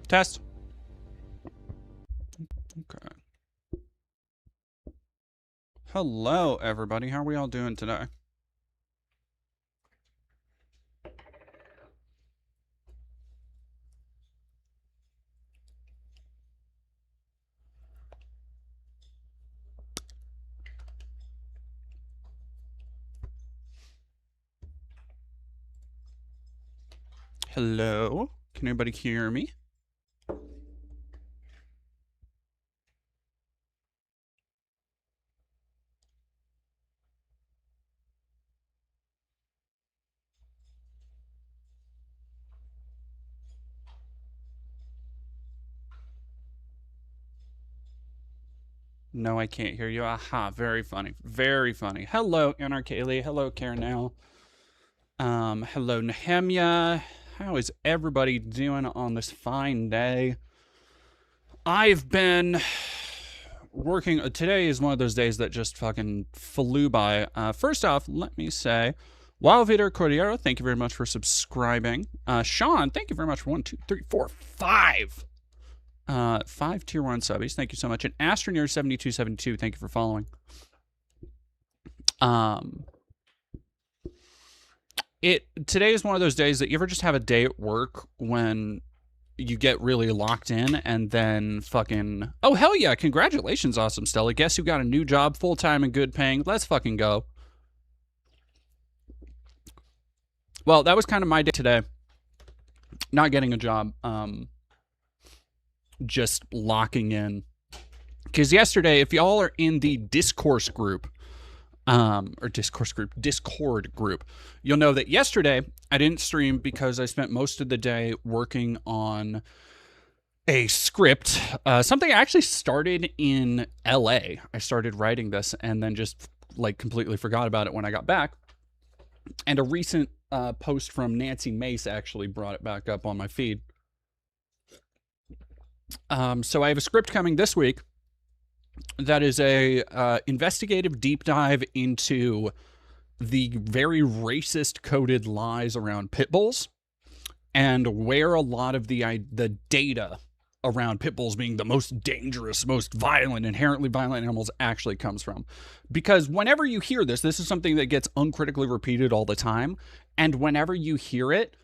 Test. Okay. Hello, everybody. How are we all doing today? Hello? Can anybody hear me? No, I can't hear you. Aha, very funny. Very funny. Hello, Anarkaylee. Hello, Carnell. Hello, Nehemia. How is everybody doing on this fine day? I've been working. Today is one of those days that just fucking flew by. First off, let me say, Wild Vader Cordero, thank you very much for subscribing. Sean, thank you very much for 1, 2, 3, 4, 5. 5 tier 1 subbies. Thank you so much. And Astroneer7272, thank you for following. Today is one of those days that you ever just have a day at work when you get really locked in and then fucking, oh hell yeah, congratulations, awesome Stella. Guess who got a new job, full-time and good paying? Let's fucking go. Well, that was kind of my day today. Not getting a job. Just locking in. Because yesterday, if y'all are in the Discord group, Discord group, you'll know that yesterday I didn't stream because I spent most of the day working on a script, something I actually started in LA. I started writing this and then just like completely forgot about it when I got back. And a recent post from Nancy Mace actually brought it back up on my feed. So I have a script coming this week that is a investigative deep dive into the very racist coded lies around pit bulls and where a lot of the data around pit bulls being the most dangerous, most violent, inherently violent animals actually comes from. Because whenever you hear this is something that gets uncritically repeated all the time. And whenever you hear it,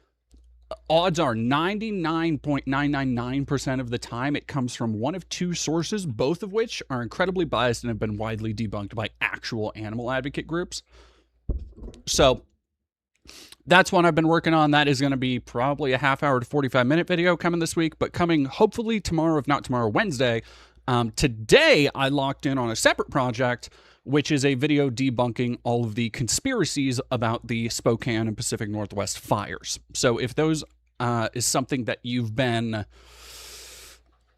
odds are 99.999% of the time it comes from one of two sources, both of which are incredibly biased and have been widely debunked by actual animal advocate groups. So that's one I've been working on. That is going to be probably a half-hour to 45-minute video coming this week, but coming hopefully tomorrow, if not tomorrow, Wednesday. Today, I locked in on a separate project, which is a video debunking all of the conspiracies about the Spokane and Pacific Northwest fires. So if those is something that you've been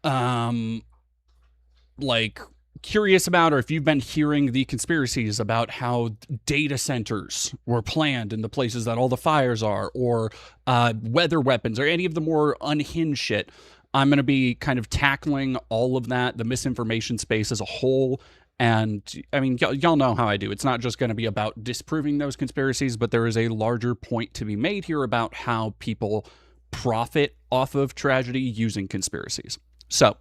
like curious about, or if you've been hearing the conspiracies about how data centers were planned in the places that all the fires are, or weather weapons, or any of the more unhinged shit, I'm going to be kind of tackling all of that, the misinformation space as a whole. And I mean, y'all know how I do. It's not just going to be about disproving those conspiracies, but there is a larger point to be made here about how people profit off of tragedy using conspiracies. So,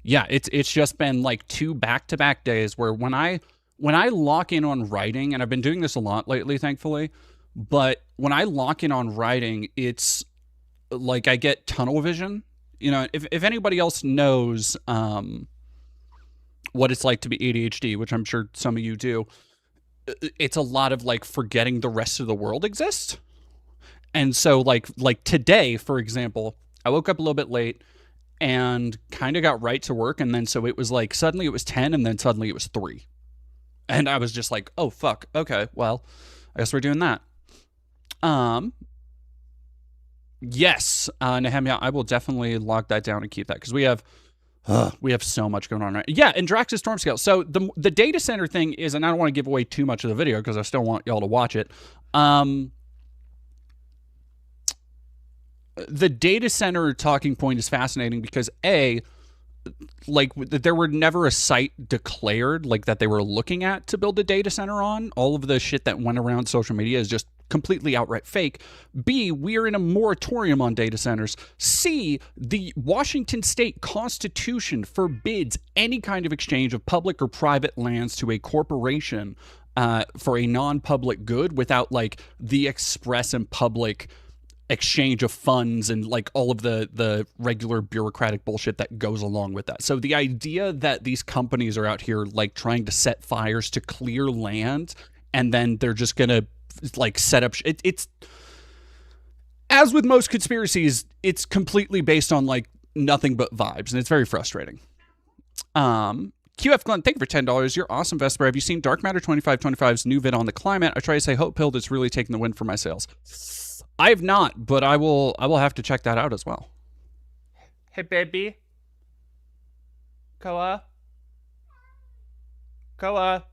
yeah, it's just been like 2 back-to-back days where when I lock in on writing, and I've been doing this a lot lately, thankfully, but when I lock in on writing, it's like I get tunnel vision. You know, if anybody else knows what it's like to be ADHD, which I'm sure some of you do, it's a lot of like forgetting the rest of the world exists. And so like today, for example, I woke up a little bit late and kind of got right to work. And then so it was like suddenly it was 10 and then suddenly it was 3. And I was just like, oh, fuck. Okay, well, I guess we're doing that. Yes, Nehemiah, I will definitely lock that down and keep that because we have so much going on right. Yeah, and Drax's Storm Scale. So the data center thing is, and I don't want to give away too much of the video because I still want y'all to watch it. The data center talking point is fascinating because like there were never a site declared like that they were looking at to build a data center on. All of the shit that went around social media is just completely outright fake. B, we're in a moratorium on data centers. C, the Washington state constitution forbids any kind of exchange of public or private lands to a corporation for a non-public good without like the express and public exchange of funds and like all of the regular bureaucratic bullshit that goes along with that. So the idea that these companies are out here like trying to set fires to clear land and then they're just gonna like set up it's as with most conspiracies, it's completely based on like nothing but vibes, and it's very frustrating. QF Glenn, thank you for $10. You're awesome, Vesper. Have you seen Dark Matter 2525's new vid on the climate? I try to say hope pilled, it's really taking the win for my sales. I have not, but I will have to check that out as well. Hey, baby. Koa? Koa?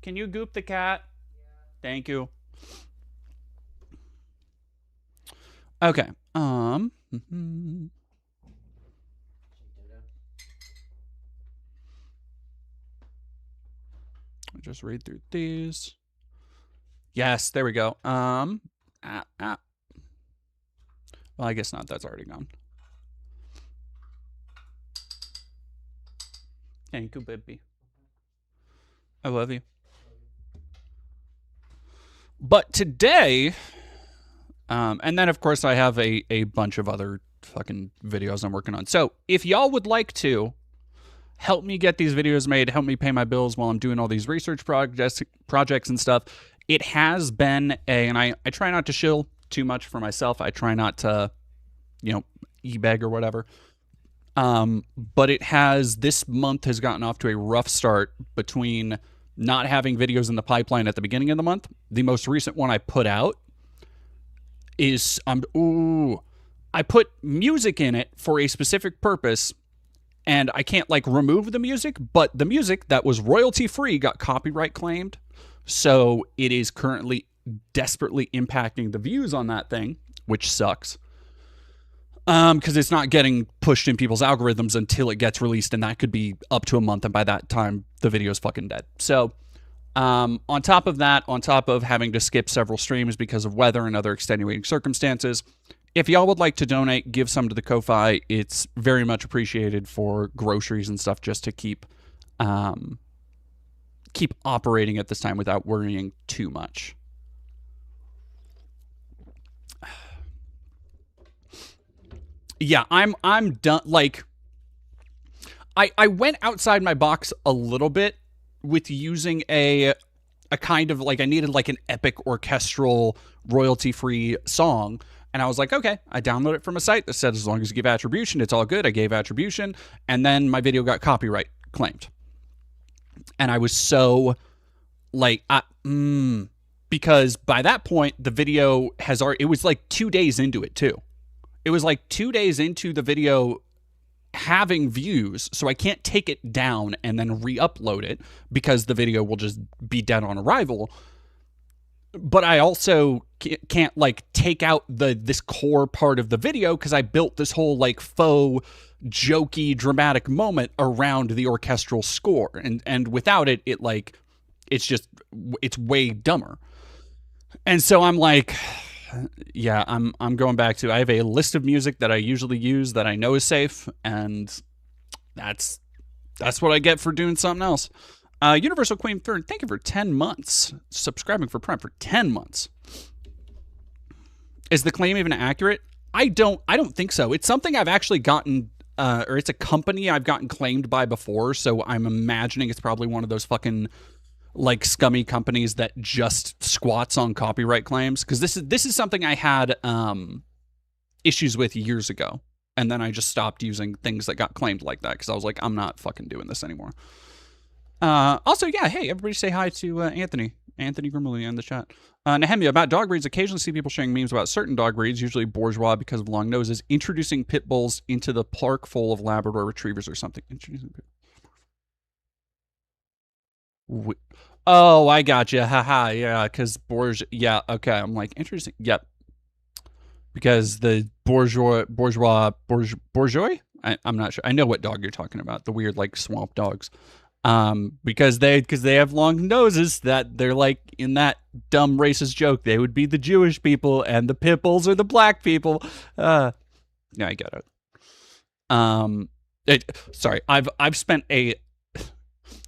Can you goop the cat? Thank you. Okay. Just read through these. Yes, there we go. Well, I guess not. That's already gone. Thank you, baby. I love you. But today, and then of course I have a bunch of other fucking videos I'm working on. So if y'all would like to help me get these videos made, help me pay my bills while I'm doing all these research projects and stuff, it has been and I try not to shill too much for myself. I try not to, e-beg or whatever. But this month has gotten off to a rough start between not having videos in the pipeline at the beginning of the month. The most recent one I put out is, I put music in it for a specific purpose, and I can't like remove the music, but the music that was royalty free got copyright claimed. So it is currently desperately impacting the views on that thing, which sucks. Because it's not getting pushed in people's algorithms until it gets released, and that could be up to a month, and by that time, the video is fucking dead. So, on top of that, on top of having to skip several streams because of weather and other extenuating circumstances, if y'all would like to donate, give some to the Ko-Fi. It's very much appreciated for groceries and stuff just to keep operating at this time without worrying too much. Yeah, I'm done. Like, I went outside my box a little bit with using a kind of like, I needed like an epic orchestral royalty-free song. And I was like, okay, I downloaded it from a site that said as long as you give attribution, it's all good. I gave attribution, and then my video got copyright claimed. And I was so like, because by that point, the video it was like 2 days into it too. It was like 2 days into the video having views, so I can't take it down and then re-upload it because the video will just be dead on arrival. But I also can't like take out this core part of the video because I built this whole like faux jokey dramatic moment around the orchestral score, and without it like it's way dumber. And so I'm like, yeah, I'm going back to, I have a list of music that I usually use that I know is safe, and that's what I get for doing something else. Universal Queen Third, thank you for 10 months. Subscribing for Prime for 10 months. Is the claim even accurate? I don't think so. It's something I've actually gotten, or it's a company I've gotten claimed by before, so I'm imagining it's probably one of those fucking like scummy companies that just squats on copyright claims, because this is something I had issues with years ago, and then I just stopped using things that got claimed like that because I was like, I'm not fucking doing this anymore. Also, yeah, hey, everybody say hi to Anthony Grimley in the chat. Nehemia, about dog breeds, occasionally see people sharing memes about certain dog breeds, usually bourgeois because of long noses, introducing pit bulls into the park full of Labrador retrievers or something. Oh, I got you. Haha, yeah, because yeah, okay. I'm like, interesting. Yep. Because the bourgeois, I'm not sure. I know what dog you're talking about. The weird, like, swamp dogs. Because they have long noses, that they're like, in that dumb racist joke, they would be the Jewish people and the pit bulls are the black people. Yeah, I get it. Sorry, I've spent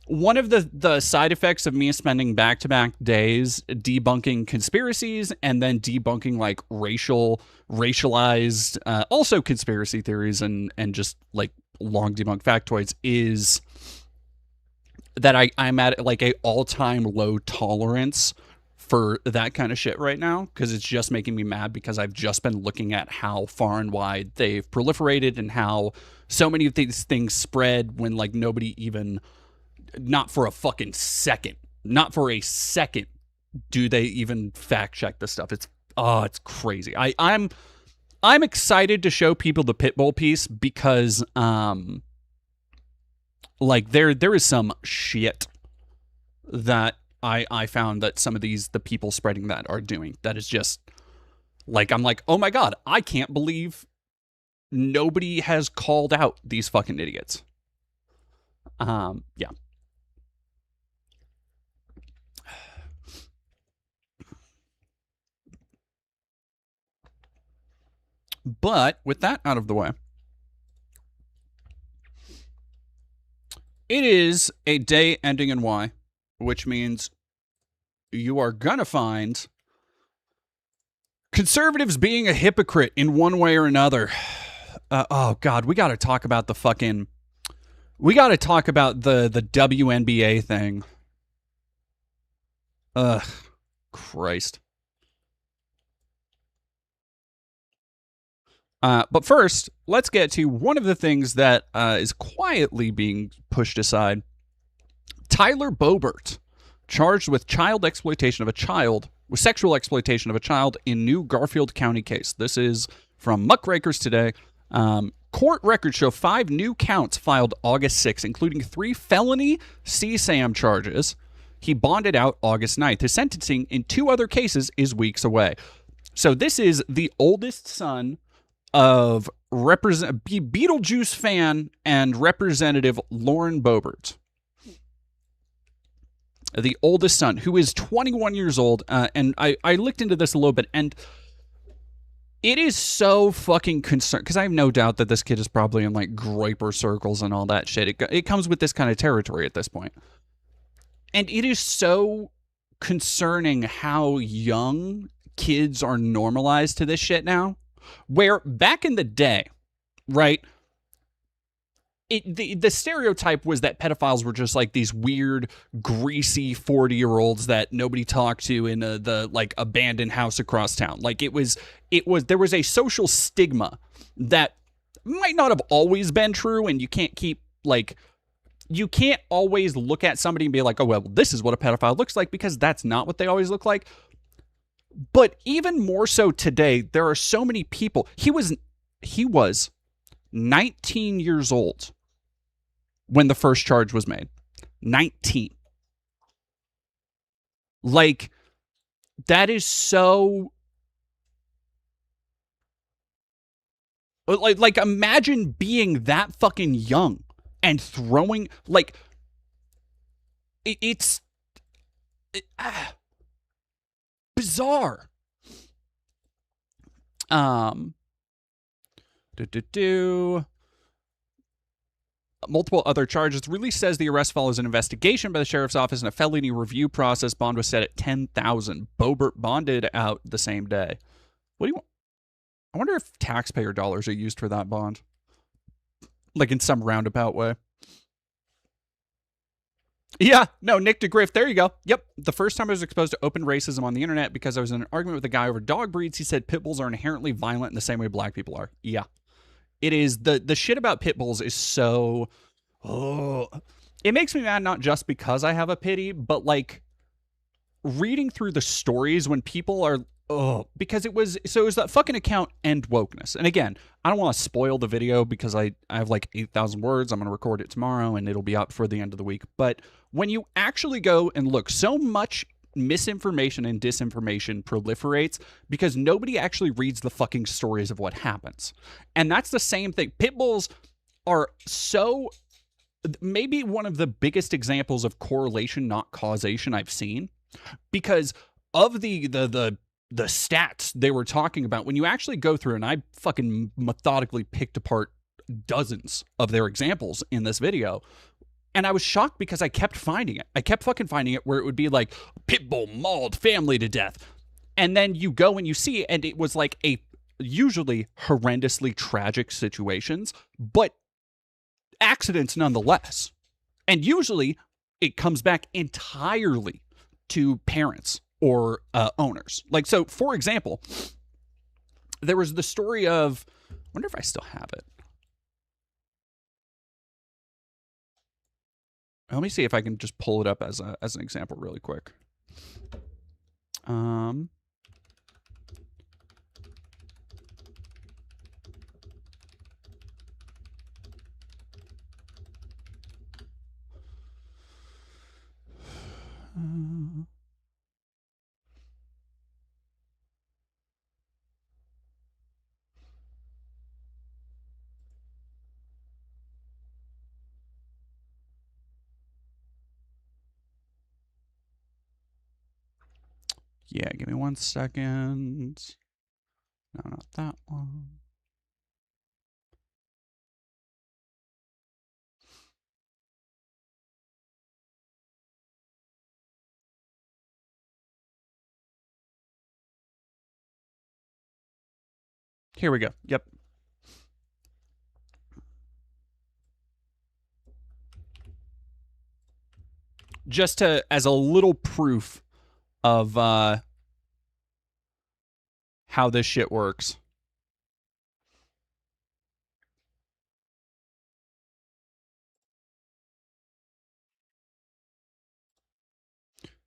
one of the side effects of me spending back-to-back days debunking conspiracies and then debunking like racialized also conspiracy theories and just like long debunked factoids is that I'm at like a all-time low tolerance for that kind of shit right now, because it's just making me mad, because I've just been looking at how far and wide they've proliferated and how so many of these things spread when like nobody even, not for a second do they even fact check this stuff. It's crazy. I'm excited to show people the Pitbull piece because like there is some shit that I found that some of the people spreading that are doing that is just like, I'm like, oh my god, I can't believe nobody has called out these fucking idiots. Yeah. But with that out of the way, it is a day ending in Y, which means you are gonna find conservatives being a hypocrite in one way or another. Oh god, we gotta talk about the WNBA thing. Ugh, Christ. But first, let's get to one of the things that is quietly being pushed aside. Tyler Boebert, charged with sexual exploitation of a child in new Garfield County case. This is from Muckrakers today. Court records show 5 new counts filed August 6th, including 3 felony CSAM charges. He bonded out August 9th. His sentencing in 2 other cases is weeks away. So this is the oldest son of Beetlejuice fan and Representative Lauren Boebert. The oldest son, who is 21 years old, and I looked into this a little bit, and it is so fucking concerned, because I have no doubt that this kid is probably in like groyper circles and all that shit. It comes with this kind of territory at this point. And it is so concerning how young kids are normalized to this shit now. Where back in the day, right, the stereotype was that pedophiles were just like these weird, greasy 40-year-olds that nobody talked to in the like abandoned house across town. Like there was a social stigma that might not have always been true, and you can't always look at somebody and be like, oh well, this is what a pedophile looks like, because that's not what they always look like. But even more so today, there are so many people. He was 19 years old when the first charge was made. 19. Like, that is so... Like imagine being that fucking young and throwing... Like, it's... bizarre. Multiple other charges. The release says the arrest follows an investigation by the sheriff's office and a felony review process. Bond was set at $10,000. Boebert bonded out the same day. What do you want? I wonder if taxpayer dollars are used for that bond. Like in some roundabout way. Yeah, no, Nick DeGriff, there you go. Yep, the first time I was exposed to open racism on the internet because I was in an argument with a guy over dog breeds. He said pit bulls are inherently violent in the same way black people are. Yeah. It is, the shit about pit bulls is so... Oh, it makes me mad not just because I have a pity, but like reading through the stories when people are... Oh, because it was that fucking account End Wokeness. And again, I don't want to spoil the video because I have like 8,000 words. I'm going to record it tomorrow and it'll be out before the end of the week. But when you actually go and look, so much misinformation and disinformation proliferates because nobody actually reads the fucking stories of what happens. And that's the same thing. Pit bulls are so... maybe one of the biggest examples of correlation, not causation, I've seen. Because of the stats they were talking about, when you actually go through, and I fucking methodically picked apart dozens of their examples in this video, and I was shocked because I kept finding it. I kept fucking finding it where it would be like, Pitbull mauled family to death. And then you go and you see, and it was like a usually horrendously tragic situations, but accidents nonetheless. And usually it comes back entirely to parents or owners. Like, so, for example, there was the story of, I wonder if I still have it. Let me see if I can just pull it up as an example really quick. Yeah, give me 1 second. No, not that one. Here we go. Yep. Just as a little proof of how this shit works.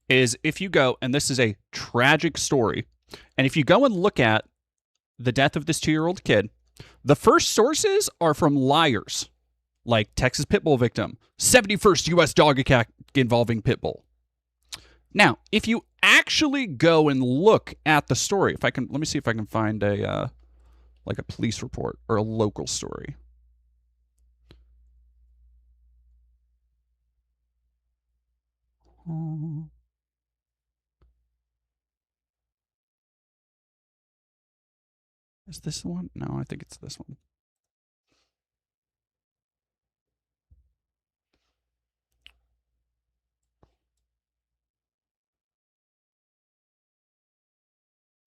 Is if you go, and this is a tragic story, and if you go and look at the death of this 2-year-old kid, the first sources are from liars, like Texas Pitbull victim, 71st U.S. dog attack involving Pitbull. Now, if you actually go and look at the story, if I can, let me see if I can find a like a police report or a local story. Is this the one? No, I think it's this one.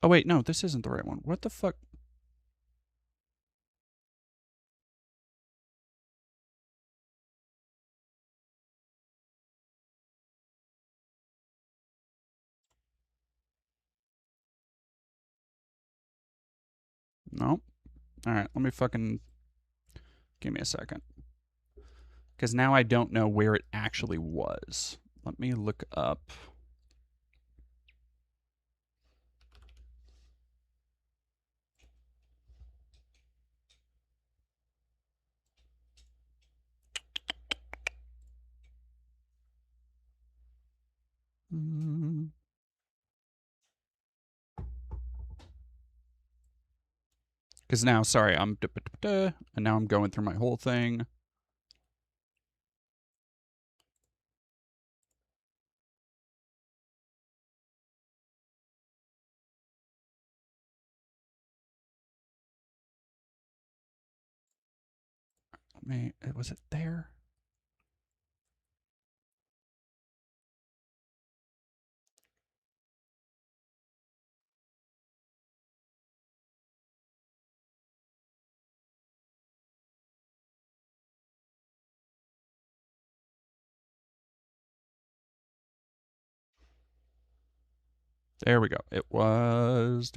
Oh, wait, no, this isn't the right one. What the fuck? No. All right, let me fucking... Give me a second. Because now I don't know where it actually was. Let me look up... Because now, sorry, and now I'm going through my whole thing. Was it there? There we go. It was.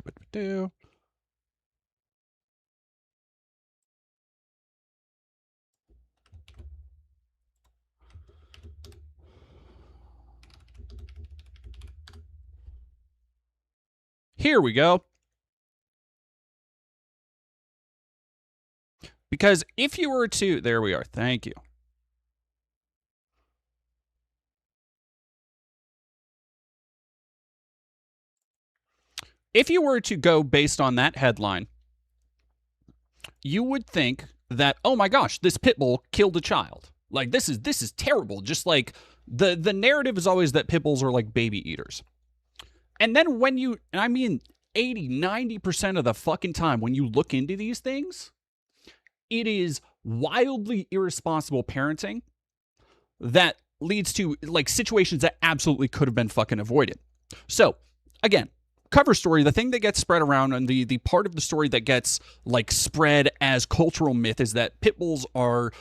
Here we go. Because if you were to. There we are. Thank you. If you were to go based on that headline, you would think that, oh my gosh, this pit bull killed a child. Like, this is terrible. Just like the narrative is always that pit bulls are like baby eaters. And then when you, and I mean 80, 90% of the fucking time when you look into these things, it is wildly irresponsible parenting that leads to like situations that absolutely could have been fucking avoided. So, again, cover story, the thing that gets spread around and the part of the story that gets like spread as cultural myth is that pit bulls are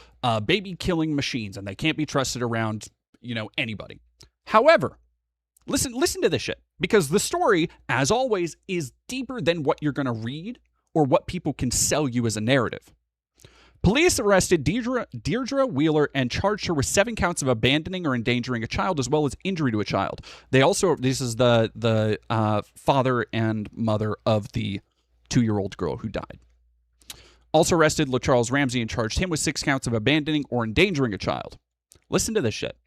baby killing machines and they can't be trusted around, anybody. However, listen to this shit, because the story, as always, is deeper than what you're going to read or what people can sell you as a narrative. Police arrested Deirdre Wheeler and charged her with 7 counts of abandoning or endangering a child, as well as injury to a child. They also, this is the father and mother of the 2-year-old girl who died. Also arrested LaCharles Ramsey and charged him with 6 counts of abandoning or endangering a child. Listen to this shit.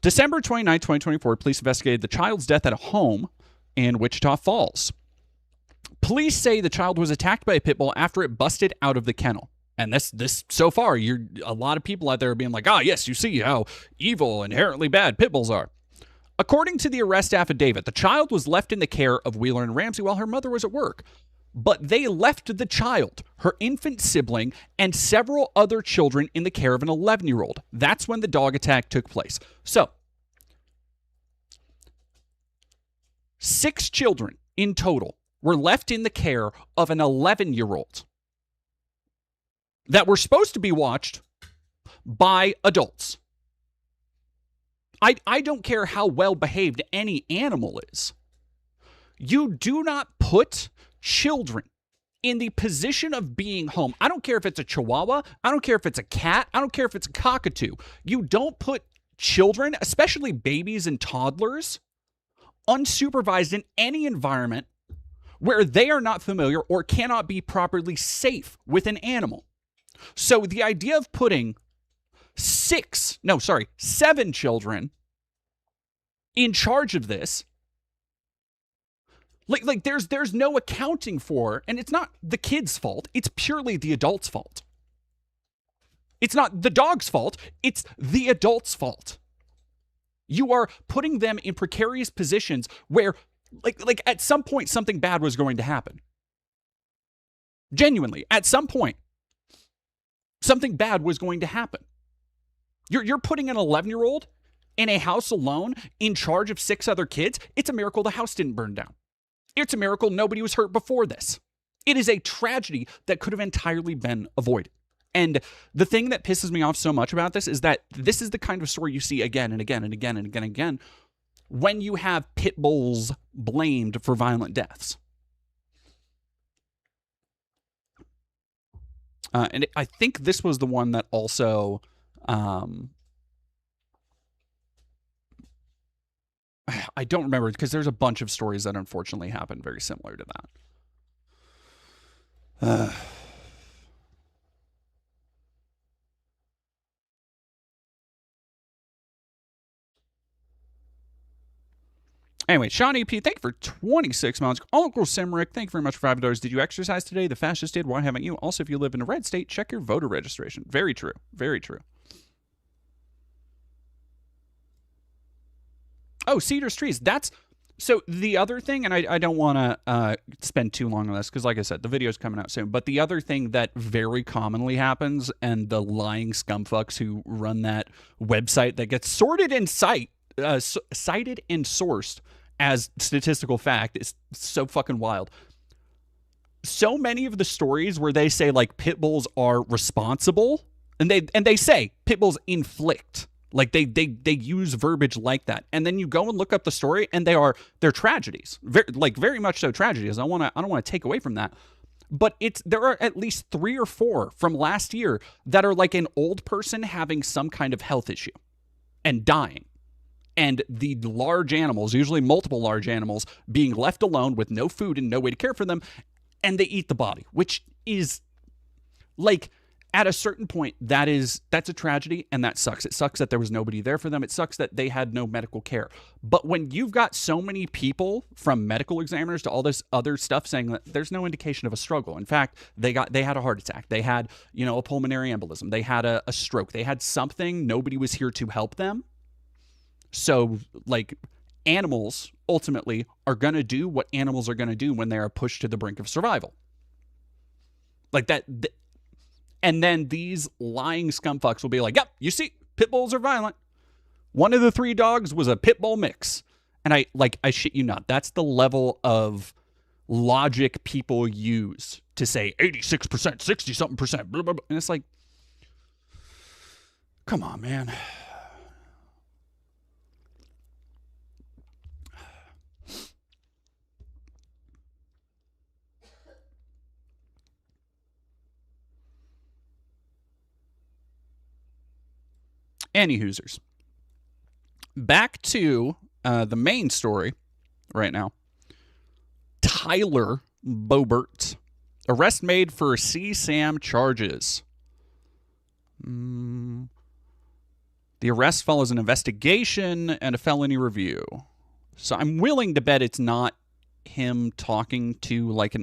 December 29, 2024, police investigated the child's death at a home in Wichita Falls. Police say the child was attacked by a pit bull after it busted out of the kennel. And this so far, a lot of people out there are being like, yes, you see how evil, inherently bad pit bulls are. According to the arrest affidavit, the child was left in the care of Wheeler and Ramsey while her mother was at work. But they left the child, her infant sibling, and several other children in the care of an 11-year-old. That's when the dog attack took place. So, 6 children in total were left in the care of an 11-year-old that were supposed to be watched by adults. I don't care how well behaved any animal is. You do not put children in the position of being home. I don't care if it's a chihuahua. I don't care if it's a cat. I don't care if it's a cockatoo. You don't put children, especially babies and toddlers, unsupervised in any environment where they are not familiar or cannot be properly safe with an animal. So the idea of putting 7 children in charge of this, like there's no accounting for, and it's not the kid's fault, it's purely the adult's fault. It's not the dog's fault, it's the adult's fault. You are putting them in precarious positions where like at some point something bad was going to happen. Genuinely, at some point something bad was going to happen. You're putting an 11-year-old in a house alone in charge of 6 other kids. It's a miracle the house didn't burn down. It's a miracle nobody was hurt before this. It is a tragedy that could have entirely been avoided. And the thing that pisses me off so much about this is that this is the kind of story you see again and again and again and again and again when you have pit bulls blamed for violent deaths. And I think this was the one that also, I don't remember because there's a bunch of stories that unfortunately happened very similar to that. Anyway, Sean EP, thank you for 26 months. Uncle Simrick, thank you very much for $5. Did you exercise today? The fascist did. Why haven't you? Also, if you live in a red state, check your voter registration. Very true. Very true. Oh, Cedars Trees. That's... So the other thing, and I don't want to spend too long on this because, like I said, the video's coming out soon. But the other thing that very commonly happens, and the lying scumfucks who run that website that gets cited and sourced as statistical fact, is so fucking wild. So many of the stories where they say like pit bulls are responsible, and they say pit bulls inflict. Like they use verbiage like that, and then you go and look up the story, and they're tragedies, very much so tragedies. I don't want to take away from that, but there are at least 3 or 4 from last year that are like an old person having some kind of health issue and dying, and the large animals, usually multiple large animals, being left alone with no food and no way to care for them, and they eat the body, which is like. At a certain point, that's a tragedy, and that sucks. It sucks that there was nobody there for them. It sucks that they had no medical care. But when you've got so many people, from medical examiners to all this other stuff, saying that there's no indication of a struggle. In fact, they had a heart attack. They had, a pulmonary embolism. They had a stroke. They had something. Nobody was here to help them. So, like, animals ultimately are going to do what animals are going to do when they are pushed to the brink of survival. Like that. And then these lying scumfucks will be like, yep, you see, pit bulls are violent. One of the 3 dogs was a pit bull mix. And I shit you not. That's the level of logic people use to say 86%, 60-something%, blah, blah, blah. And it's like, come on, man. Any Hoosers. Back to the main story right now. Tyler Boebert. Arrest made for CSAM charges. The arrest follows an investigation and a felony review. So I'm willing to bet it's not him talking to like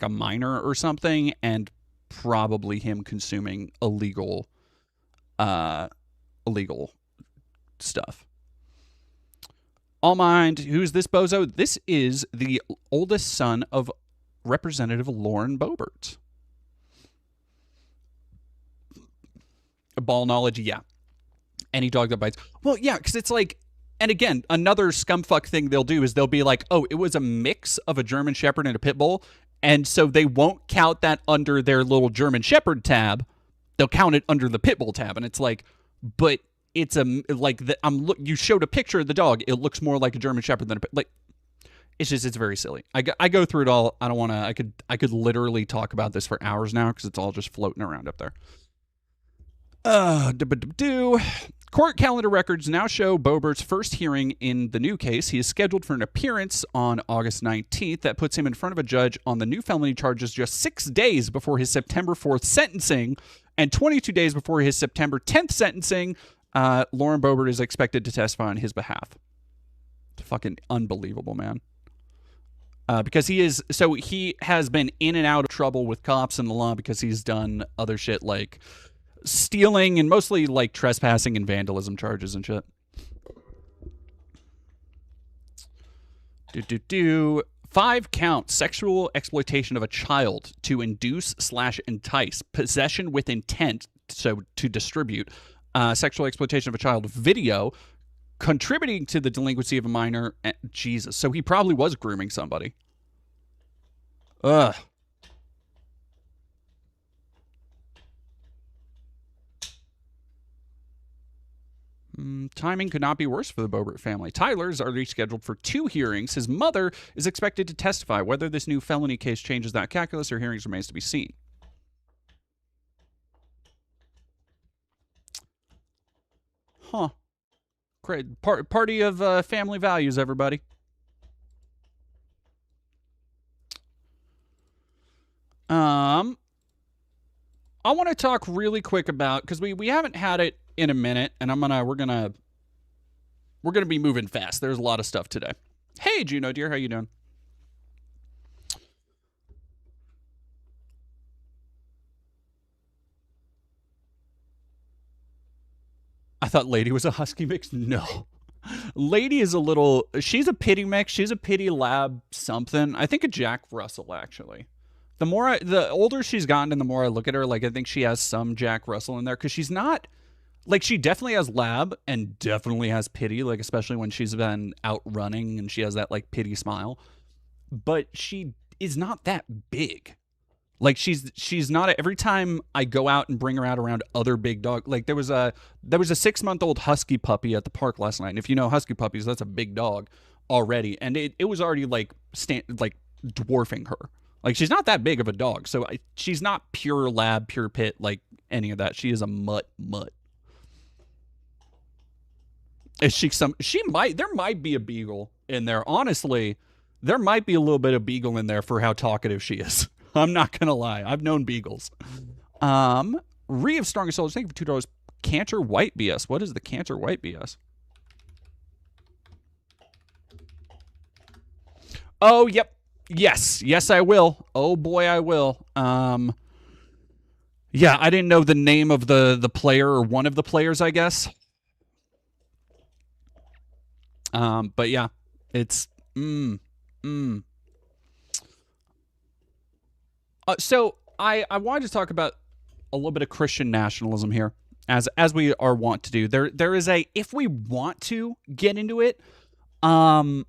a minor or something, and probably him consuming illegal stuff. All mind, who's this bozo? This is the oldest son of Representative Lauren Boebert. Ball knowledge, yeah. Any dog that bites. Well, yeah, because it's like, and again, another scumfuck thing they'll do is they'll be like, oh, it was a mix of a German Shepherd and a Pit Bull, and so they won't count that under their little German Shepherd tab. They'll count it under the Pit Bull tab, and it's like, but it's you showed a picture of the dog. It looks more like a German Shepherd than it's very silly. I go through it all. I don't want to. I could literally talk about this for hours now because it's all just floating around up there. Court calendar records now show Boebert's first hearing in the new case. He is scheduled for an appearance on August 19th. That puts him in front of a judge on the new felony charges just 6 days before his September 4th sentencing, and 22 days before his September 10th sentencing. Lauren Boebert is expected to testify on his behalf. It's fucking unbelievable, man. Because he has been in and out of trouble with cops and the law because he's done other shit like stealing and mostly like trespassing and vandalism charges and shit. 5 counts: sexual exploitation of a child to induce/entice, possession with intent, so to distribute, sexual exploitation of a child, video, contributing to the delinquency of a minor. Jesus, so he probably was grooming somebody. Ugh. Timing could not be worse for the Boebert family. Tyler's are rescheduled for 2 hearings. His mother is expected to testify. Whether this new felony case changes that calculus or hearings remains to be seen. Huh. Great. Party of family values, everybody. I want to talk really quick about, because we haven't had it in a minute, and we're gonna be moving fast. There's a lot of stuff today. Hey, Juno dear, how you doing? I thought Lady was a husky mix. No. Lady is a little. She's a pity mix. She's a pity lab something. I think a Jack Russell actually. The older she's gotten, and the more I look at her, like I think she has some Jack Russell in there because she's not like she definitely has lab and definitely has pity, like especially when she's been out running and she has that like pity smile. But she is not that big. Like she's not every time I go out and bring her out around other big dogs. Like there was a 6 month old husky puppy at the park last night. And if you know husky puppies, that's a big dog already, and it was already like like dwarfing her. Like she's not that big of a dog, so she's not pure lab, pure pit like any of that. She is a mutt. Is she some? She might. There might be a beagle in there. Honestly, there might be a little bit of beagle in there for how talkative she is. I'm not gonna lie. I've known beagles. Re of Strongest Souls. Thank you for $2. Canter White BS. What is the Canter White BS? Oh, yep. Yes, I will. Oh boy, I will. Yeah, I didn't know the name of the player or one of the players, I guess. But yeah, it's so I wanted to talk about a little bit of Christian nationalism here, as we are wont to do. There is a, if we want to get into it, so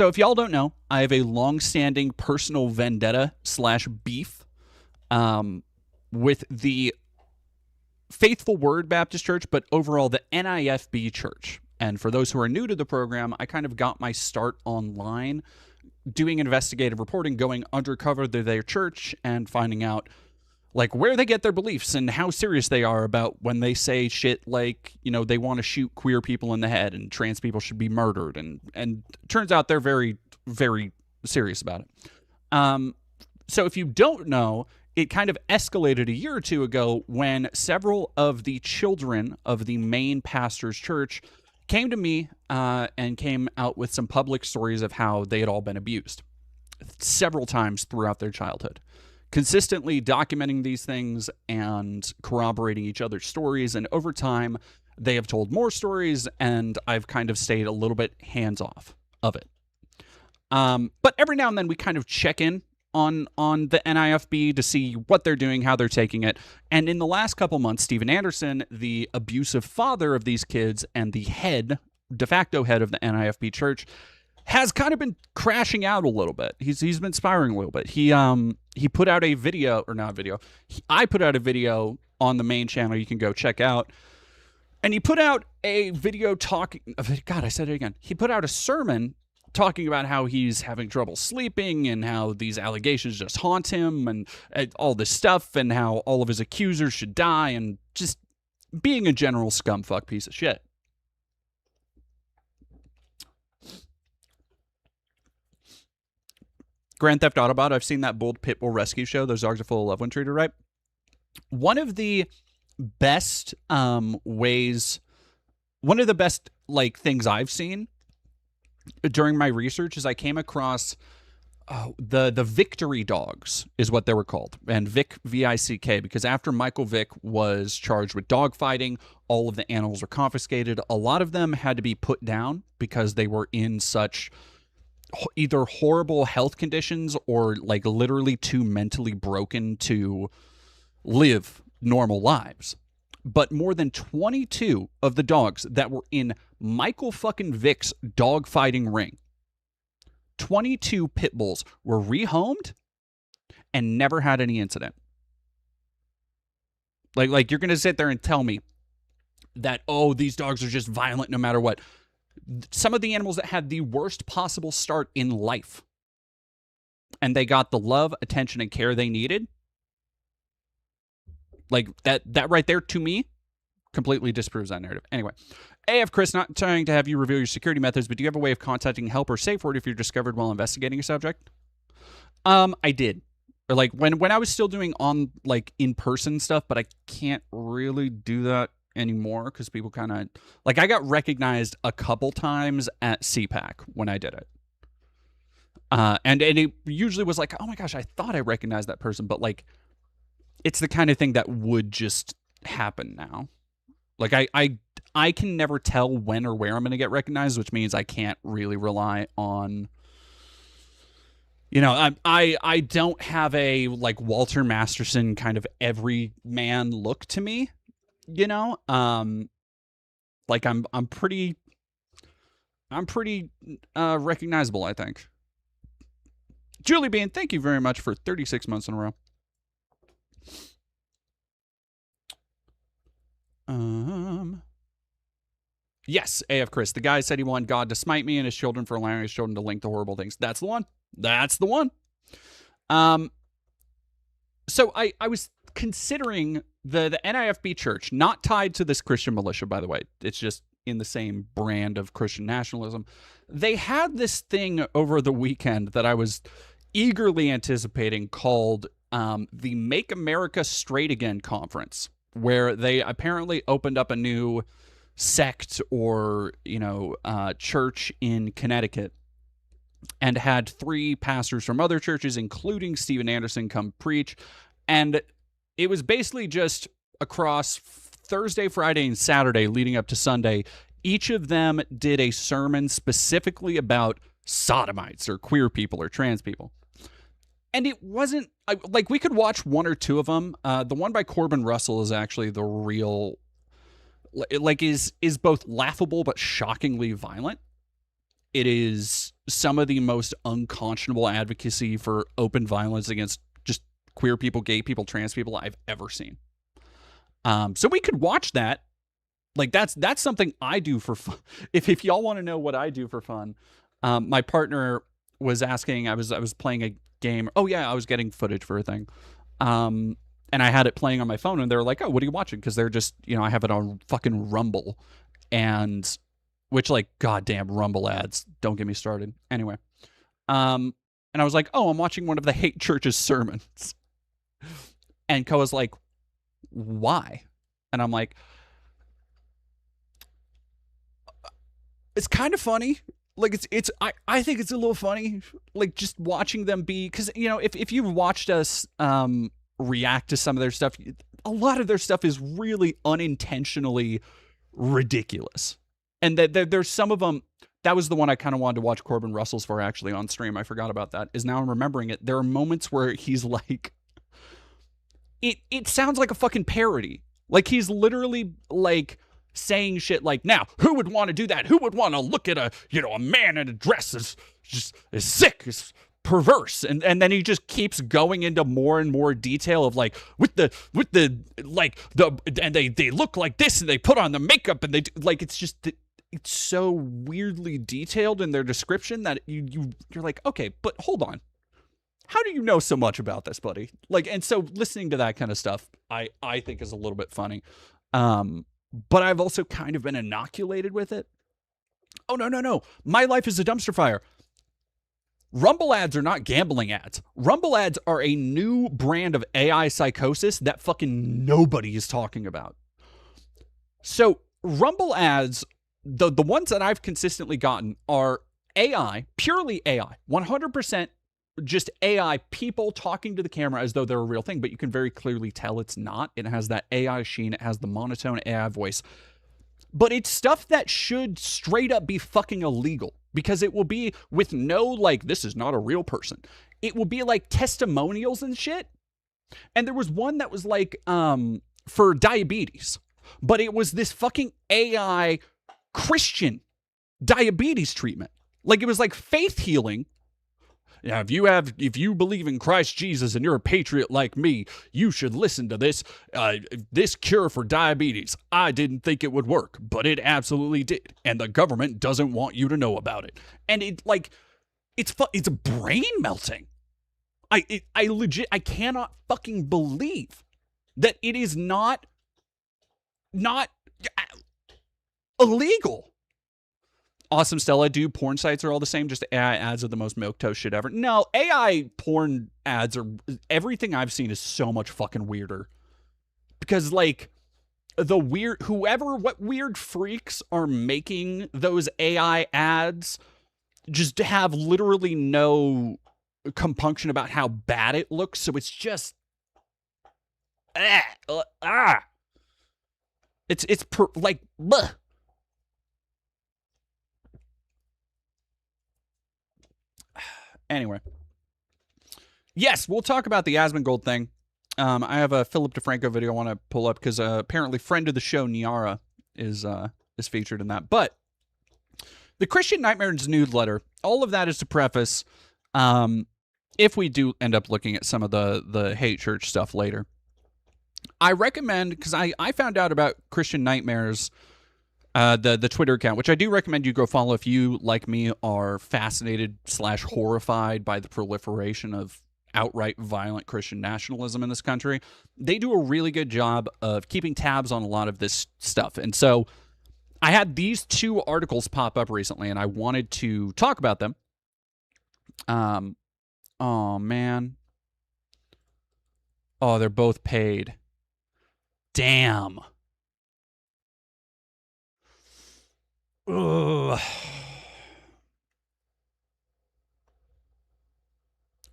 if y'all don't know, I have a long-standing personal vendetta / beef with the Faithful Word Baptist Church, but overall the NIFB Church. And for those who are new to the program, I kind of got my start online doing investigative reporting, going undercover to their church and finding out like where they get their beliefs and how serious they are about when they say shit like, you know, they want to shoot queer people in the head and trans people should be murdered, and turns out they're very, very serious about it. So if you don't know, it kind of escalated a year or two ago when several of the children of the main pastor's church came to me and came out with some public stories of how they had all been abused several times throughout their childhood, consistently documenting these things and corroborating each other's stories. And over time, they have told more stories, and I've kind of stayed a little bit hands off of it. But every now and then we kind of check in on the NIFB to see what they're doing, how they're taking it. And in the last couple months, Steven Anderson, the abusive father of these kids and the de facto head of the NIFB church, has kind of been crashing out a little bit. He's been spiraling a little bit. He put out a video, or not video. I put out a video on the main channel you can go check out. And he put out a video talking, God, I said it again. He put out a sermon talking about how he's having trouble sleeping and how these allegations just haunt him and all this stuff, and how all of his accusers should die, and just being a general scumfuck piece of shit. Grand Theft Autobot, I've seen that Bold Pitbull Rescue show. Those dogs are full of love when treated right. One of the best ways, one of the best like things I've seen during my research is I came across the Victory Dogs is what they were called, and Vic, V-I-C-K, because after Michael Vick was charged with dog fighting, all of the animals were confiscated. A lot of them had to be put down because they were in such either horrible health conditions or like literally too mentally broken to live normal lives. But more than 22 of the dogs that were in Michael fucking Vick's dog fighting ring, 22 pit bulls, were rehomed and never had any incident. Like you're going to sit there and tell me that, oh, these dogs are just violent no matter what. Some of the animals that had the worst possible start in life, and they got the love, attention, and care they needed. Like that right there, to me, completely disproves that narrative. Anyway, AF Chris, not trying to have you reveal your security methods, but do you have a way of contacting help or safe word if you're discovered while investigating a subject? I did. Or like when I was still doing on like in-person stuff, but I can't really do that anymore because people kind of like I got recognized a couple times at CPAC when I did it. And it usually was like, oh my gosh, I thought I recognized that person, but like it's the kind of thing that would just happen now. Like I can never tell when or where I'm going to get recognized, which means I can't really rely on. I don't have a like Walter Masterson kind of everyman look to me. Like I'm pretty recognizable, I think. Julie Bean, thank you very much for 36 months in a row. Yes, AF Chris. The guy said he wanted God to smite me and his children for allowing his children to link to horrible things. That's the one. That's the one. So I was considering the NIFB church, not tied to this Christian militia, by the way. It's just in the same brand of Christian nationalism. They had this thing over the weekend that I was eagerly anticipating called the Make America Straight Again conference, where they apparently opened up a new sect or, church in Connecticut and had 3 pastors from other churches, including Steven Anderson, come preach. And it was basically just across Thursday, Friday, and Saturday leading up to Sunday. Each of them did a sermon specifically about sodomites or queer people or trans people. And it wasn't like we could watch 1 or 2 of them. The one by Corbin Russell is actually the real, like is both laughable but shockingly violent. It is some of the most unconscionable advocacy for open violence against just queer people, gay people, trans people I've ever seen. So we could watch that. Like that's something I do for fun. If y'all want to know what I do for fun, my partner was asking. I was playing a game. Oh yeah, I was getting footage for a thing. And I had it playing on my phone, and they were like, "Oh, what are you watching?" Because they're just, I have it on fucking Rumble, and which like goddamn Rumble ads. Don't get me started. Anyway, and I was like, "Oh, I'm watching one of the hate church's sermons," and Koa's like, "Why?" And I'm like, "It's kind of funny." Like I think it's a little funny, like just watching them be, because if you've watched us react to some of their stuff, a lot of their stuff is really unintentionally ridiculous, and that there's some of them. That was the one I kind of wanted to watch Corbin Russell's for actually on stream. I forgot about that. Is now I'm remembering it. There are moments where he's like, it sounds like a fucking parody. Like he's literally like saying shit like, now, who would want to do that? Who would want to look at a man in a dress is sick, is perverse, and then he just keeps going into more and more detail of like with the like the and they look like this and they put on the makeup and they do, like it's so weirdly detailed in their description that you're like, okay, but hold on. How do you know so much about this, buddy? Like, and so listening to that kind of stuff, I think is a little bit funny. But I've also kind of been inoculated with it. Oh, no. My life is a dumpster fire. Rumble ads are not gambling ads. Rumble ads are a new brand of AI psychosis that fucking nobody is talking about. So Rumble ads, the ones that I've consistently gotten are AI, purely AI, 100% just AI, people talking to the camera as though they're a real thing, but you can very clearly tell it's not. It has that AI sheen. It has the monotone AI voice. But it's stuff that should straight up be fucking illegal, because it will be with no, like, this is not a real person. It will be like testimonials and shit. And there was one that was like for diabetes, but it was this fucking AI Christian diabetes treatment. Like it was like faith healing. Now, if you believe in Christ Jesus and you're a patriot like me, you should listen to this cure for diabetes. I didn't think it would work, but it absolutely did, and the government doesn't want you to know about it. And it's brain melting. I legit cannot fucking believe that it is not illegal. Awesome Stella, do porn sites are all the same? Just AI ads are the most milquetoast shit ever. No, AI porn ads are, everything I've seen is so much fucking weirder. Because, like, what weird freaks are making those AI ads just have literally no compunction about how bad it looks. So it's just, like, bleh. Anyway. Yes, we'll talk about the Asmon Gold thing. I have a Philip DeFranco video I want to pull up because apparently friend of the show Niara is featured in that. But the Christian Nightmares newsletter, all of that is to preface. If we do end up looking at some of the hate church stuff later, I recommend, because I found out about Christian Nightmares, the Twitter account, which I do recommend you go follow if you, like me, are fascinated / horrified by the proliferation of outright violent Christian nationalism in this country. They do a really good job of keeping tabs on a lot of this stuff. And so I had these two articles pop up recently, and I wanted to talk about them. Oh, man. Oh, they're both paid. Damn. Ugh.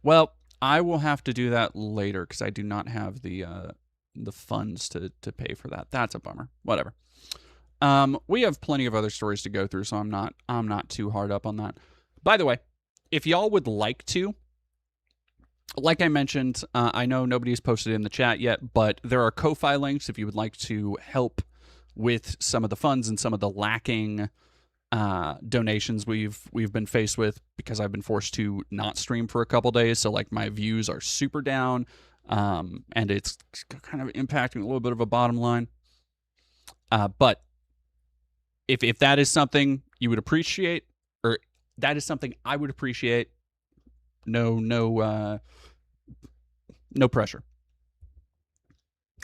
Well, I will have to do that later because I do not have the funds to pay for that. That's a bummer. Whatever. We have plenty of other stories to go through, so I'm not too hard up on that. By the way, if y'all would like to, like I mentioned, I know nobody's posted in the chat yet, but there are Ko-Fi links if you would like to help with some of the funds and some of the lacking donations we've been faced with because I've been forced to not stream for a couple days. So like my views are super down, and it's kind of impacting a little bit of a bottom line. But if that is something you would appreciate, or that is something I would appreciate, no pressure.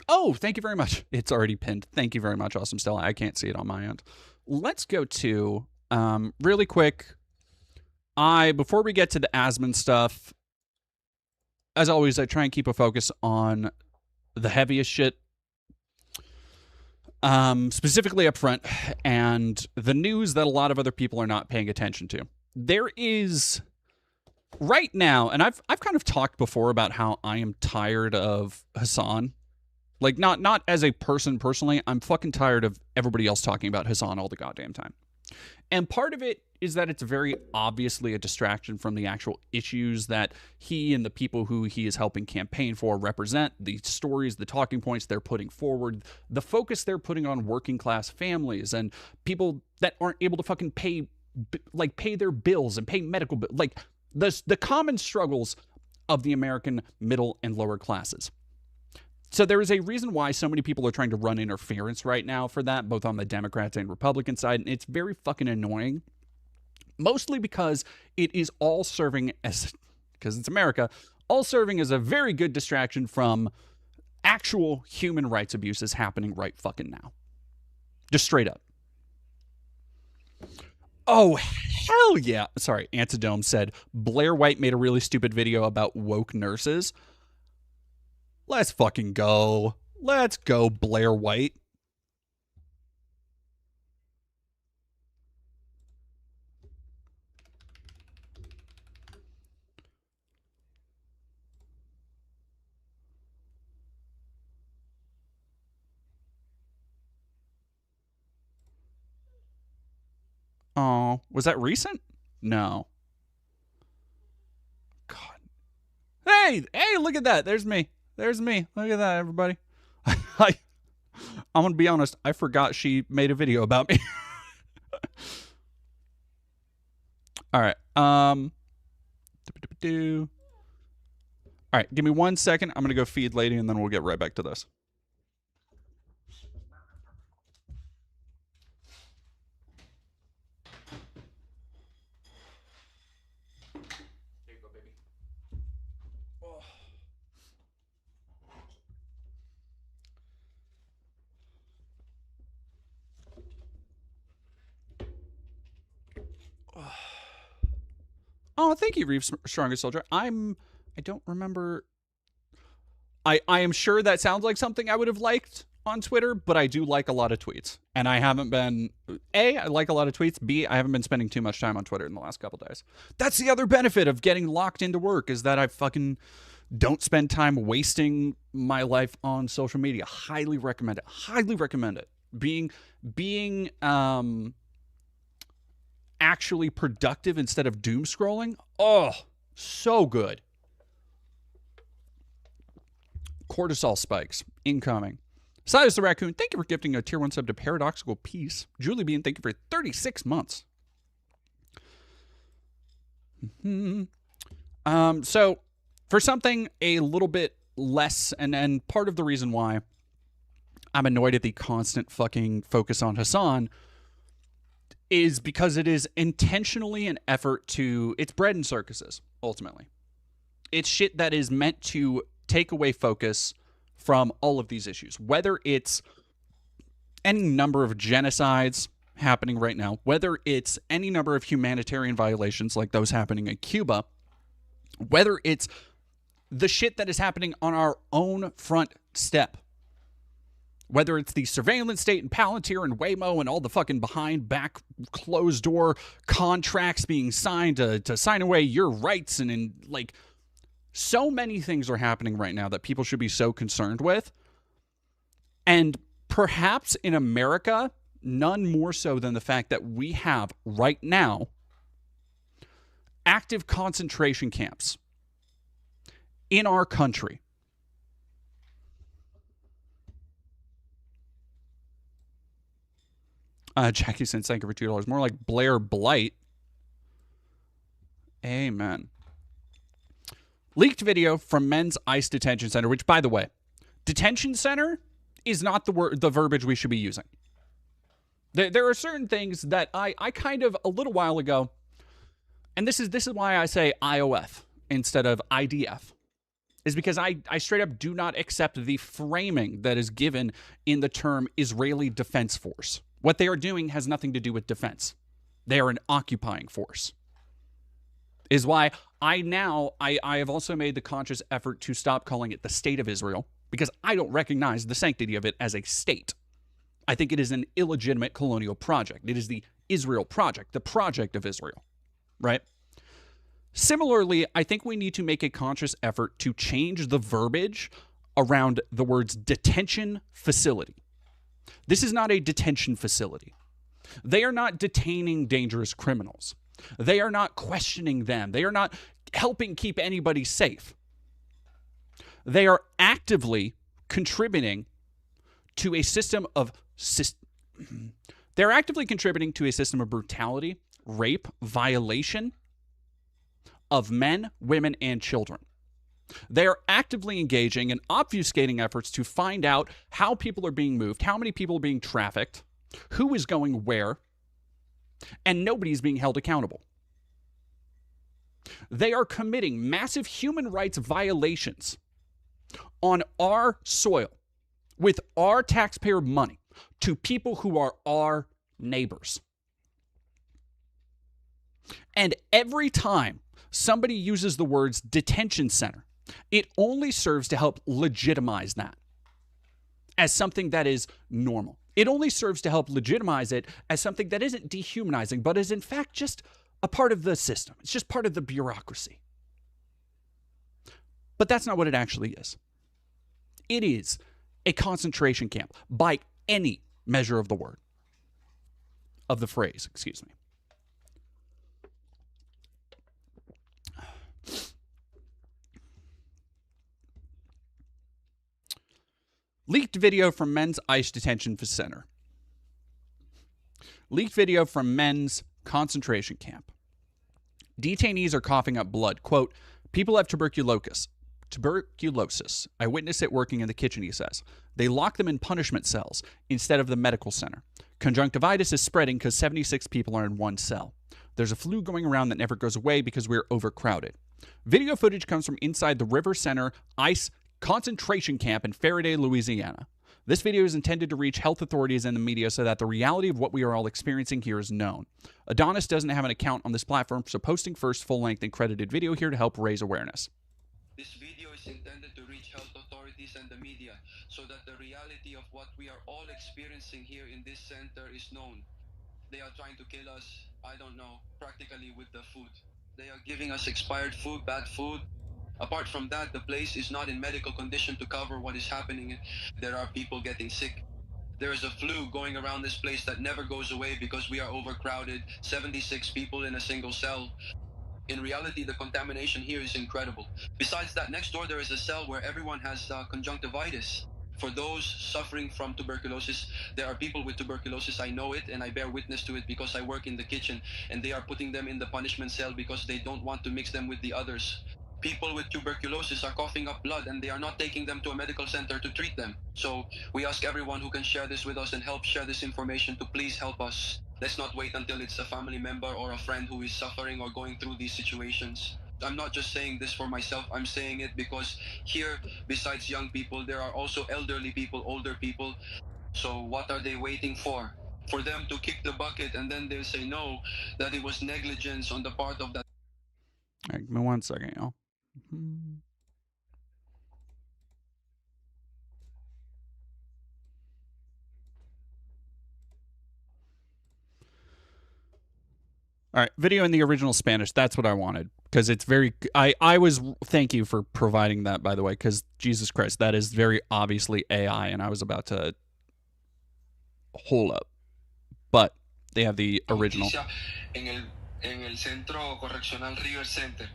Oh, thank you very much. It's already pinned. Thank you very much, Awesome Stella. I can't see it on my end. Let's go to, really quick, before we get to the Asmon stuff, as always, I try and keep a focus on the heaviest shit, specifically up front, and the news that a lot of other people are not paying attention to. There is, right now, and I've kind of talked before about how I am tired of Hassan. Like, not as a person personally, I'm fucking tired of everybody else talking about Hassan all the goddamn time. And part of it is that it's very obviously a distraction from the actual issues that he and the people who he is helping campaign for represent, the stories, the talking points they're putting forward, the focus they're putting on working class families and people that aren't able to fucking pay their bills and pay medical bills, like the common struggles of the American middle and lower classes. So there is a reason why so many people are trying to run interference right now for that, both on the Democrats and Republican side, and it's very fucking annoying. Mostly because it is all serving as, because it's America, all serving as a very good distraction from actual human rights abuses happening right fucking now. Just straight up. Oh, hell yeah. Sorry, Antidome said, Blair White made a really stupid video about woke nurses. Let's fucking go. Let's go, Blair White. Oh, was that recent? No. God. Hey, look at that. There's me. There's me. Look at that, everybody. I'm going to be honest. I forgot she made a video about me. All right. All right. Give me 1 second. I'm going to go feed Lady, and then we'll get right back to this. There you go, baby. Oh. Oh, thank you, Reeves Strongest Soldier. I don't remember. I am sure that sounds like something I would have liked on Twitter, but I do like a lot of tweets. And I haven't been, A, I like a lot of tweets. B, I haven't been spending too much time on Twitter in the last couple days. That's the other benefit of getting locked into work, is that I fucking don't spend time wasting my life on social media. Highly recommend it. Highly recommend it. Being actually productive instead of doom scrolling. Oh, so good. Cortisol spikes incoming. Silas the Raccoon, thank you for gifting a tier 1 sub to Paradoxical Peace. Julie Bean, thank you for 36 months. So for something a little bit less, and part of the reason why I'm annoyed at the constant fucking focus on Hassan is because it is intentionally an effort to, it's bread and circuses, ultimately. It's shit that is meant to take away focus from all of these issues, whether it's any number of genocides happening right now, whether it's any number of humanitarian violations like those happening in Cuba, whether it's the shit that is happening on our own front step, whether it's the surveillance state in Palantir and Waymo and all the fucking behind back closed door contracts being signed to sign away your rights, and in like so many things are happening right now that people should be so concerned with. And perhaps in America, none more so than the fact that we have right now active concentration camps in our country. Jackie sent thank you for $2. More like Blair Blight. Amen. Leaked video from men's ICE detention center, which, by the way, detention center is not the verbiage we should be using. There are certain things that I kind of, a little while ago, and this is why I say IOF instead of IDF, is because I straight up do not accept the framing that is given in the term Israeli Defense Force. What they are doing has nothing to do with defense. They are an occupying force. Is why I have also made the conscious effort to stop calling it the State of Israel, because I don't recognize the sanctity of it as a state. I think it is an illegitimate colonial project. It is the Israel project, the project of Israel, right? Similarly, I think we need to make a conscious effort to change the verbiage around the words detention facility. This is not a detention facility. They are not detaining dangerous criminals. They are not questioning them. They are not helping keep anybody safe. They are actively contributing to a system of brutality, rape, violation of men, women, and children. They are actively engaging in obfuscating efforts to find out how people are being moved, how many people are being trafficked, who is going where, and nobody is being held accountable. They are committing massive human rights violations on our soil with our taxpayer money to people who are our neighbors. And every time somebody uses the words detention center, it only serves to help legitimize that as something that is normal. It only serves to help legitimize it as something that isn't dehumanizing, but is in fact just a part of the system. It's just part of the bureaucracy. But that's not what it actually is. It is a concentration camp by any measure of the word, of the phrase, excuse me. Leaked video from men's ICE detention center. Leaked video from men's concentration camp. Detainees are coughing up blood. Quote, people have tuberculosis. I witnessed it working in the kitchen, he says. They lock them in punishment cells instead of the medical center. Conjunctivitis is spreading because 76 people are in one cell. There's a flu going around that never goes away because we're overcrowded. Video footage comes from inside the River Center ICE concentration camp in Faraday, Louisiana. This video is intended to reach health authorities and the media so that the reality of what we are all experiencing here is known. Adonis doesn't have an account on this platform, so posting first full-length and credited video here to help raise awareness. This video is intended to reach health authorities and the media so that the reality of what we are all experiencing here in this center is known. They are trying to kill us, I don't know, practically with the food. They are giving us expired food, bad food. Apart from that, the place is not in medical condition to cover what is happening. There are people getting sick. There is a flu going around this place that never goes away because we are overcrowded, 76 people in a single cell. In reality, the contamination here is incredible. Besides that, next door there is a cell where everyone has conjunctivitis. For those suffering from tuberculosis, there are people with tuberculosis. I know it and I bear witness to it because I work in the kitchen, and they are putting them in the punishment cell because they don't want to mix them with the others. People with tuberculosis are coughing up blood and they are not taking them to a medical center to treat them. So we ask everyone who can share this with us and help share this information to please help us. Let's not wait until it's a family member or a friend who is suffering or going through these situations. I'm not just saying this for myself, I'm saying it because here, besides young people, there are also elderly people, older people. So what are they waiting for? For them to kick the bucket and then they'll say no, that it was negligence on the part of that. All right, give me 1 second, y'all. All right, video in the original Spanish. That's what I wanted because it's very. I was. Thank you for providing that, by the way, because Jesus Christ, that is very obviously AI, and I was about to hold up, but they have the original. En el centro correccional River Center,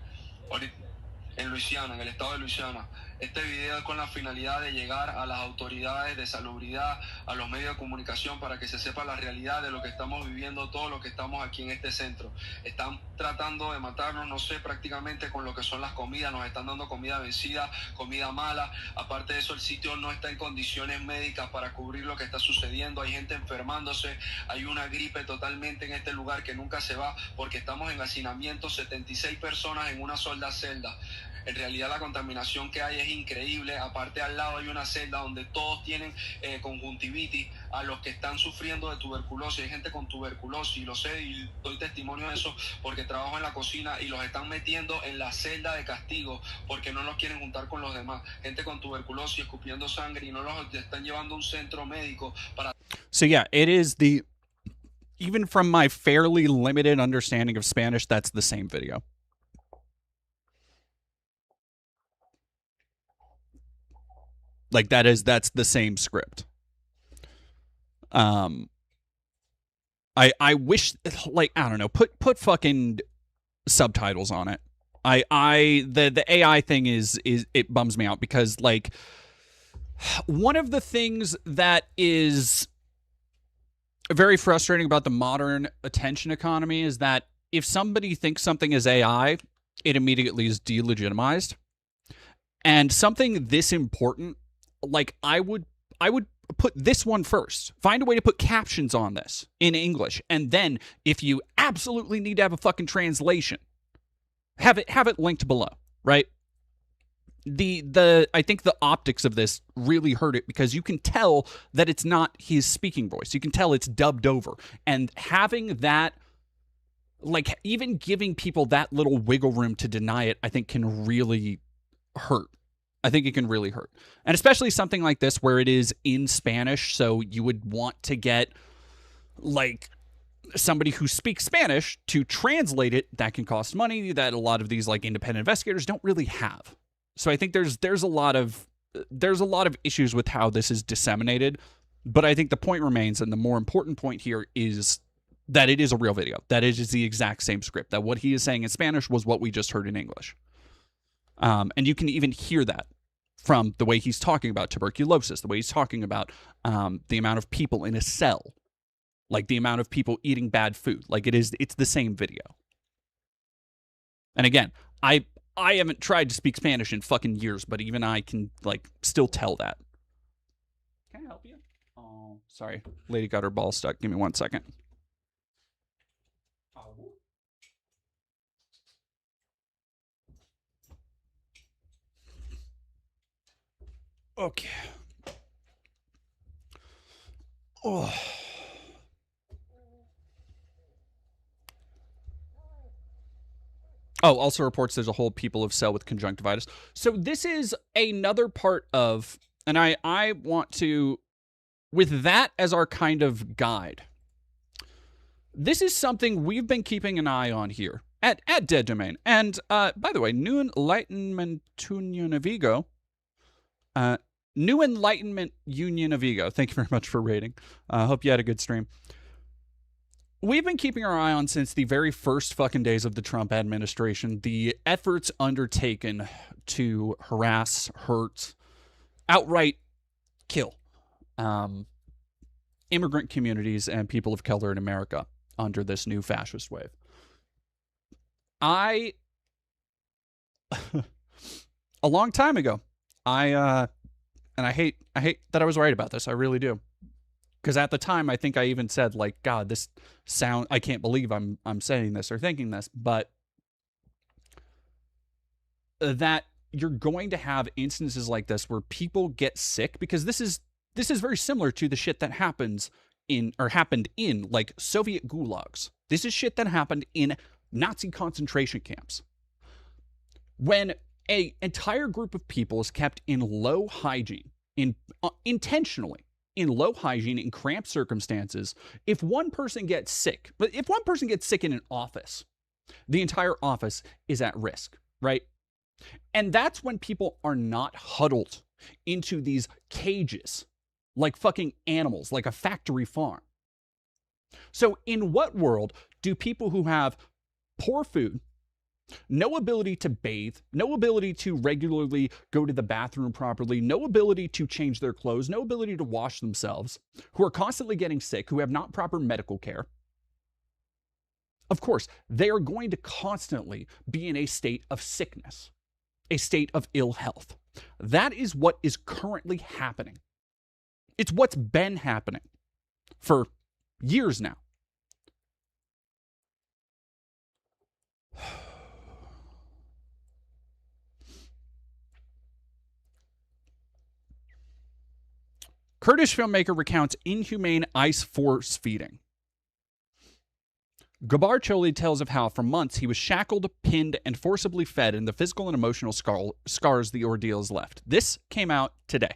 en Luisiana, en el estado de Luisiana. Este video es con la finalidad de llegar a las autoridades de salubridad, a los medios de comunicación, para que se sepa la realidad de lo que estamos viviendo todos los que estamos aquí en este centro. Están tratando de matarnos, no sé, prácticamente con lo que son las comidas. Nos están dando comida vencida, comida mala. Aparte de eso, el sitio no está en condiciones médicas para cubrir lo que está sucediendo. Hay gente enfermándose, hay una gripe totalmente en este lugar que nunca se va, porque estamos en hacinamiento, 76 personas en una sola celda. En realidad la contaminación que hay es increíble. Aparte, al lado hay una celda donde todos tienen conjuntivitis. A los que están sufriendo de tuberculosis, hay gente con tuberculosis, lo sé y doy testimonio de eso porque trabajo en la cocina, y los están metiendo en la celda de castigo porque no los quieren juntar con los demás. Gente con tuberculosis escupiendo sangre y no los están llevando a un centro médico para... So yeah, it is the... Even from my fairly limited understanding of Spanish, that's the same video. Like that's the same script. I wish, like, I don't know, put fucking subtitles on it. The AI thing is it bums me out because, like, one of the things that is very frustrating about the modern attention economy is that if somebody thinks something is AI, it immediately is delegitimized. And something this important, like, I would put this one first. Find a way to put captions on this in English, and then if you absolutely need to have a fucking translation, have it linked below, right? I think the optics of this really hurt it because you can tell that it's not his speaking voice. You can tell it's dubbed over, and having that, like, even giving people that little wiggle room to deny it, I think can really hurt. I think it can really hurt. And especially something like this where it is in Spanish, so you would want to get, like, somebody who speaks Spanish to translate it. That can cost money that a lot of these, like, independent investigators don't really have. So I think there's a lot of issues with how this is disseminated, but I think the point remains, and the more important point here is that it is a real video. That it is the exact same script. That what he is saying in Spanish was what we just heard in English. And you can even hear that from the way he's talking about tuberculosis, the way he's talking about the amount of people in a cell, like the amount of people eating bad food. Like, it's the same video. And again, I haven't tried to speak Spanish in fucking years, but even I can, like, still tell that. Can I help you? Oh, sorry. Lady got her ball stuck. Give me 1 second. Okay. Oh. Oh, also reports there's a whole people of cell with conjunctivitis. So this is another part of And I want to, with that as our kind of guide, this is something we've been keeping an eye on here at Dead Domain. And by the way, New Enlightenment Union of Ego. New Enlightenment Union of Ego. Thank you very much for rating. Hope you had a good stream. We've been keeping our eye on since the very first fucking days of the Trump administration the efforts undertaken to harass, hurt, outright kill immigrant communities and people of color in America under this new fascist wave. A long time ago, and I hate that I was right about this. I really do. Because at the time, I think I even said, like, God, this sound, I can't believe I'm saying this or thinking this, but that you're going to have instances like this where people get sick, because this is very similar to the shit that happened in like Soviet gulags. This is shit that happened in Nazi concentration camps. When an entire group of people is kept in low hygiene, intentionally in low hygiene, in cramped circumstances, if one person gets sick in an office, the entire office is at risk, right? And that's when people are not huddled into these cages like fucking animals, like a factory farm. So in what world do people who have poor food, no ability to bathe, no ability to regularly go to the bathroom properly, no ability to change their clothes, no ability to wash themselves, who are constantly getting sick, who have not proper medical care, of course, they are going to constantly be in a state of sickness, a state of ill health. That is what is currently happening. It's what's been happening for years now. Kurdish filmmaker recounts inhumane ice force feeding. Gabar Choli tells of how, for months, he was shackled, pinned, and forcibly fed, and the physical and emotional scars the ordeal has left. This came out today.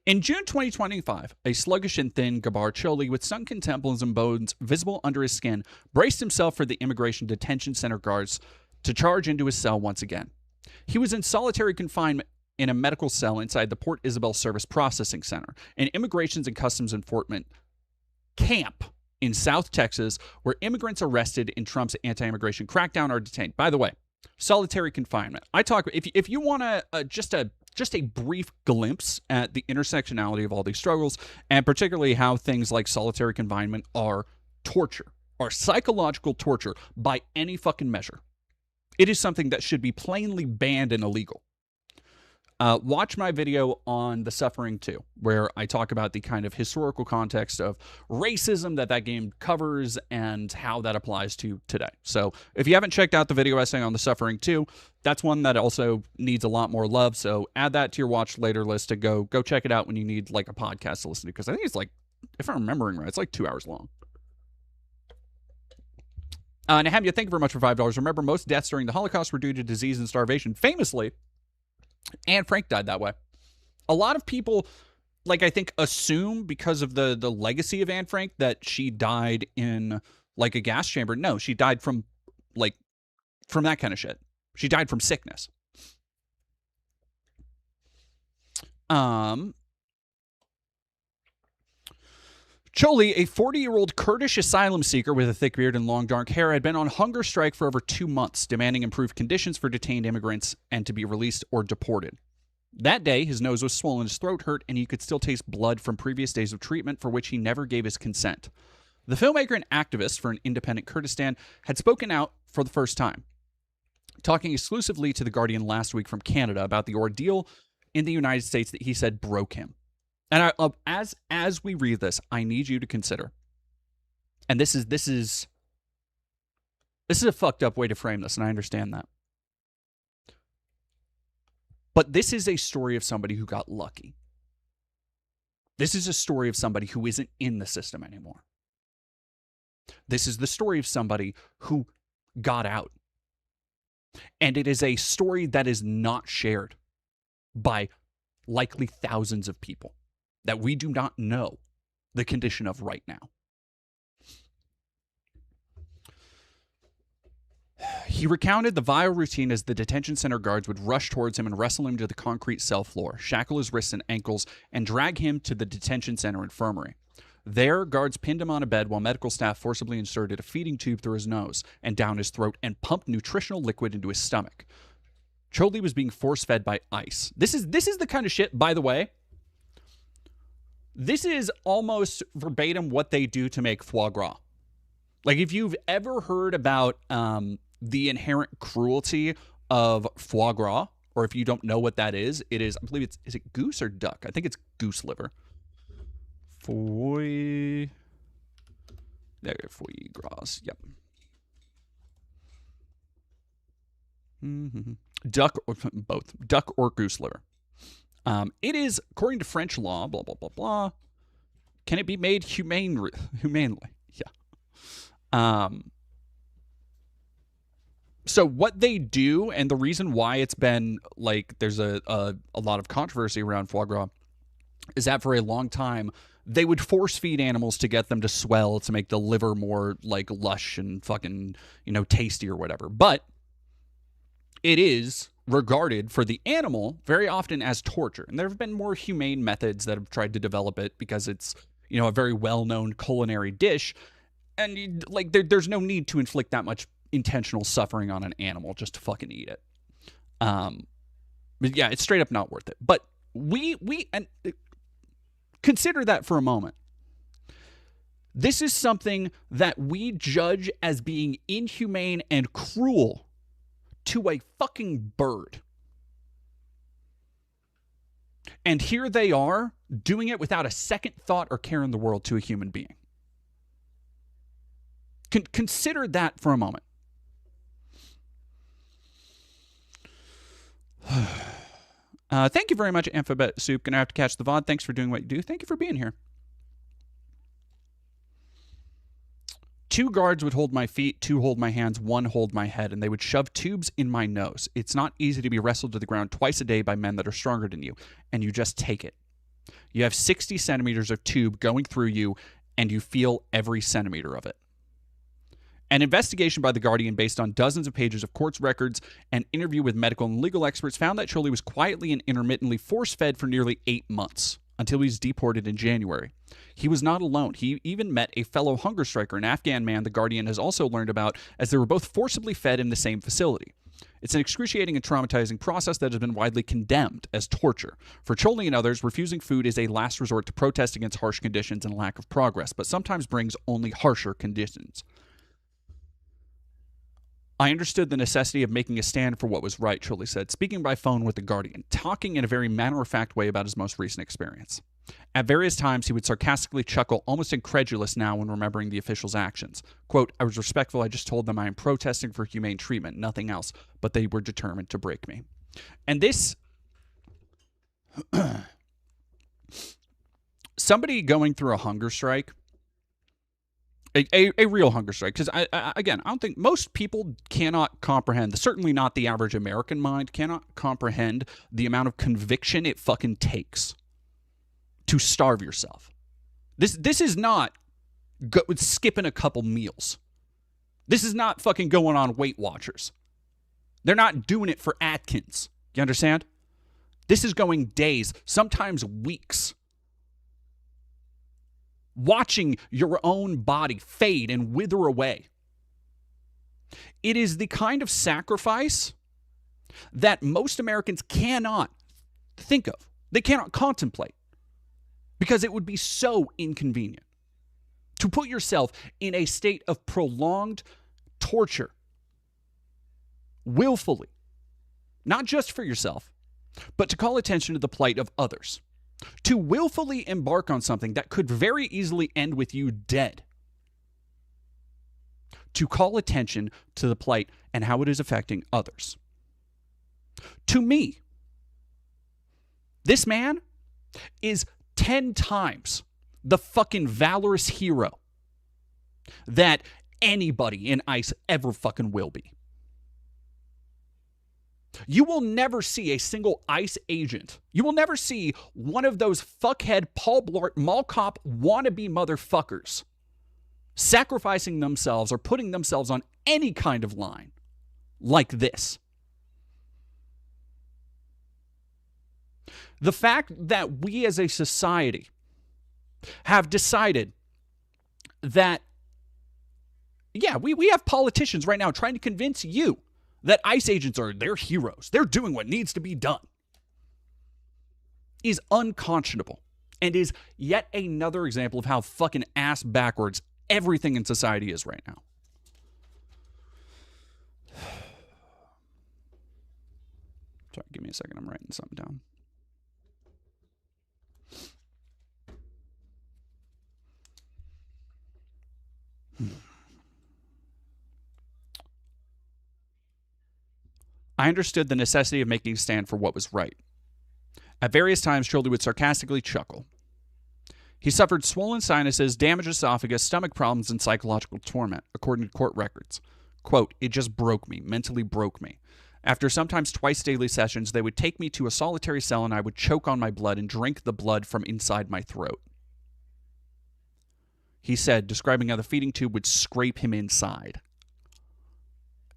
In June 2025, a sluggish and thin Gabar Choli with sunken temples and bones visible under his skin braced himself for the immigration detention center guards to charge into his cell once again. He was in solitary confinement in a medical cell inside the Port Isabel Service Processing Center, an Immigrations and Customs Enforcement camp in South Texas, where immigrants arrested in Trump's anti-immigration crackdown are detained. By the way, solitary confinement. I talk if you want just a brief glimpse at the intersectionality of all these struggles, and particularly how things like solitary confinement are torture, are psychological torture by any fucking measure. It is something that should be plainly banned and illegal. Watch my video on The Suffering 2, where I talk about the kind of historical context of racism that game covers and how that applies to today. So if you haven't checked out the video essay on The Suffering 2, that's one that also needs a lot more love. So add that to your watch later list to go check it out when you need like a podcast to listen to, because I think it's like, if I'm remembering right, it's like 2 hours long. Nehemia, thank you very much for $5. Remember, most deaths during the Holocaust were due to disease and starvation. Famously, Anne Frank died that way. A lot of people, like, I think, assume because of the legacy of Anne Frank that she died in like a gas chamber. No, she died from that kind of shit. She died from sickness. Choli, a 40-year-old Kurdish asylum seeker with a thick beard and long dark hair, had been on hunger strike for over 2 months, demanding improved conditions for detained immigrants and to be released or deported. That day, his nose was swollen, his throat hurt, and he could still taste blood from previous days of treatment for which he never gave his consent. The filmmaker and activist for an independent Kurdistan had spoken out for the first time, talking exclusively to The Guardian last week from Canada about the ordeal in the United States that he said broke him. And as we read this, I need you to consider, and this is a fucked up way to frame this, and I understand that. But this is a story of somebody who got lucky. This is a story of somebody who isn't in the system anymore. This is the story of somebody who got out. And it is a story that is not shared by likely thousands of people that we do not know the condition of right now. He recounted the vile routine as the detention center guards would rush towards him and wrestle him to the concrete cell floor, shackle his wrists and ankles, and drag him to the detention center infirmary. There, guards pinned him on a bed while medical staff forcibly inserted a feeding tube through his nose and down his throat and pumped nutritional liquid into his stomach. Choli was being force-fed by ice. This is the kind of shit, by the way. This is almost verbatim what they do to make foie gras. Like, if you've ever heard about the inherent cruelty of foie gras, or if you don't know what that is, it is, I believe is it goose or duck? I think it's goose liver. Foie gras, yep. Mm-hmm. Duck, or both, duck or goose liver. It is, according to French law, blah, blah, blah, blah. Can it be made humanely? Yeah. So what they do, and the reason why it's been, like, there's a lot of controversy around foie gras, is that for a long time, they would force feed animals to get them to swell, to make the liver more, like, lush and fucking, tasty or whatever. But it is regarded for the animal very often as torture. And there have been more humane methods that have tried to develop it because it's, a very well-known culinary dish. And, like, there's no need to inflict that much intentional suffering on an animal just to fucking eat it. But yeah, it's straight up not worth it. But we consider that for a moment. This is something that we judge as being inhumane and cruel to a fucking bird. And here they are doing it without a second thought or care in the world to a human being. Consider that for a moment. Thank you very much, Alphabet Soup. Gonna have to catch the VOD. Thanks for doing what you do. Thank you for being here. 2 guards would hold my feet, 2 hold my hands, 1 hold my head, and they would shove tubes in my nose. It's not easy to be wrestled to the ground twice a day by men that are stronger than you, and you just take it. You have 60 centimeters of tube going through you, and you feel every centimeter of it. An investigation by The Guardian based on dozens of pages of court records and interview with medical and legal experts found that Choli was quietly and intermittently force-fed for nearly 8 months, until he was deported in January. He was not alone. He even met a fellow hunger striker, an Afghan man The Guardian has also learned about, as they were both forcibly fed in the same facility. It's an excruciating and traumatizing process that has been widely condemned as torture. For Choli and others, refusing food is a last resort to protest against harsh conditions and lack of progress, but sometimes brings only harsher conditions. I understood the necessity of making a stand for what was right, Choli said, speaking by phone with The Guardian, talking in a very matter-of-fact way about his most recent experience. At various times, he would sarcastically chuckle, almost incredulous now when remembering the officials' actions. Quote, I was respectful, I just told them I am protesting for humane treatment, nothing else, but they were determined to break me. And this... somebody going through a hunger strike... A real hunger strike, because again, I don't think most people cannot comprehend, certainly not the average American mind, cannot comprehend the amount of conviction it fucking takes to starve yourself. This is not skipping a couple meals. This is not fucking going on Weight Watchers. They're not doing it for Atkins. You understand? This is going days, sometimes weeks. Watching your own body fade and wither away. It is the kind of sacrifice that most Americans cannot think of. They cannot contemplate because it would be so inconvenient to put yourself in a state of prolonged torture, willfully, not just for yourself, but to call attention to the plight of others. To willfully embark on something that could very easily end with you dead. To call attention to the plight and how it is affecting others. To me, this man is 10 times the fucking valorous hero that anybody in ICE ever fucking will be. You will never see a single ICE agent. You will never see one of those fuckhead Paul Blart mall cop wannabe motherfuckers sacrificing themselves or putting themselves on any kind of line like this. The fact that we as a society have decided that, yeah, we have politicians right now trying to convince you that ICE agents they're heroes. They're doing what needs to be done. Is unconscionable and is yet another example of how fucking ass backwards everything in society is right now. Sorry, give me a second. I'm writing something down. I understood the necessity of making a stand for what was right. At various times, Chorley would sarcastically chuckle. He suffered swollen sinuses, damaged esophagus, stomach problems, and psychological torment, according to court records. Quote, "It just broke me, mentally broke me. After sometimes twice daily sessions, they would take me to a solitary cell and I would choke on my blood and drink the blood from inside my throat." He said, describing how the feeding tube would scrape him inside.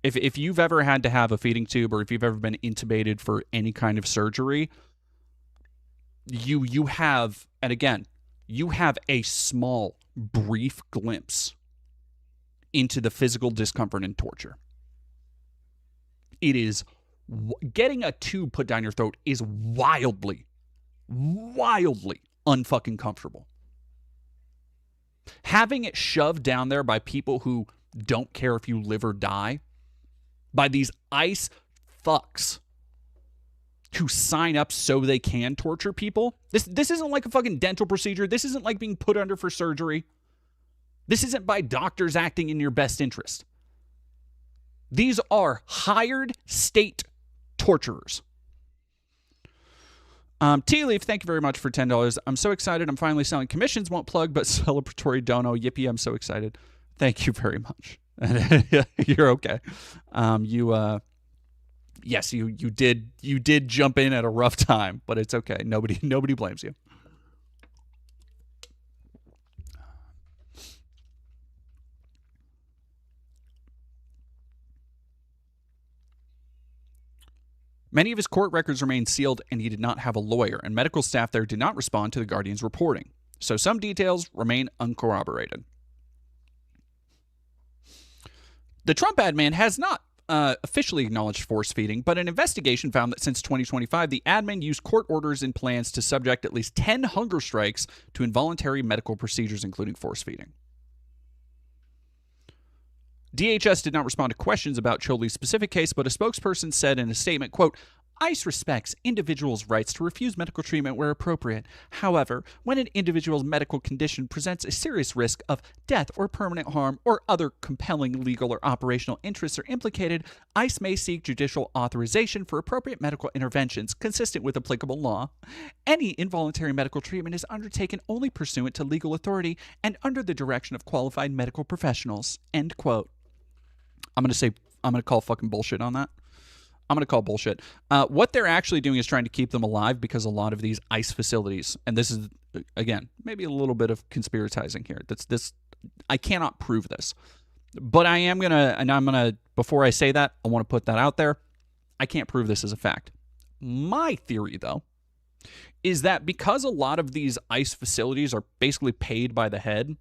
If you've ever had to have a feeding tube or if you've ever been intubated for any kind of surgery, you have, and again, you have a small, brief glimpse into the physical discomfort and torture. It is, getting a tube put down your throat is wildly, wildly unfucking comfortable. Having it shoved down there by people who don't care if you live or die, by these ICE fucks who sign up so they can torture people. This isn't like a fucking dental procedure. This isn't like being put under for surgery. This isn't by doctors acting in your best interest. These are hired state torturers. Tea Leaf, thank you very much for $10. I'm so excited. I'm finally selling commissions. Won't plug, but celebratory dono. Yippee, I'm so excited. Thank you very much. You're okay. Yes, you did jump in at a rough time, but it's okay. Nobody blames you. Many of his court records remained sealed, and he did not have a lawyer, and medical staff there did not respond to the Guardian's reporting. So some details remain uncorroborated. The Trump admin has not officially acknowledged force feeding, but an investigation found that since 2025, the admin used court orders and plans to subject at least 10 hunger strikes to involuntary medical procedures, including force feeding. DHS did not respond to questions about Chorley's specific case, but a spokesperson said in a statement, quote, "ICE respects individuals' rights to refuse medical treatment where appropriate. However, when an individual's medical condition presents a serious risk of death or permanent harm or other compelling legal or operational interests are implicated, ICE may seek judicial authorization for appropriate medical interventions consistent with applicable law. Any involuntary medical treatment is undertaken only pursuant to legal authority and under the direction of qualified medical professionals." End quote. I'm going to call fucking bullshit on that. I'm going to call bullshit. What they're actually doing is trying to keep them alive because a lot of these ICE facilities, and this is, again, maybe a little bit of conspiratizing here. I cannot prove this. But I'm going to, before I say that, I want to put that out there. I can't prove this as a fact. My theory, though, is that because a lot of these ICE facilities are basically paid by the head,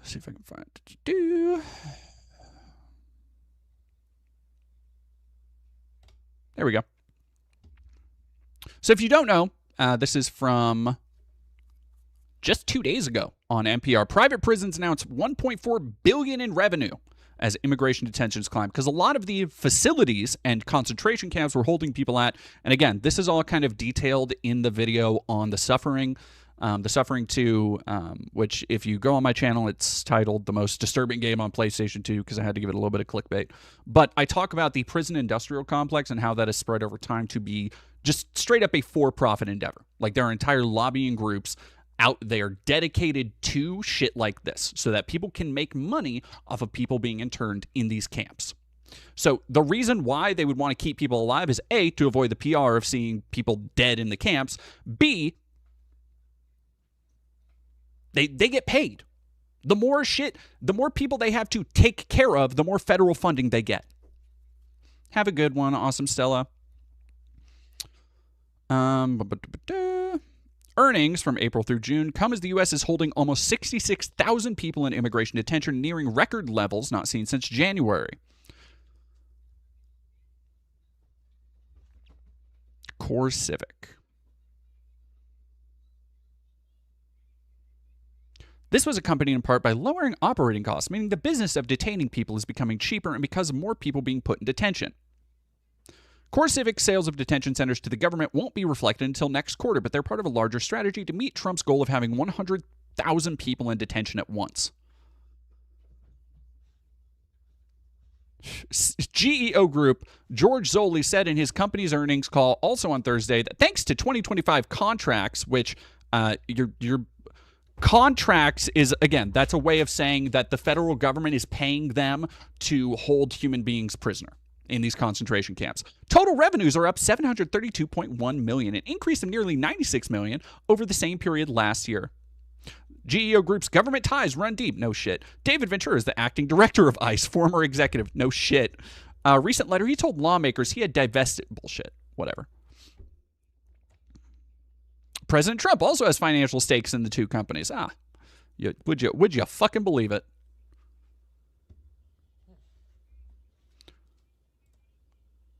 let's see if I can find it. There we go. So if you don't know, this is from just 2 days ago on NPR. Private prisons announced $1.4 billion in revenue as immigration detentions climb, because a lot of the facilities and concentration camps were holding people at, and again, this is all kind of detailed in the video on The Suffering. The Suffering 2, which if you go on my channel, it's titled The Most Disturbing Game on PlayStation 2, because I had to give it a little bit of clickbait. But I talk about the prison industrial complex and how that has spread over time to be just straight up a for-profit endeavor. Like there are entire lobbying groups out there dedicated to shit like this so that people can make money off of people being interned in these camps. So the reason why they would want to keep people alive is A, to avoid the PR of seeing people dead in the camps. B, they get paid. The more people they have to take care of, the more federal funding they get. Have a good one, awesome Stella. Earnings from April through June come as the U.S. is holding almost 66,000 people in immigration detention, nearing record levels not seen since January. Core Civic. This was accompanied in part by lowering operating costs, meaning the business of detaining people is becoming cheaper and because of more people being put in detention. Core Civic sales of detention centers to the government won't be reflected until next quarter, but they're part of a larger strategy to meet Trump's goal of having 100,000 people in detention at once. GEO Group, George Zoli said in his company's earnings call also on Thursday that thanks to 2025 contracts, which your contracts is, again, that's a way of saying that the federal government is paying them to hold human beings prisoner in these concentration camps. Total revenues are up $732.1 million, an increase of nearly $96 million over the same period last year. GEO Group's government ties run deep. No shit. David Ventura is the acting director of ICE, former executive. No shit. Recent letter, he told lawmakers he had divested. Bullshit. Whatever. President Trump also has financial stakes in the two companies. Would you fucking believe it?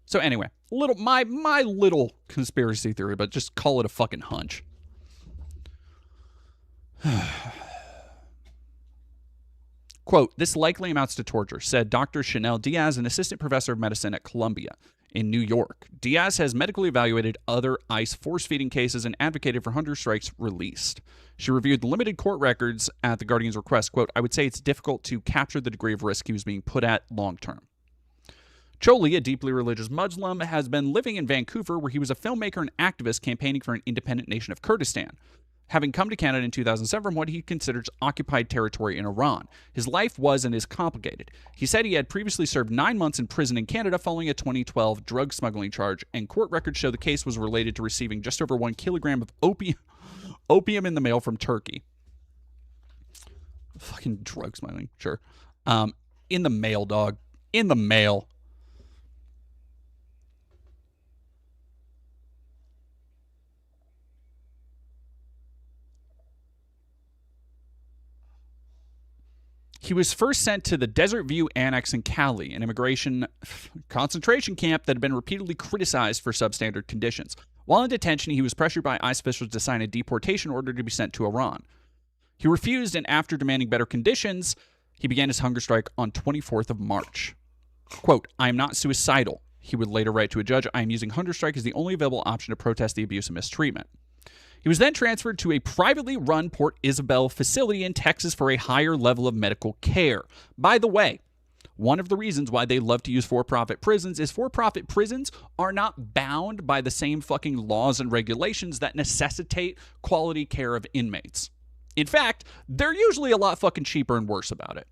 So anyway, my little conspiracy theory, but just call it a fucking hunch. Quote, this likely amounts to torture, said Dr. Chanel Diaz, an assistant professor of medicine at Columbia in New York. Diaz has medically evaluated other ICE force-feeding cases and advocated for hunger strikes released. She reviewed the limited court records at the Guardian's request. Quote, I would say it's difficult to capture the degree of risk he was being put at long-term. Choli, a deeply religious Muslim, has been living in Vancouver, where he was a filmmaker and activist campaigning for an independent nation of Kurdistan, having come to Canada in 2007 from what he considers occupied territory in Iran. His life was and is complicated. He said he had previously served 9 months in prison in Canada following a 2012 drug smuggling charge, and court records show the case was related to receiving just over 1 kilogram of opium in the mail from Turkey. Fucking drug smuggling, sure. In the mail, dog. In the mail. He was first sent to the Desert View Annex in Cali, an immigration concentration camp that had been repeatedly criticized for substandard conditions. While in detention, he was pressured by ICE officials to sign a deportation order to be sent to Iran. He refused, and after demanding better conditions, he began his hunger strike on 24th of March. Quote, I am not suicidal, he would later write to a judge. I am using hunger strike as the only available option to protest the abuse and mistreatment. He was then transferred to a privately run Port Isabel facility in Texas for a higher level of medical care. By the way, one of the reasons why they love to use for-profit prisons is for-profit prisons are not bound by the same fucking laws and regulations that necessitate quality care of inmates. In fact, they're usually a lot fucking cheaper and worse about it.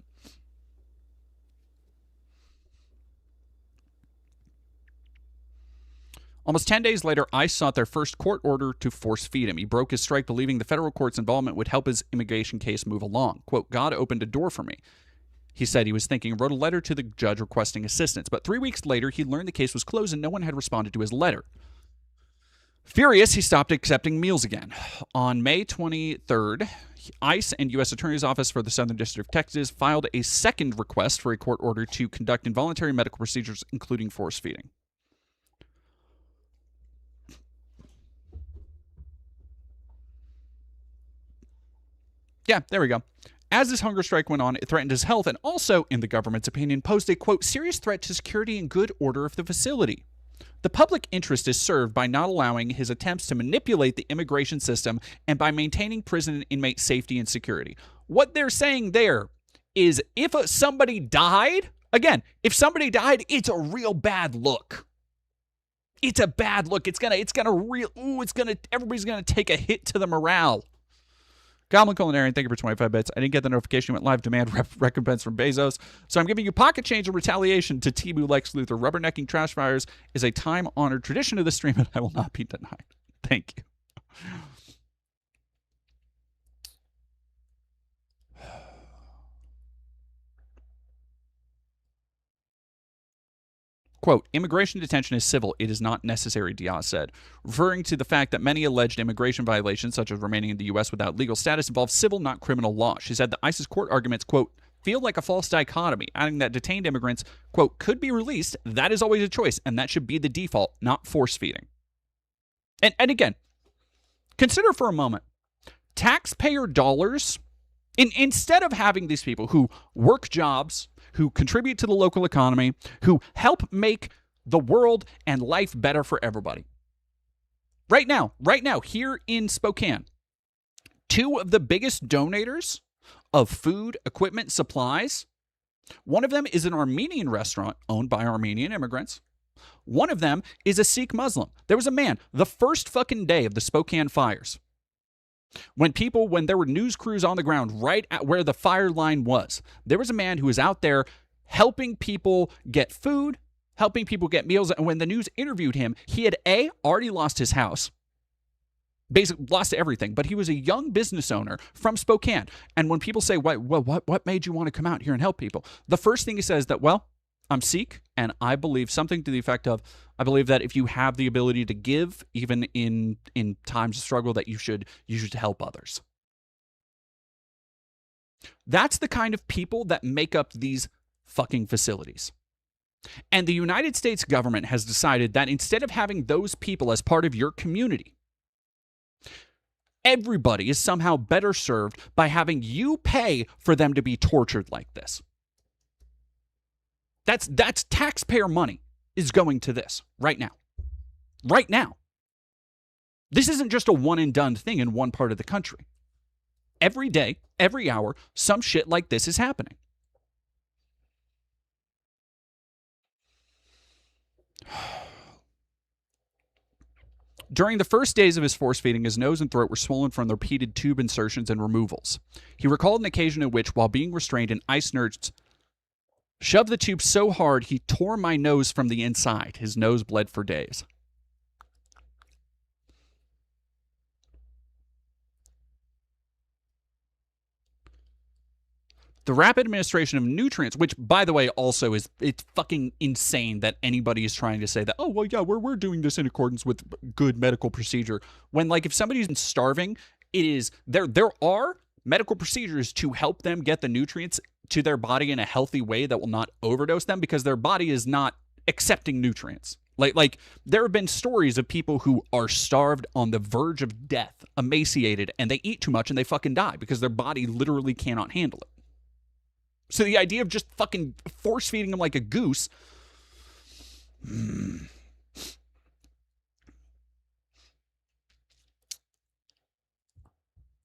Almost 10 days later, ICE sought their first court order to force feed him. He broke his strike, believing the federal court's involvement would help his immigration case move along. Quote, God opened a door for me, he said he was thinking, and wrote a letter to the judge requesting assistance. But 3 weeks later, he learned the case was closed and no one had responded to his letter. Furious, he stopped accepting meals again. On May 23rd, ICE and U.S. Attorney's Office for the Southern District of Texas filed a second request for a court order to conduct involuntary medical procedures, including force feeding. Yeah, there we go. As this hunger strike went on, it threatened his health and also, in the government's opinion, posed a, quote, serious threat to security and good order of the facility. The public interest is served by not allowing his attempts to manipulate the immigration system and by maintaining prison and inmate safety and security. What they're saying there is if somebody died, again, if somebody died, it's a real bad look. It's a bad look. Everybody's gonna take a hit to the morale. Goblin Culinarian, thank you for 25 bits. I didn't get the notification. Went live. Demand recompense from Bezos. So I'm giving you pocket change in retaliation to Timu Lex Luthor. Rubbernecking trash fires is a time-honored tradition of the stream, and I will not be denied. Thank you. Quote, immigration detention is civil. It is not necessary, Diaz said, referring to the fact that many alleged immigration violations, such as remaining in the U.S. without legal status, involve civil, not criminal law. She said the ISIS court arguments, quote, feel like a false dichotomy, adding that detained immigrants, quote, could be released. That is always a choice, and that should be the default, not force feeding. And again, consider for a moment, taxpayer dollars, instead of having these people who work jobs, who contribute to the local economy, who help make the world and life better for everybody. Right now, here in Spokane, two of the biggest donators of food, equipment, supplies, one of them is an Armenian restaurant owned by Armenian immigrants. One of them is a Sikh Muslim. There was a man, the first fucking day of the Spokane fires, when there were news crews on the ground right at where the fire line was, there was a man who was out there helping people get food, helping people get meals. And when the news interviewed him, he had already lost his house, basically lost everything, but he was a young business owner from Spokane. And when people say, what made you want to come out here and help people? The first thing he says that, well, I'm Sikh, and I believe something to the effect of, I believe that if you have the ability to give, even in times of struggle, that you should help others. That's the kind of people that make up these fucking facilities. And the United States government has decided that instead of having those people as part of your community, everybody is somehow better served by having you pay for them to be tortured like this. That's taxpayer money is going to this right now. Right now. This isn't just a one and done thing in one part of the country. Every day, every hour, some shit like this is happening. During the first days of his force feeding, his nose and throat were swollen from the repeated tube insertions and removals. He recalled an occasion in which, while being restrained, an ICE nurse shoved the tube so hard he tore my nose from the inside. His nose bled for days. The rapid administration of nutrients, which, by the way, also it's fucking insane that anybody is trying to say that, oh, well, yeah, we're doing this in accordance with good medical procedure. When, like, if somebody's starving, it is, there are medical procedures to help them get the nutrients to their body in a healthy way that will not overdose them, because their body is not accepting nutrients. Like there have been stories of people who are starved on the verge of death, emaciated, and they eat too much and they fucking die because their body literally cannot handle it. So the idea of just fucking force feeding them like a goose.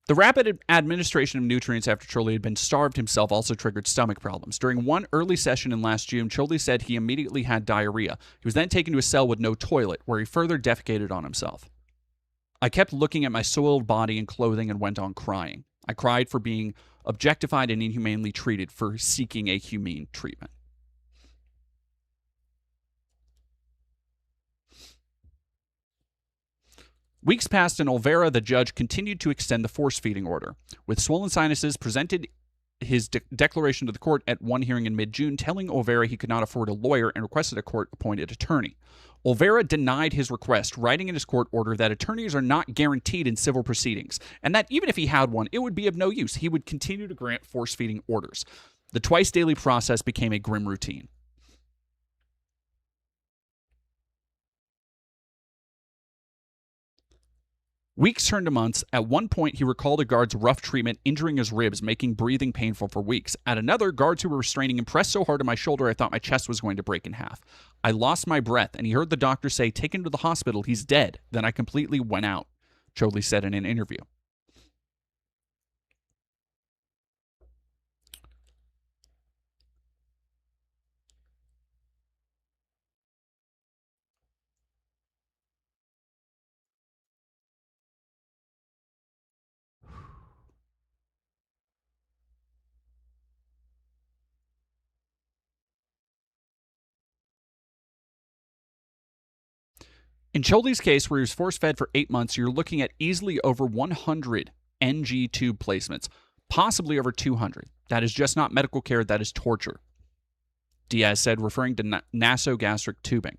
The rapid administration of nutrients after Chorley had been starved himself also triggered stomach problems. During one early session in last June, Chorley said he immediately had diarrhea. He was then taken to a cell with no toilet, where he further defecated on himself. I kept looking at my soiled body and clothing and went on crying. I cried for being objectified and inhumanely treated, for seeking a humane treatment. Weeks passed, and Olvera, the judge, continued to extend the force-feeding order. With swollen sinuses, presented his declaration to the court at one hearing in mid-June, telling Olvera he could not afford a lawyer and requested a court-appointed attorney. Olvera denied his request, writing in his court order that attorneys are not guaranteed in civil proceedings, and that even if he had one, it would be of no use. He would continue to grant force-feeding orders. The twice-daily process became a grim routine. Weeks turned to months. At one point, he recalled a guard's rough treatment, injuring his ribs, making breathing painful for weeks. At another, guards who were restraining him pressed so hard on my shoulder I thought my chest was going to break in half. I lost my breath, and he heard the doctor say, "Take him to the hospital, he's dead." Then I completely went out, Chodley said in an interview. In Choli's case, where he was force-fed for 8 months, you're looking at easily over 100 NG tube placements, possibly over 200. That is just not medical care, that is torture, Diaz said, referring to nasogastric tubing.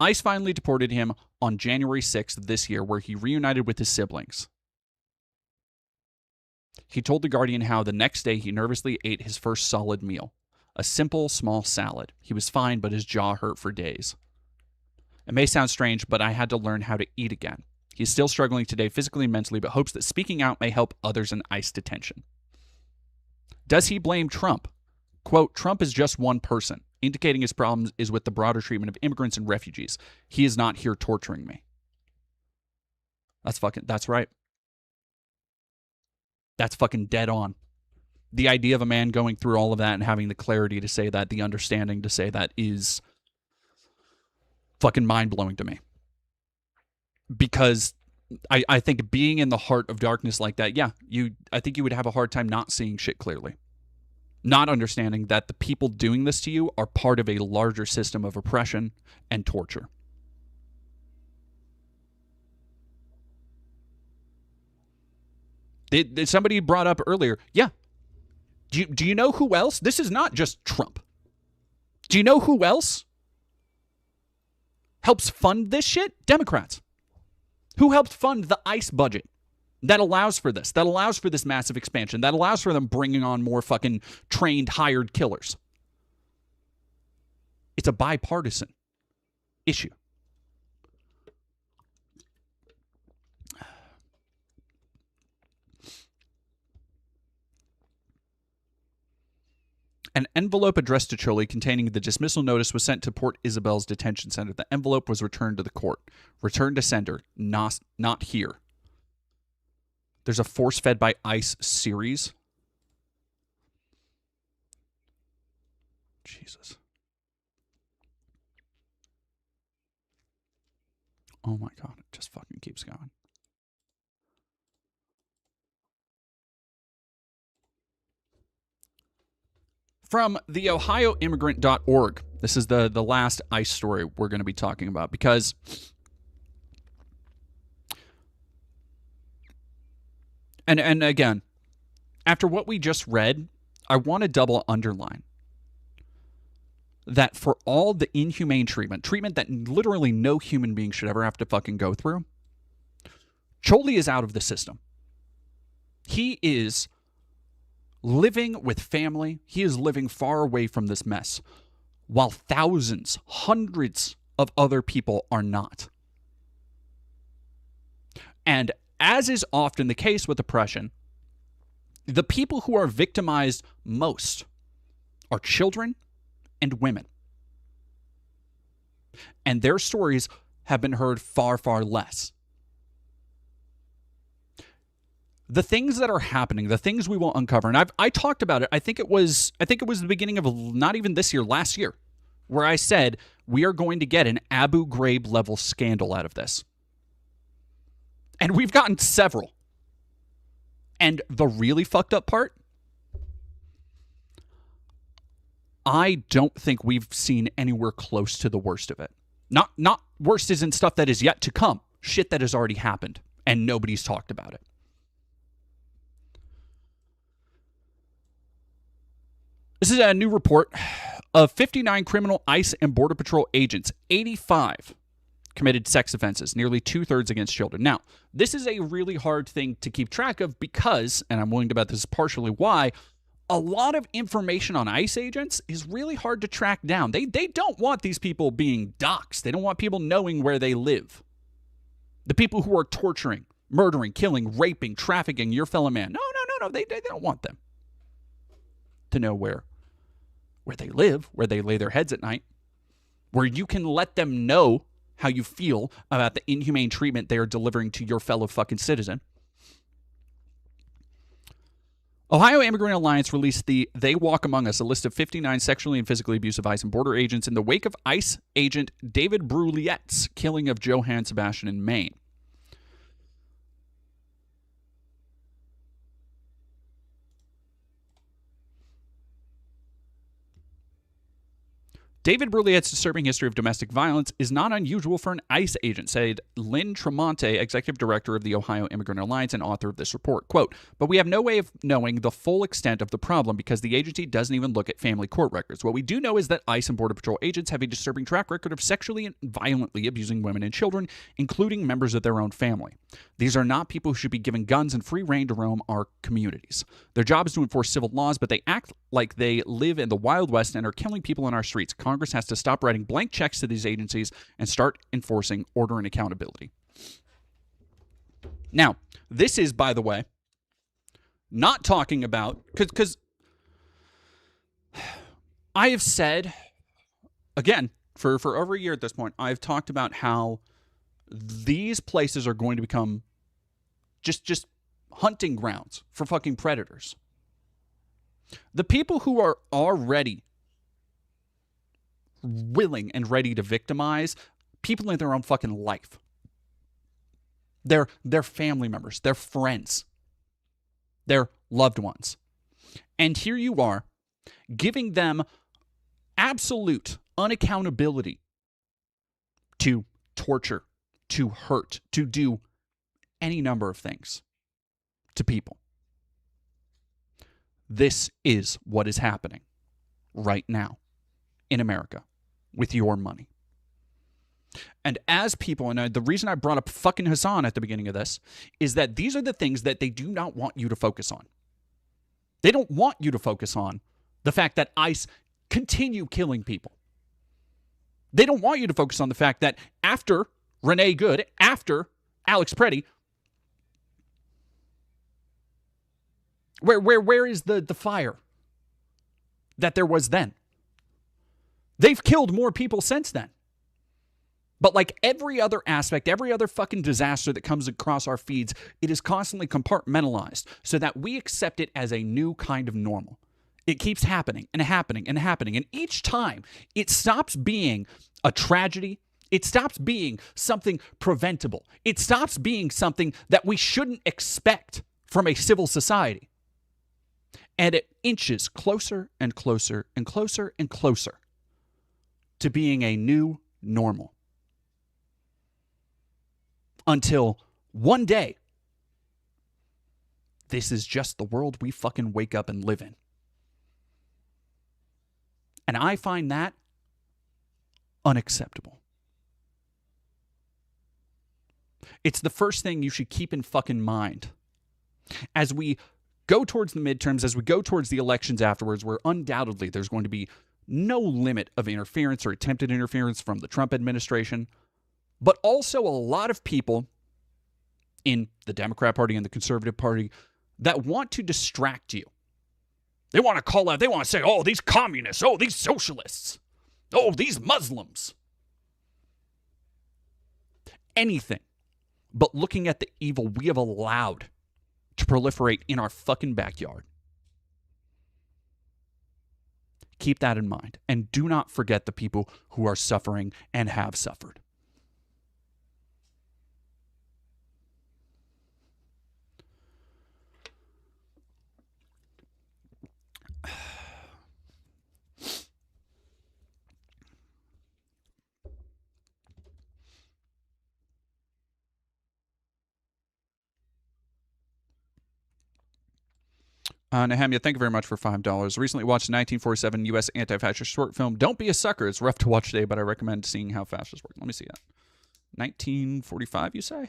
ICE finally deported him on January 6th of this year, where he reunited with his siblings. He told The Guardian how the next day he nervously ate his first solid meal, a simple, small salad. He was fine, but his jaw hurt for days. It may sound strange, but I had to learn how to eat again. He's still struggling today physically and mentally, but hopes that speaking out may help others in ICE detention. Does he blame Trump? Quote, Trump is just one person, indicating his problem is with the broader treatment of immigrants and refugees. He is not here torturing me. That's right. That's fucking dead on. The idea of a man going through all of that and having the clarity to say that, the understanding to say that, is fucking mind-blowing to me. Because I think being in the heart of darkness like that, I think you would have a hard time not seeing shit clearly. Not understanding that the people doing this to you are part of a larger system of oppression and torture. Somebody brought up earlier, do you know who else? This is not just Trump. Do you know who else helps fund this shit? Democrats. Who helped fund the ICE budget that allows for this? That allows for this massive expansion. That allows for them bringing on more fucking trained, hired killers. It's a bipartisan issue. An envelope addressed to Choli containing the dismissal notice was sent to Port Isabel's detention center. The envelope was returned to the court. Returned to sender, not here. There's a force-fed by ICE series. Jesus. Oh my God, it just fucking keeps going. From the ohioimmigrant.org. This is the last ICE story we're going to be talking about, because and again, after what we just read, I want to double underline that for all the inhumane treatment that literally no human being should ever have to fucking go through, Choli is out of the system. He is living with family. He is living far away from this mess, while thousands, hundreds of other people are not. And as is often the case with oppression, the people who are victimized most are children and women. And their stories have been heard far, far less. The things that are happening, the things we will uncover, and I talked about it. I think it was the beginning of not even this year, last year, where I said we are going to get an Abu Ghraib level scandal out of this. And we've gotten several. And the really fucked up part, I don't think we've seen anywhere close to the worst of it. Not worst as in stuff that is yet to come. Shit that has already happened and nobody's talked about it. This is a new report of 59 criminal ICE and Border Patrol agents. 85 committed sex offenses, nearly 2/3 against children. Now, this is a really hard thing to keep track of because, and I'm willing to bet this is partially why, a lot of information on ICE agents is really hard to track down. They don't want these people being doxxed. They don't want people knowing where they live. The people who are torturing, murdering, killing, raping, trafficking your fellow man. No. They don't want them to know where they live, where they lay their heads at night, where you can let them know how you feel about the inhumane treatment they are delivering to your fellow fucking citizen. Ohio Immigrant Alliance released the They Walk Among Us, a list of 59 sexually and physically abusive ICE and border agents in the wake of ICE agent David Bruliette's killing of Johann Sebastian in Maine. David Brulier's disturbing history of domestic violence is not unusual for an ICE agent, said Lynn Tremonte, executive director of the Ohio Immigrant Alliance and author of this report. Quote, but we have no way of knowing the full extent of the problem because the agency doesn't even look at family court records. What we do know is that ICE and Border Patrol agents have a disturbing track record of sexually and violently abusing women and children, including members of their own family. These are not people who should be given guns and free rein to roam our communities. Their job is to enforce civil laws, but they act like they live in the Wild West and are killing people in our streets. Congress has to stop writing blank checks to these agencies and start enforcing order and accountability. Now, this is, by the way, not talking about, because I have said, again, for over a year at this point, I've talked about how these places are going to become just hunting grounds for fucking predators. The people who are already willing and ready to victimize people in their own fucking life, their family members, their friends, their loved ones. And here you are giving them absolute unaccountability to torture, to hurt, to do any number of things to people. This is what is happening right now in America with your money. And as people, and the reason I brought up fucking Hassan at the beginning of this is that these are the things that they do not want you to focus on. They don't want you to focus on the fact that ICE continue killing people. They don't want you to focus on the fact that after Renee Good, after Alex Preddy, where is the fire that there was then? They've killed more people since then. But like every other aspect, every other fucking disaster that comes across our feeds, it is constantly compartmentalized so that we accept it as a new kind of normal. It keeps happening and happening and happening. And each time it stops being a tragedy. It stops being something preventable. It stops being something that we shouldn't expect from a civil society. And it inches closer and closer and closer and closer to being a new normal. Until one day, this is just the world we fucking wake up and live in. And I find that unacceptable. It's the first thing you should keep in fucking mind as we go towards the midterms, as we go towards the elections afterwards, where undoubtedly there's going to be no limit of interference or attempted interference from the Trump administration, but also a lot of people in the Democrat Party and the Conservative Party that want to distract you. They want to call out, they want to say, oh, these communists, oh, these socialists, oh, these Muslims. Anything but looking at the evil we have allowed to proliferate in our fucking backyard. Keep that in mind. And do not forget the people who are suffering and have suffered. Nehemia, thank you very much for $5. Recently watched a 1947 U.S. anti-fascist short film, Don't Be a Sucker. It's rough to watch today, but I recommend seeing how fascists work. Let me see that. 1945, you say?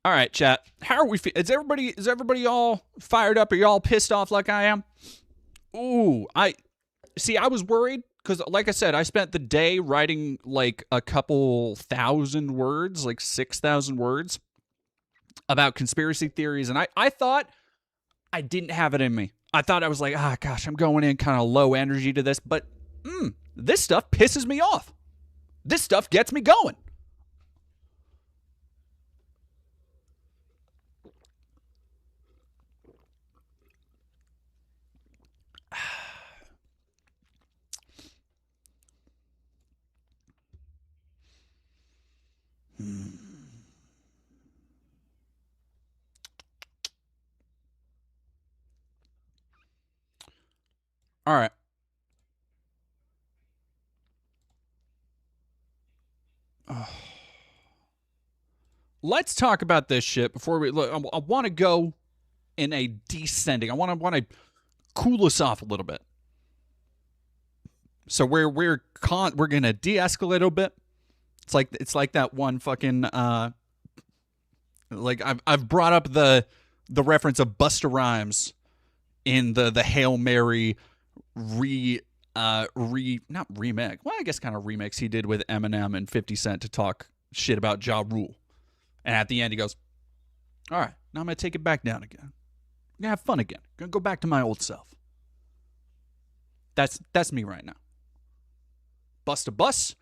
All right, chat. How are we? Is everybody all fired up? Are you all pissed off like I am? Ooh, I was worried because, like I said, I spent the day writing like a couple thousand words, like 6,000 words about conspiracy theories, and I thought I didn't have it in me. I thought I was like, gosh, I'm going in kind of low energy to this, but this stuff pisses me off. This stuff gets me going. All right. Let's talk about this shit before we look. I want to go in a descending. I want to cool us off a little bit. So we're gonna de-escalate a little bit. It's like that one fucking like I've brought up the reference of Busta Rhymes in the Hail Mary not remix. Well, I guess kind of remix he did with Eminem and 50 Cent to talk shit about Ja Rule. And at the end he goes, "All right, now I'm gonna take it back down again. I'm gonna have fun again. I'm gonna go back to my old self." That's me right now. Bust a bus.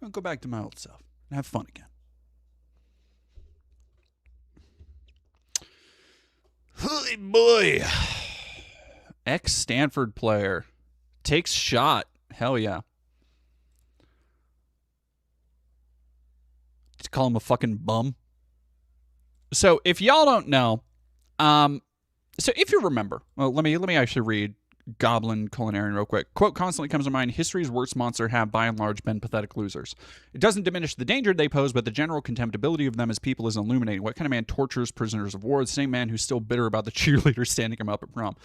I'm gonna go back to my old self and have fun again. Holy boy. Ex-Stanford player takes shot. Hell yeah. Just call him a fucking bum. So if y'all don't know, so if you remember, well, let me actually read Goblin Culinarian real quick. Quote constantly comes to mind: history's worst monster have by and large been pathetic losers. It doesn't diminish the danger they pose, but the general contemptibility of them as people is illuminating. What kind of man tortures prisoners of war? The same man who's still bitter about the cheerleader standing him up at prom.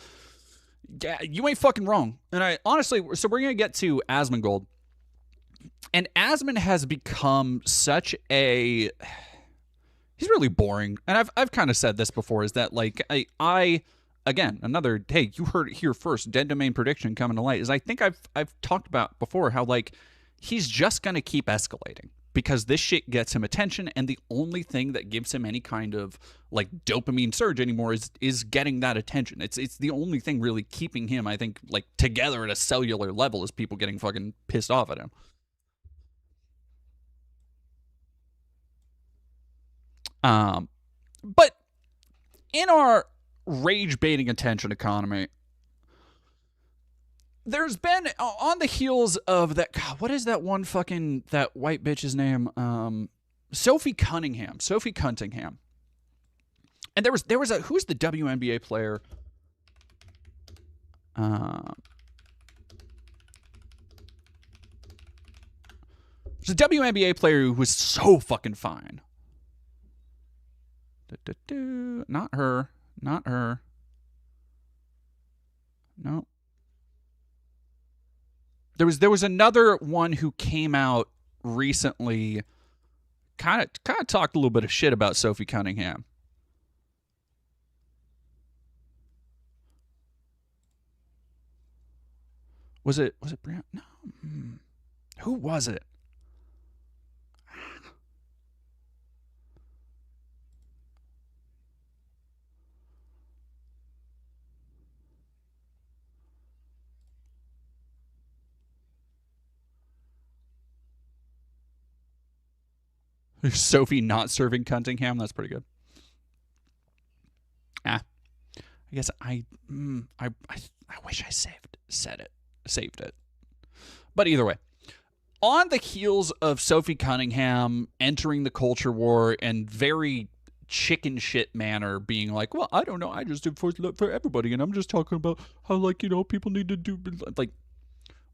Yeah, you ain't fucking wrong. And I honestly, so we're gonna get to Asmongold, and Asmon has become such a, he's really boring. And I've kind of said this before, is that like I again, another, hey, you heard it here first, dead domain prediction coming to light, is I think I've talked about before how like he's just going to keep escalating because this shit gets him attention, and the only thing that gives him any kind of like dopamine surge anymore is getting that attention. It's the only thing really keeping him, I think, like together at a cellular level, is people getting fucking pissed off at him. But in our rage baiting attention economy, there's been on the heels of that. God, what is that one fucking that white bitch's name? Sophie Cunningham. Sophie Cunningham. And there was a, who's the WNBA player? There's a WNBA player who was so fucking fine. Not her. Not her. No. There was another one who came out recently, kind of talked a little bit of shit about Sophie Cunningham. Was it Brianna? No. Who was it? Sophie not serving Cunningham. That's pretty good. I guess I wish I saved it. But either way, on the heels of Sophie Cunningham entering the culture war and very chicken shit manner being like, well, I don't know, I just did for everybody, and I'm just talking about how, like, you know, people need to do, like,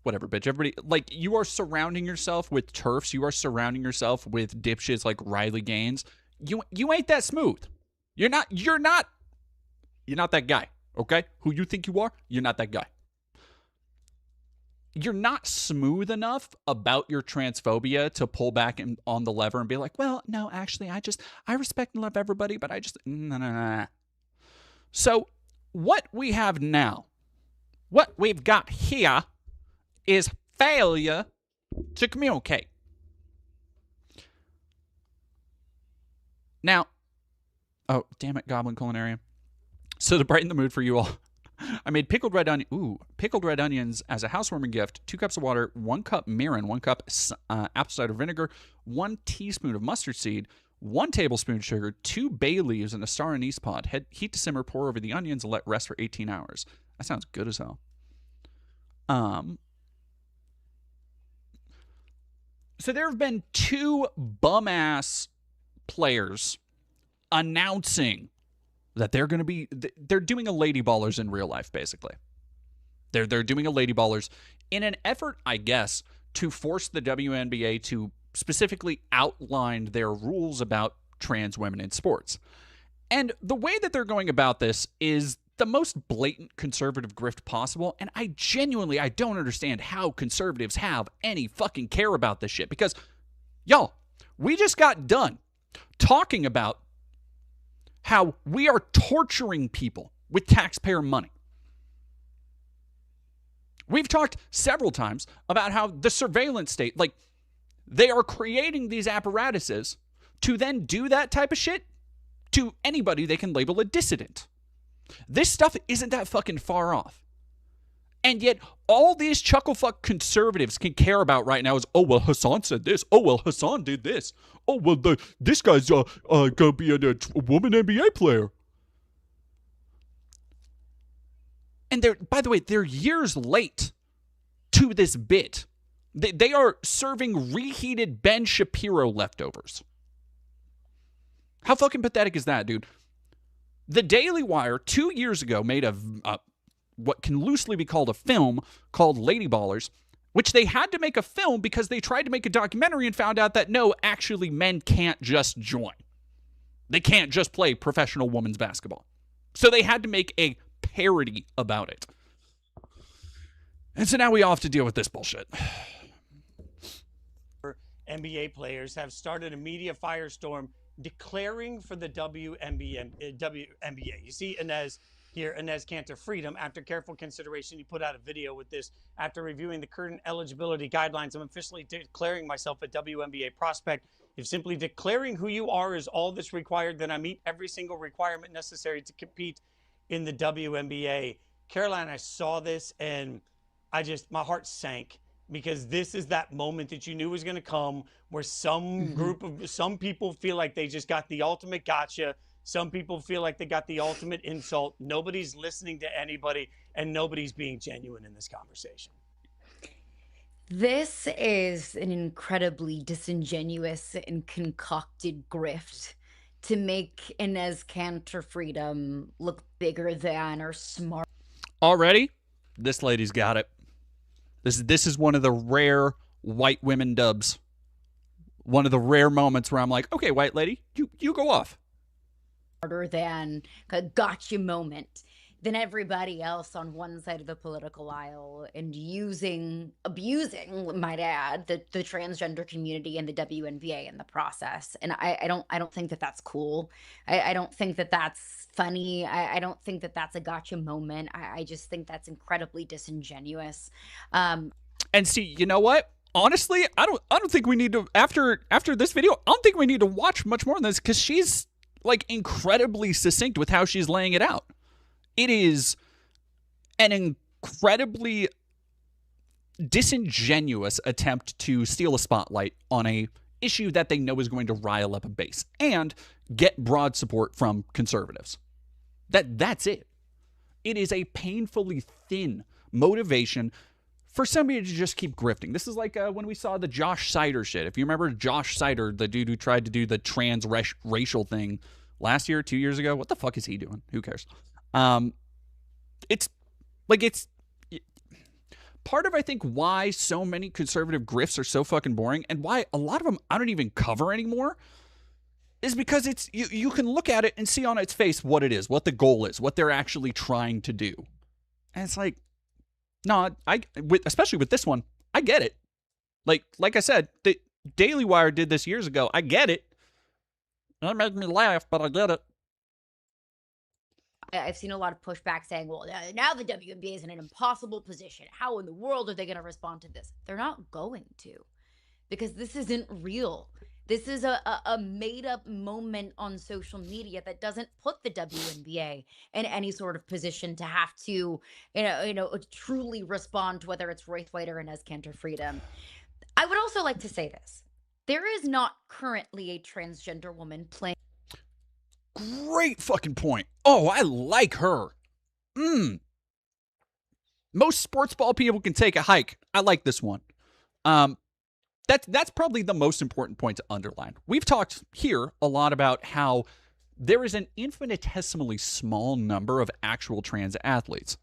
whatever, bitch. Everybody, like, you are surrounding yourself with turfs. You are surrounding yourself with dipshits like Riley Gaines. You ain't that smooth. You're not that guy, okay? Who you think you are, you're not that guy. You're not smooth enough about your transphobia to pull back on the lever and be like, well, no, actually, I respect and love everybody, but I just, nah. So what we have now, what we've got here is failure to communicate. Now, oh, damn it, Goblin Culinarian. So to brighten the mood for you all, I made pickled red onions as a housewarming gift, 2 cups of water, 1 cup mirin, 1 cup apple cider vinegar, 1 teaspoon of mustard seed, 1 tablespoon sugar, 2 bay leaves, and a star anise pod. Heat to simmer, pour over the onions, and let rest for 18 hours. That sounds good as hell. So there have been 2 bum-ass players announcing that they're doing a Lady Ballers in real life, basically. They're doing a Lady Ballers in an effort, I guess, to force the WNBA to specifically outline their rules about trans women in sports. And the way that they're going about this is the most blatant conservative grift possible. And I don't understand how conservatives have any fucking care about this shit. Because, y'all, we just got done talking about how we are torturing people with taxpayer money. We've talked several times about how the surveillance state, like, they are creating these apparatuses to then do that type of shit to anybody they can label a dissident. This stuff isn't that fucking far off. And yet, all these chucklefuck conservatives can care about right now is, oh, well, Hassan said this. Oh, well, Hassan did this. Oh, well, this guy's gonna be a woman NBA player. And by the way, they're years late to this bit. They are serving reheated Ben Shapiro leftovers. How fucking pathetic is that, dude? The Daily Wire 2 years ago made a what can loosely be called a film called Lady Ballers, which they had to make a film because they tried to make a documentary and found out that no, actually men can't just join. They can't just play professional women's basketball. So they had to make a parody about it. And so now we all have to deal with this bullshit. NBA players have started a media firestorm declaring for the WNBA. You see Inez here, Inez Cantor Freedom. After careful consideration, he put out a video with this. After reviewing the current eligibility guidelines, I'm officially declaring myself a WNBA prospect. If simply declaring who you are is all that's required, then I meet every single requirement necessary to compete in the WNBA. Caroline, I saw this and my heart sank, because this is that moment that you knew was going to come, where some people feel like they just got the ultimate gotcha. Some people feel like they got the ultimate insult. Nobody's listening to anybody, and nobody's being genuine in this conversation. This is an incredibly disingenuous and concocted grift to make Inez Cantor Freedom look bigger than or smart. Already, this lady's got it. This is one of the rare white women dubs. One of the rare moments where I'm like, okay, white lady, you go off. Harder than a gotcha moment than everybody else on one side of the political aisle, and abusing, might add, the transgender community and the WNBA in the process. And I don't think that that's cool. I don't think that that's funny. I don't think that that's a gotcha moment. I just think that's incredibly disingenuous. And see, you know what? Honestly, I don't think we need to, after this video, I don't think we need to watch much more than this, because she's like incredibly succinct with how she's laying it out. It is an incredibly disingenuous attempt to steal a spotlight on a issue that they know is going to rile up a base and get broad support from conservatives. That's it. It is a painfully thin motivation for somebody to just keep grifting. This is like when we saw the Josh Sider shit. If you remember Josh Sider, the dude who tried to do the racial thing last year, 2 years ago, what the fuck is he doing? Who cares? It's part of, I think, why so many conservative grifts are so fucking boring, and why a lot of them I don't even cover anymore, is because it's you can look at it and see on its face what it is, what the goal is, what they're actually trying to do. And it's like, no, especially with this one, I get it. Like I said, the Daily Wire did this years ago. I get it. It made me laugh, but I get it. I've seen a lot of pushback saying, well, now the WNBA is in an impossible position. How in the world are they going to respond to this? They're not going to, because this isn't real. This is a made-up moment on social media that doesn't put the WNBA in any sort of position to have to, truly respond to whether it's Ruth White or Inez Cantor Freedom. I would also like to say this. There is not currently a transgender woman playing. Great fucking point. Oh, I like her. Most sports ball people can take a hike. I like this one. That's probably the most important point to underline. We've talked here a lot about how there is an infinitesimally small number of actual trans athletes.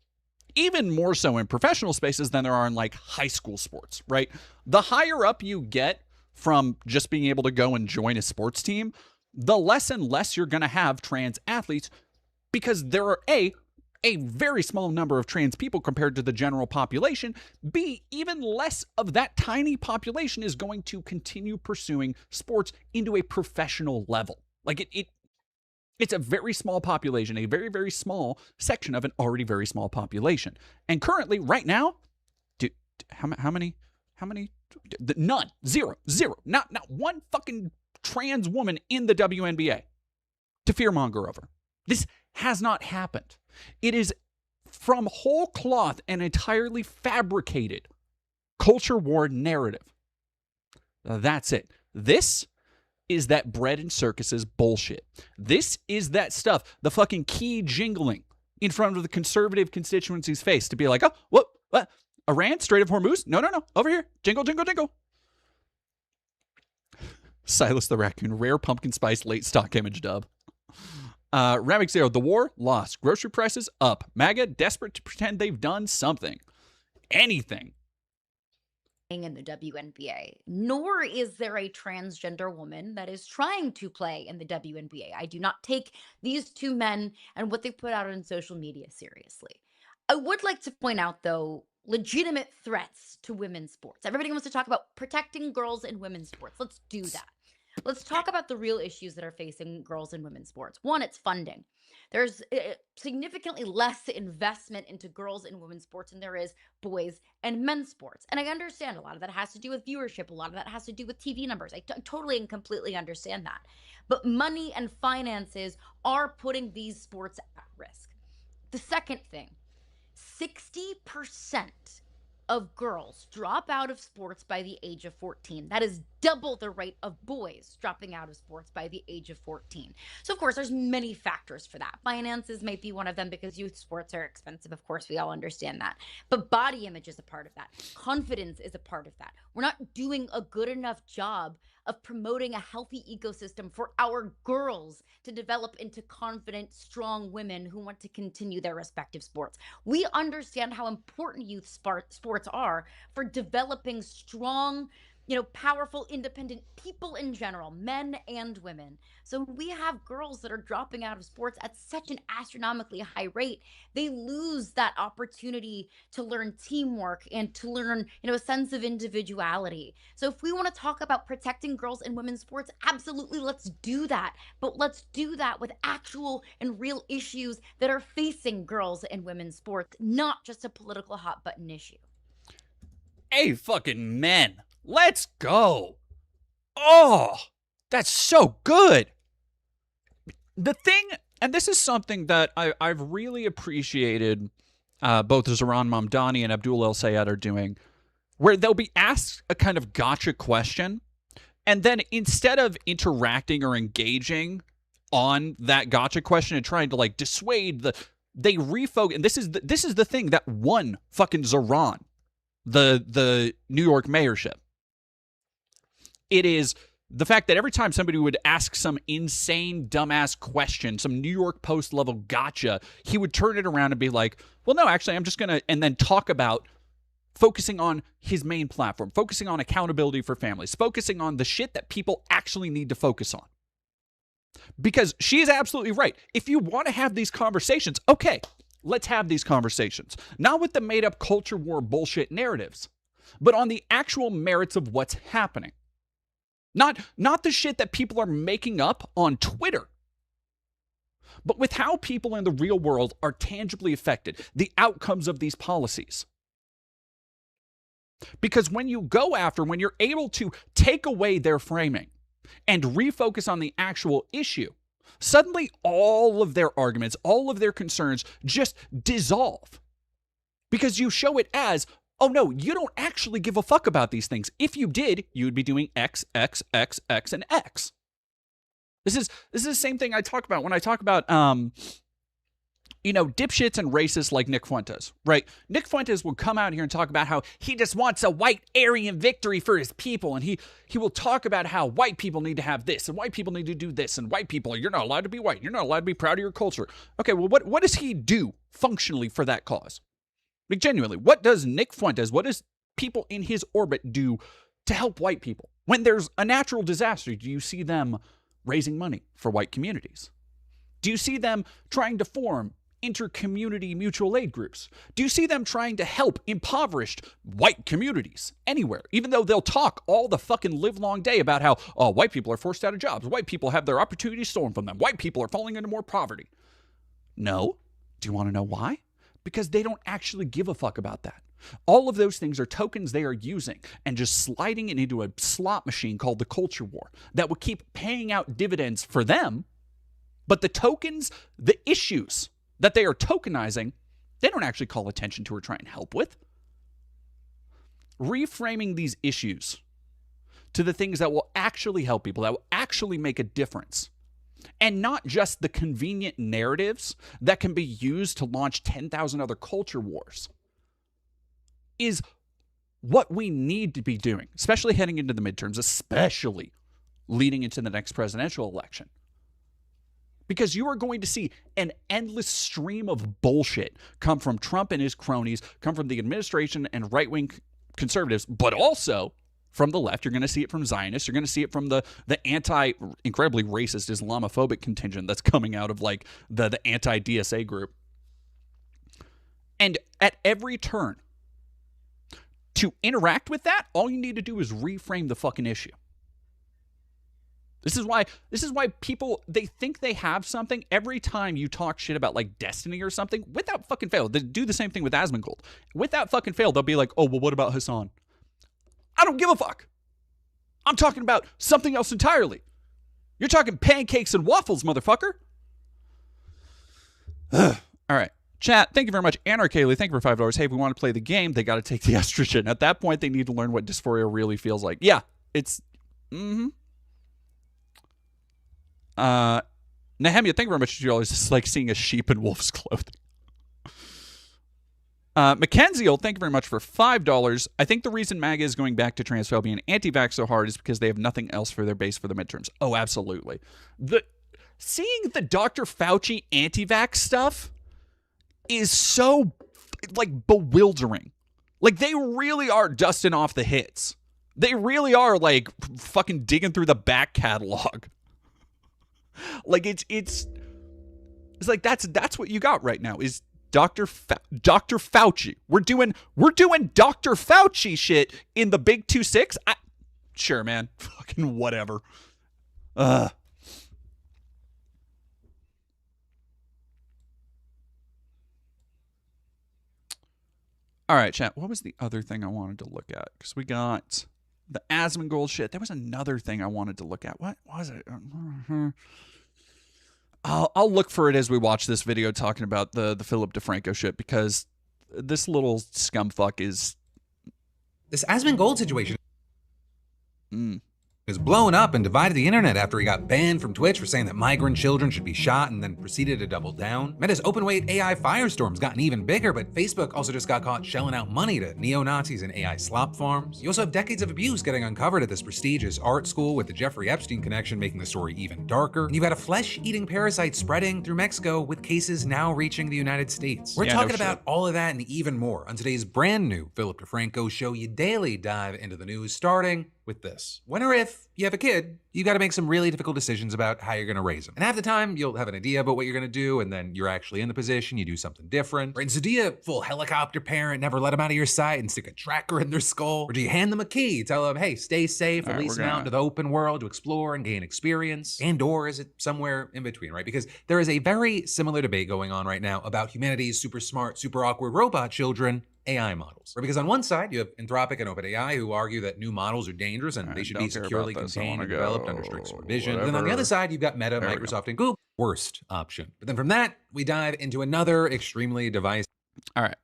even more so in professional spaces than there are in like high school sports, right? The higher up you get from just being able to go and join a sports team, the less and less you're going to have trans athletes, because there are a very small number of trans people compared to the general population. B, even less of that tiny population is going to continue pursuing sports into a professional level. Like it's a very small population, a very, very small section of an already very small population. And currently, right now, how many? None. Zero. Not one fucking trans woman in the WNBA to fearmonger over. This has not happened. It is from whole cloth and entirely fabricated culture war narrative. That's it. This is that bread and circuses bullshit. This is that stuff, the fucking key jingling in front of the conservative constituency's face to be like, oh, what? Iran, Strait of Hormuz? No, over here. Jingle, jingle, jingle. Silas the Raccoon, rare pumpkin spice late stock image dub. Rabbit Zero, the war lost. Grocery prices up. MAGA desperate to pretend they've done something. Anything. In the WNBA, nor is there a transgender woman that is trying to play in the WNBA. I do not take these two men and what they put out on social media seriously. I would like to point out, though, legitimate threats to women's sports. Everybody wants to talk about protecting girls in women's sports. Let's do that. Let's talk about the real issues that are facing girls in women's sports. One, it's funding. There's significantly less investment into girls and women's sports than there is boys and men's sports. And I understand a lot of that has to do with viewership. A lot of that has to do with TV numbers. I totally and completely understand that. But money and finances are putting these sports at risk. The second thing, 60% of girls drop out of sports by the age of 14. That is double the rate of boys dropping out of sports by the age of 14. So, of course, there's many factors for that. Finances might be one of them because youth sports are expensive. Of course, we all understand that. But body image is a part of that. Confidence is a part of that. We're not doing a good enough job of promoting a healthy ecosystem for our girls to develop into confident, strong women who want to continue their respective sports. We understand how important youth sports are for developing strong, powerful, independent people in general, men and women. So we have girls that are dropping out of sports at such an astronomically high rate. They lose that opportunity to learn teamwork and to learn, a sense of individuality. So if we want to talk about protecting girls in women's sports, absolutely, let's do that. But let's do that with actual and real issues that are facing girls in women's sports, not just a political hot button issue. Hey, fucking men. Let's go. Oh, that's so good. The thing, and this is something that I've really appreciated both Zoran Mamdani and Abdul El Sayed are doing, where they'll be asked a kind of gotcha question, and then instead of interacting or engaging on that gotcha question and trying to like dissuade they refocus. And this is the thing that won fucking Zoran the New York mayorship. It is the fact that every time somebody would ask some insane, dumbass question, some New York Post level gotcha, he would turn it around and be like, well, no, actually, I'm just going to, and then talk about focusing on his main platform, focusing on accountability for families, focusing on the shit that people actually need to focus on. Because she is absolutely right. If you want to have these conversations, okay, let's have these conversations. Not with the made up culture war bullshit narratives, but on the actual merits of what's happening. Not the shit that people are making up on Twitter, but with how people in the real world are tangibly affected, the outcomes of these policies. Because when you're able to take away their framing and refocus on the actual issue, suddenly all of their arguments, all of their concerns just dissolve. Because you show it as, oh no, you don't actually give a fuck about these things. If you did, you would be doing X, X, X, X, and X. This is the same thing I talk about when I talk about, dipshits and racists like Nick Fuentes, right? Nick Fuentes will come out here and talk about how he just wants a white Aryan victory for his people. And he will talk about how white people need to have this and white people need to do this. And white people, you're not allowed to be white. You're not allowed to be proud of your culture. Okay, well, what does he do functionally for that cause? Like, genuinely, what does Nick Fuentes, what does people in his orbit do to help white people? When there's a natural disaster, do you see them raising money for white communities? Do you see them trying to form inter-community mutual aid groups? Do you see them trying to help impoverished white communities anywhere? Even though they'll talk all the fucking livelong day about how, oh, white people are forced out of jobs, white people have their opportunities stolen from them, white people are falling into more poverty. No. Do you want to know why? Because they don't actually give a fuck about that. All of those things are tokens they are using and just sliding it into a slot machine called the culture war that will keep paying out dividends for them. But the tokens, the issues that they are tokenizing, they don't actually call attention to or try and help with. Reframing these issues to the things that will actually help people, that will actually make a difference, and not just the convenient narratives that can be used to launch 10,000 other culture wars, is what we need to be doing, especially heading into the midterms, especially leading into the next presidential election. Because you are going to see an endless stream of bullshit come from Trump and his cronies, come from the administration and right-wing conservatives, but also from the left. You're going to see it from Zionists. You're going to see it from the incredibly racist Islamophobic contingent that's coming out of like the anti-DSA group. And at every turn, to interact with that, all you need to do is reframe the fucking issue. This is why people, they think they have something every time you talk shit about like Destiny or something. Without fucking fail, they do the same thing with Asmon Gold. Without fucking fail, they'll be like, oh, well, what about Hassan? I don't give a fuck. I'm talking about something else entirely. You're talking pancakes and waffles, motherfucker. All right. Chat, thank you very much. Anarchaley, thank you for $5. Hey, if we want to play the game, they got to take the estrogen. At that point, they need to learn what dysphoria really feels like. Yeah, it's... Nehemia, thank you very much. You're always just like seeing a sheep in wolf's clothing. Mackenzie, thank you very much for $5. I think the reason MAGA is going back to transphobia and anti-vax so hard is because they have nothing else for their base for the midterms. Oh, absolutely. Seeing the Dr. Fauci anti-vax stuff is so, like, bewildering. Like, they really are dusting off the hits. They really are, like, fucking digging through the back catalog. Like, it's like that's what you got right now is Dr. Fauci. We're doing Dr. Fauci shit in the Big 2-6. Sure, man. Fucking whatever. All right, chat. What was the other thing I wanted to look at? Because we got the Asmon Gold shit. There was another thing I wanted to look at. What was it? I'll look for it as we watch this video talking about the Philip DeFranco shit, because this little scumfuck is... This Asmon Gold situation is blown up and divided the internet after he got banned from Twitch for saying that migrant children should be shot and then proceeded to double down. Meta's open-weight AI firestorm's gotten even bigger, but Facebook also just got caught shelling out money to neo-Nazis and AI slop farms. You also have decades of abuse getting uncovered at this prestigious art school, with the Jeffrey Epstein connection making the story even darker. And you've got a flesh-eating parasite spreading through Mexico, with cases now reaching the United States. We're talking about all of that and even more on today's brand new Philip DeFranco show. You daily dive into the news, starting with this. When or if you have a kid, you got to make some really difficult decisions about how you're going to raise them. And half the time, you'll have an idea about what you're going to do, and then you're actually in the position, you do something different. Right? And so do you full helicopter parent, never let them out of your sight and stick a tracker in their skull? Or do you hand them a key, tell them, hey, stay safe, release them out into the open world to explore and gain experience? And or is it somewhere in between, right? Because there is a very similar debate going on right now about humanity's super smart, super awkward robot children, AI models. Right? Because on one side, you have Anthropic and OpenAI, who argue that new models are dangerous and they should be securely contained and developed under strict supervision. And then on the other side, you've got Meta, Microsoft, and Google. Worst option. But then from that, we dive into another extremely divisive. All right.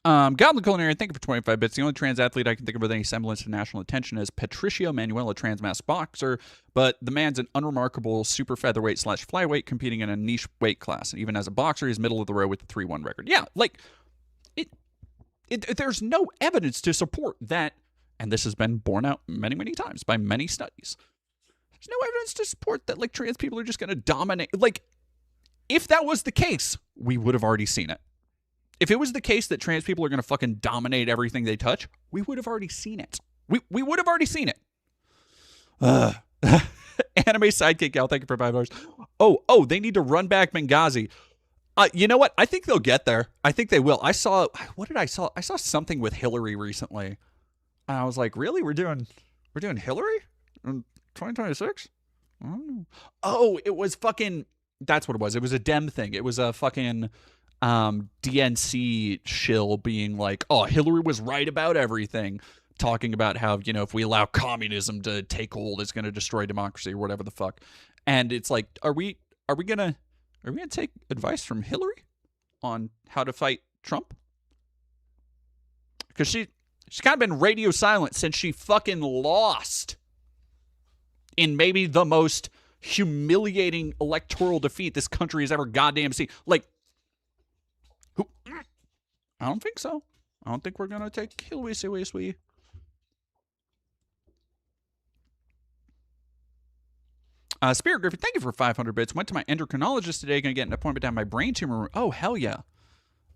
Goblin Culinary, thank you for 25 bits. The only trans athlete I can think of with any semblance of national attention is Patricio Manuel, a trans mass boxer, but the man's an unremarkable super featherweight / flyweight competing in a niche weight class. And even as a boxer, he's middle of the road with the 3-1 record. Yeah, like, there's no evidence to support that, and this has been borne out many, many times by many studies. There's no evidence to support that, like, trans people are just going to dominate. Like, if that was the case, we would have already seen it. If it was the case that trans people are going to fucking dominate everything they touch, we would have already seen it. We would have already seen it. Anime Sidekick Gal, thank you for $5. Oh, they need to run back Benghazi. You know what? I think they'll get there. I think they will. What did I saw? I saw something with Hillary recently. And I was like, really? We're doing Hillary in 2026? Oh, it was fucking, that's what it was. It was a Dem thing. It was a fucking DNC shill being like, oh, Hillary was right about everything. Talking about how, if we allow communism to take hold, it's going to destroy democracy or whatever the fuck. And it's like, are we gonna take advice from Hillary on how to fight Trump? Because she's kind of been radio silent since she fucking lost in maybe the most humiliating electoral defeat this country has ever goddamn seen. Like, who? I don't think so. I don't think we're gonna take Hillary seriously. Spirit Griffin, thank you for 500 bits. Went to my endocrinologist today. Gonna get an appointment to have my brain tumor. Oh, hell yeah.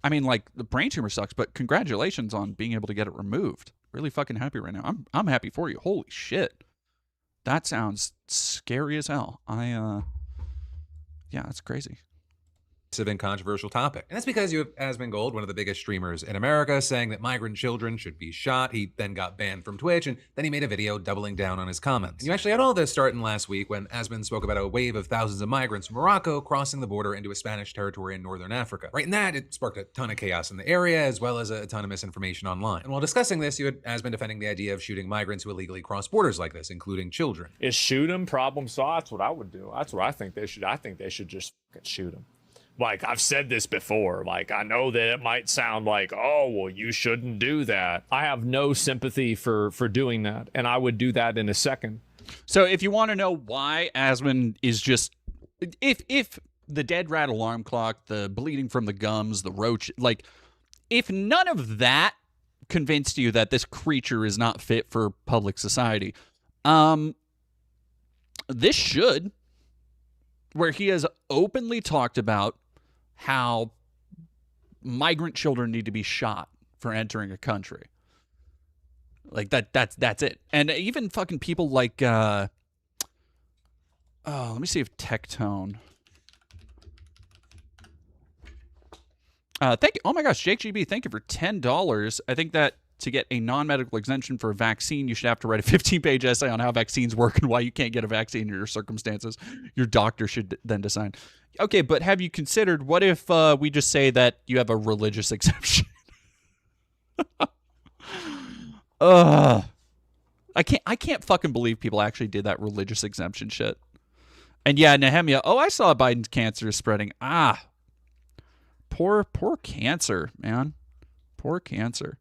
I mean, like, the brain tumor sucks, but congratulations on being able to get it removed. Really fucking happy right now. I'm happy for you. Holy shit. That sounds scary as hell. Yeah, that's crazy. And controversial topic. And that's because you have Asmon Gold, one of the biggest streamers in America, saying that migrant children should be shot. He then got banned from Twitch, and then he made a video doubling down on his comments. And you actually had all this starting last week when Asmon spoke about a wave of thousands of migrants from Morocco crossing the border into a Spanish territory in northern Africa. Right in that, it sparked a ton of chaos in the area, as well as a ton of misinformation online. And while discussing this, you had Asmon defending the idea of shooting migrants who illegally cross borders like this, including children. Is shoot them, problem solved? That's what I would do. That's what I think they should. I think they should just shoot them. Like, I've said this before. Like, I know that it might sound like, oh, well, you shouldn't do that. I have no sympathy for doing that, and I would do that in a second. So if you want to know why Asmon is just, if the dead rat alarm clock, the bleeding from the gums, the roach, like, if none of that convinced you that this creature is not fit for public society, this should, where he has openly talked about how migrant children need to be shot for entering a country. Like, that's it. And even fucking people like let me see if Tectone. Thank you. Oh my gosh, Jake GB, thank you for $10. I think that to get a non-medical exemption for a vaccine, you should have to write a 15-page essay on how vaccines work and why you can't get a vaccine in your circumstances. Your doctor should then decide. Okay, but have you considered, what if we just say that you have a religious exemption? I can't fucking believe people actually did that religious exemption shit. And yeah, Nehemia, I saw Biden's cancer is spreading. Poor cancer, man. Poor cancer.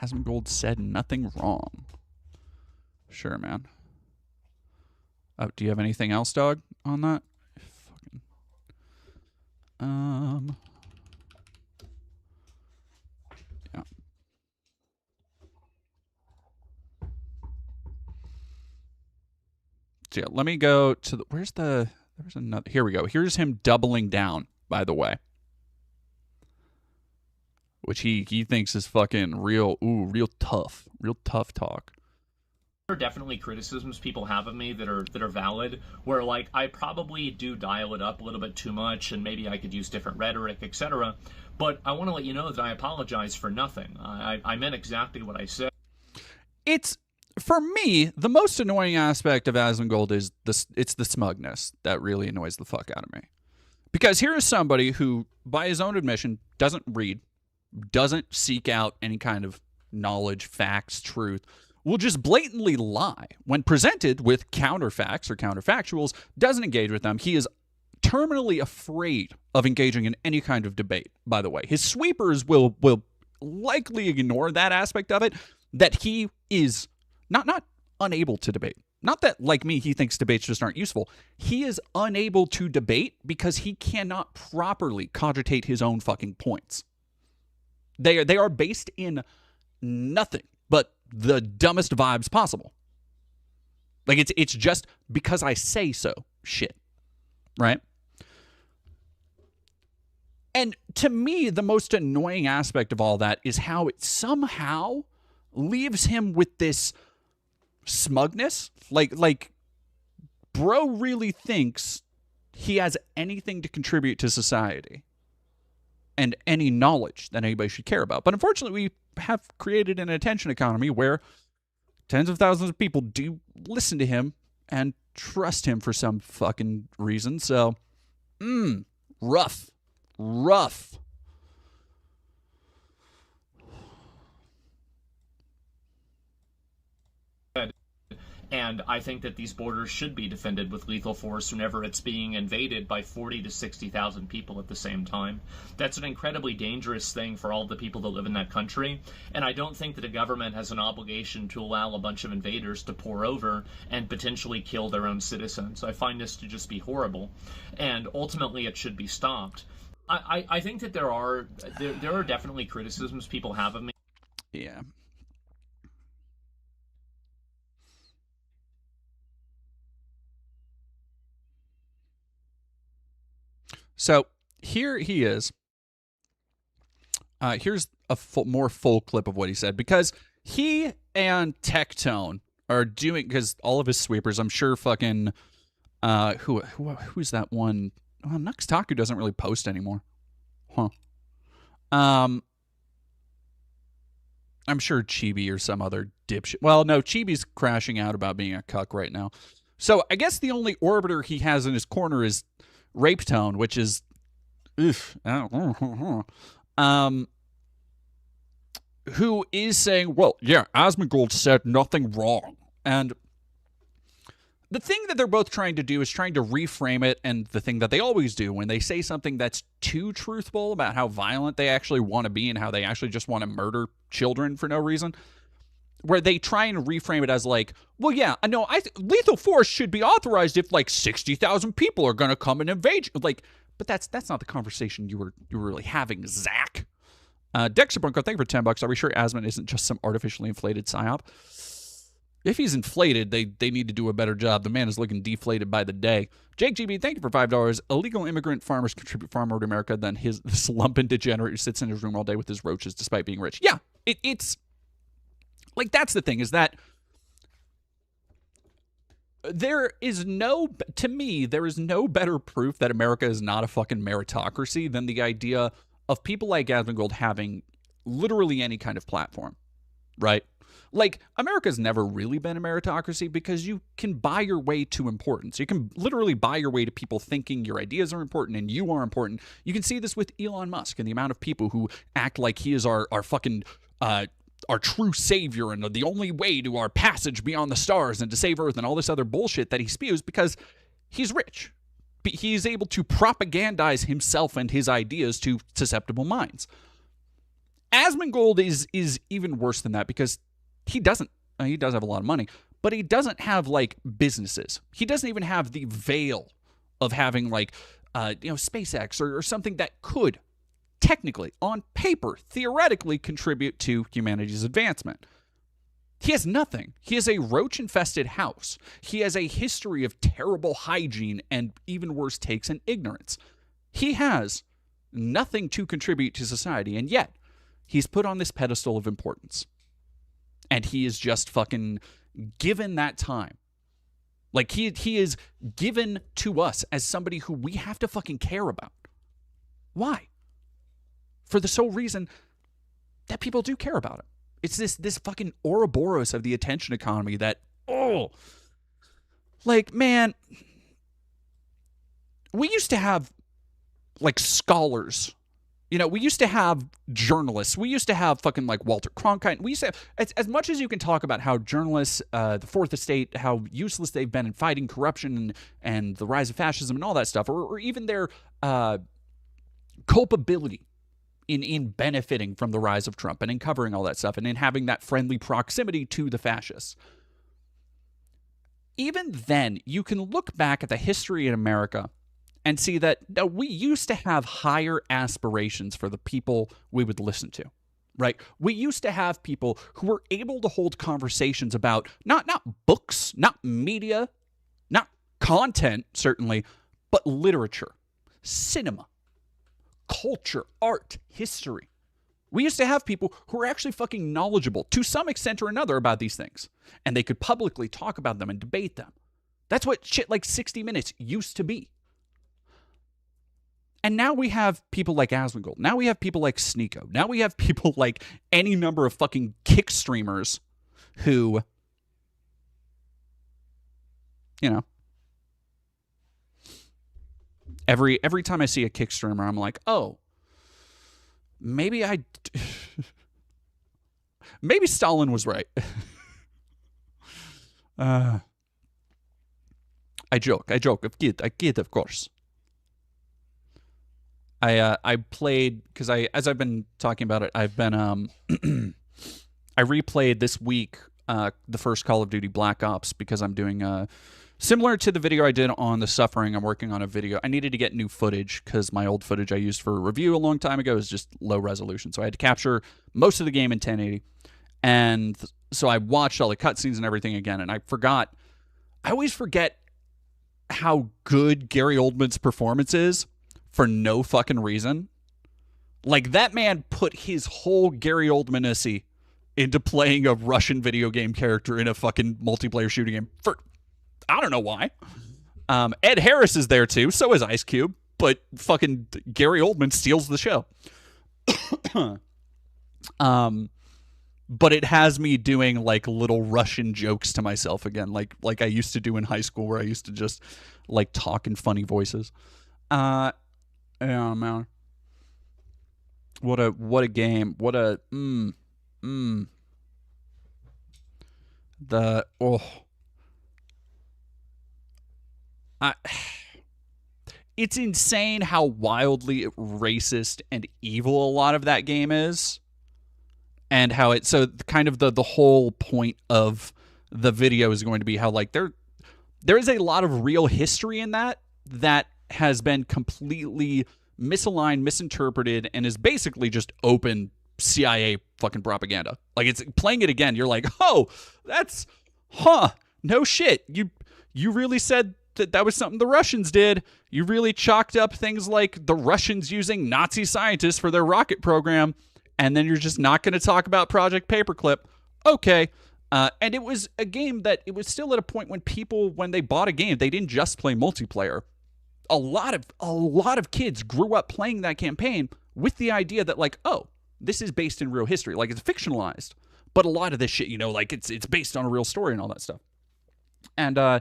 Asmon Gold said nothing wrong. Sure, man. Oh, do you have anything else, dog, on that? Fucking. Yeah. So yeah, let me go to the, there's another, here we go. Here's him doubling down, by the way. Which he thinks is fucking real tough talk. There are definitely criticisms people have of me that are valid, where like I probably do dial it up a little bit too much and maybe I could use different rhetoric, etc. But I want to let you know that I apologize for nothing. I meant exactly what I said. It's, for me, the most annoying aspect of Asmon Gold is it's the smugness that really annoys the fuck out of me. Because here is somebody who, by his own admission, doesn't read, doesn't seek out any kind of knowledge, facts, truth, will just blatantly lie when presented with counterfacts or counterfactuals, doesn't engage with them. He is terminally afraid of engaging in any kind of debate, by the way. His sweepers will likely ignore that aspect of it, that he is not unable to debate. Not that, like me, he thinks debates just aren't useful. He is unable to debate because he cannot properly cogitate his own fucking points. They are based in nothing but the dumbest vibes possible. Like, it's just because I say so shit, right? And to me, the most annoying aspect of all that is how it somehow leaves him with this smugness. Like bro really thinks he has anything to contribute to society and any knowledge that anybody should care about. But unfortunately, we have created an attention economy where tens of thousands of people do listen to him and trust him for some fucking reason. So, rough. And I think that these borders should be defended with lethal force whenever it's being invaded by 40 to 60,000 people at the same time. That's an incredibly dangerous thing for all the people that live in that country, and I don't think that a government has an obligation to allow a bunch of invaders to pour over and potentially kill their own citizens. I find this to just be horrible, and ultimately it should be stopped. I think that there are definitely criticisms people have of me. Yeah. So here he is. Here's a more full clip of what he said, because he and Tectone are doing, because all of his sweepers, I'm sure fucking who's that one? Well, Nuxtaku doesn't really post anymore. Huh. I'm sure Chibi or some other dipshit. Well, no, Chibi's crashing out about being a cuck right now. So I guess the only orbiter he has in his corner is Rape Tone, which is who is saying, well, yeah, Asmongold said nothing wrong. And the thing that they're both trying to do is trying to reframe it, and the thing that they always do when they say something that's too truthful about how violent they actually want to be and how they actually just want to murder children for no reason, where they try and reframe it as like, well, yeah, no, lethal force should be authorized if like 60,000 people are going to come and invade you. Like, but that's not the conversation you were really having, Zach. Dexter Bunko, thank you for $10. Are we sure Asmon isn't just some artificially inflated psyop? If he's inflated, they need to do a better job. The man is looking deflated by the day. Jake GB, thank you for $5. Illegal immigrant farmers contribute far more to America than this lumpen degenerate who sits in his room all day with his roaches despite being rich. Yeah, it's like, that's the thing, is that there is no better proof that America is not a fucking meritocracy than the idea of people like Asmongold having literally any kind of platform, right? Like, America's never really been a meritocracy because you can buy your way to importance. You can literally buy your way to people thinking your ideas are important and you are important. You can see this with Elon Musk and the amount of people who act like he is our fucking our true savior and the only way to our passage beyond the stars and to save Earth and all this other bullshit that he spews because he's rich. He's able to propagandize himself and his ideas to susceptible minds. Asmongold is even worse than that because he does have a lot of money, but he doesn't have like businesses. He doesn't even have the veil of having like SpaceX or something that could technically, on paper, theoretically contribute to humanity's advancement. He has nothing. He has a roach-infested house. He has a history of terrible hygiene and even worse takes and ignorance. He has nothing to contribute to society, and yet he's put on this pedestal of importance. And he is just fucking given that time. Like, he is given to us as somebody who we have to fucking care about. Why? For the sole reason that people do care about him. It's this fucking Ouroboros of the attention economy that, like, man, we used to have, like, scholars. We used to have journalists. We used to have fucking, like, Walter Cronkite. We used to have, as much as you can talk about how journalists, the Fourth Estate, how useless they've been in fighting corruption and the rise of fascism and all that stuff, or even their culpability in benefiting from the rise of Trump and in covering all that stuff and in having that friendly proximity to the fascists. Even then, you can look back at the history in America and see that we used to have higher aspirations for the people we would listen to, right? We used to have people who were able to hold conversations about not books, not media, not content, certainly, but literature, cinema, culture, art, history. We used to have people who were actually fucking knowledgeable to some extent or another about these things, and they could publicly talk about them and debate them. That's what shit like 60 Minutes used to be. And now we have people like Asmon. Now we have people like Sneeko. Now we have people like any number of fucking kick streamers who, you know, every time I see a kick streamer, I'm like, oh, maybe maybe Stalin was right. I joke. I kid, of course. I played, because as I've been talking about it, I've been I replayed this week the first Call of Duty Black Ops, because I'm doing similar to the video I did on the Suffering. I'm working on a video. I needed to get new footage because my old footage I used for a review a long time ago is just low resolution, so I had to capture most of the game in 1080. And so I watched all the cutscenes and everything again, and I always forget how good Gary Oldman's performance is for no fucking reason. Like, that man put his whole Gary Oldman-issy into playing a Russian video game character in a fucking multiplayer shooting game for, I don't know why. Ed Harris is there too, so is Ice Cube, but fucking Gary Oldman steals the show. But it has me doing like little Russian jokes to myself again, like I used to do in high school, where I used to just like talk in funny voices. Yeah, man. What a game. What a it's insane how wildly racist and evil a lot of that game is. And how it, so kind of the whole point of the video is going to be how like there is a lot of real history in that has been completely misaligned, misinterpreted, and is basically just open CIA fucking propaganda. Like, it's playing it again, you're like, oh, that's, no shit. You really said that was something the Russians did. You really chalked up things like the Russians using Nazi scientists for their rocket program, and then you're just not going to talk about Project Paperclip. Okay. And it was a game that it was still at a point when people, when they bought a game, they didn't just play multiplayer. A lot of kids grew up playing that campaign with the idea that, like, oh, this is based in real history. Like, it's fictionalized, but a lot of this shit, you know, like it's based on a real story and all that stuff. And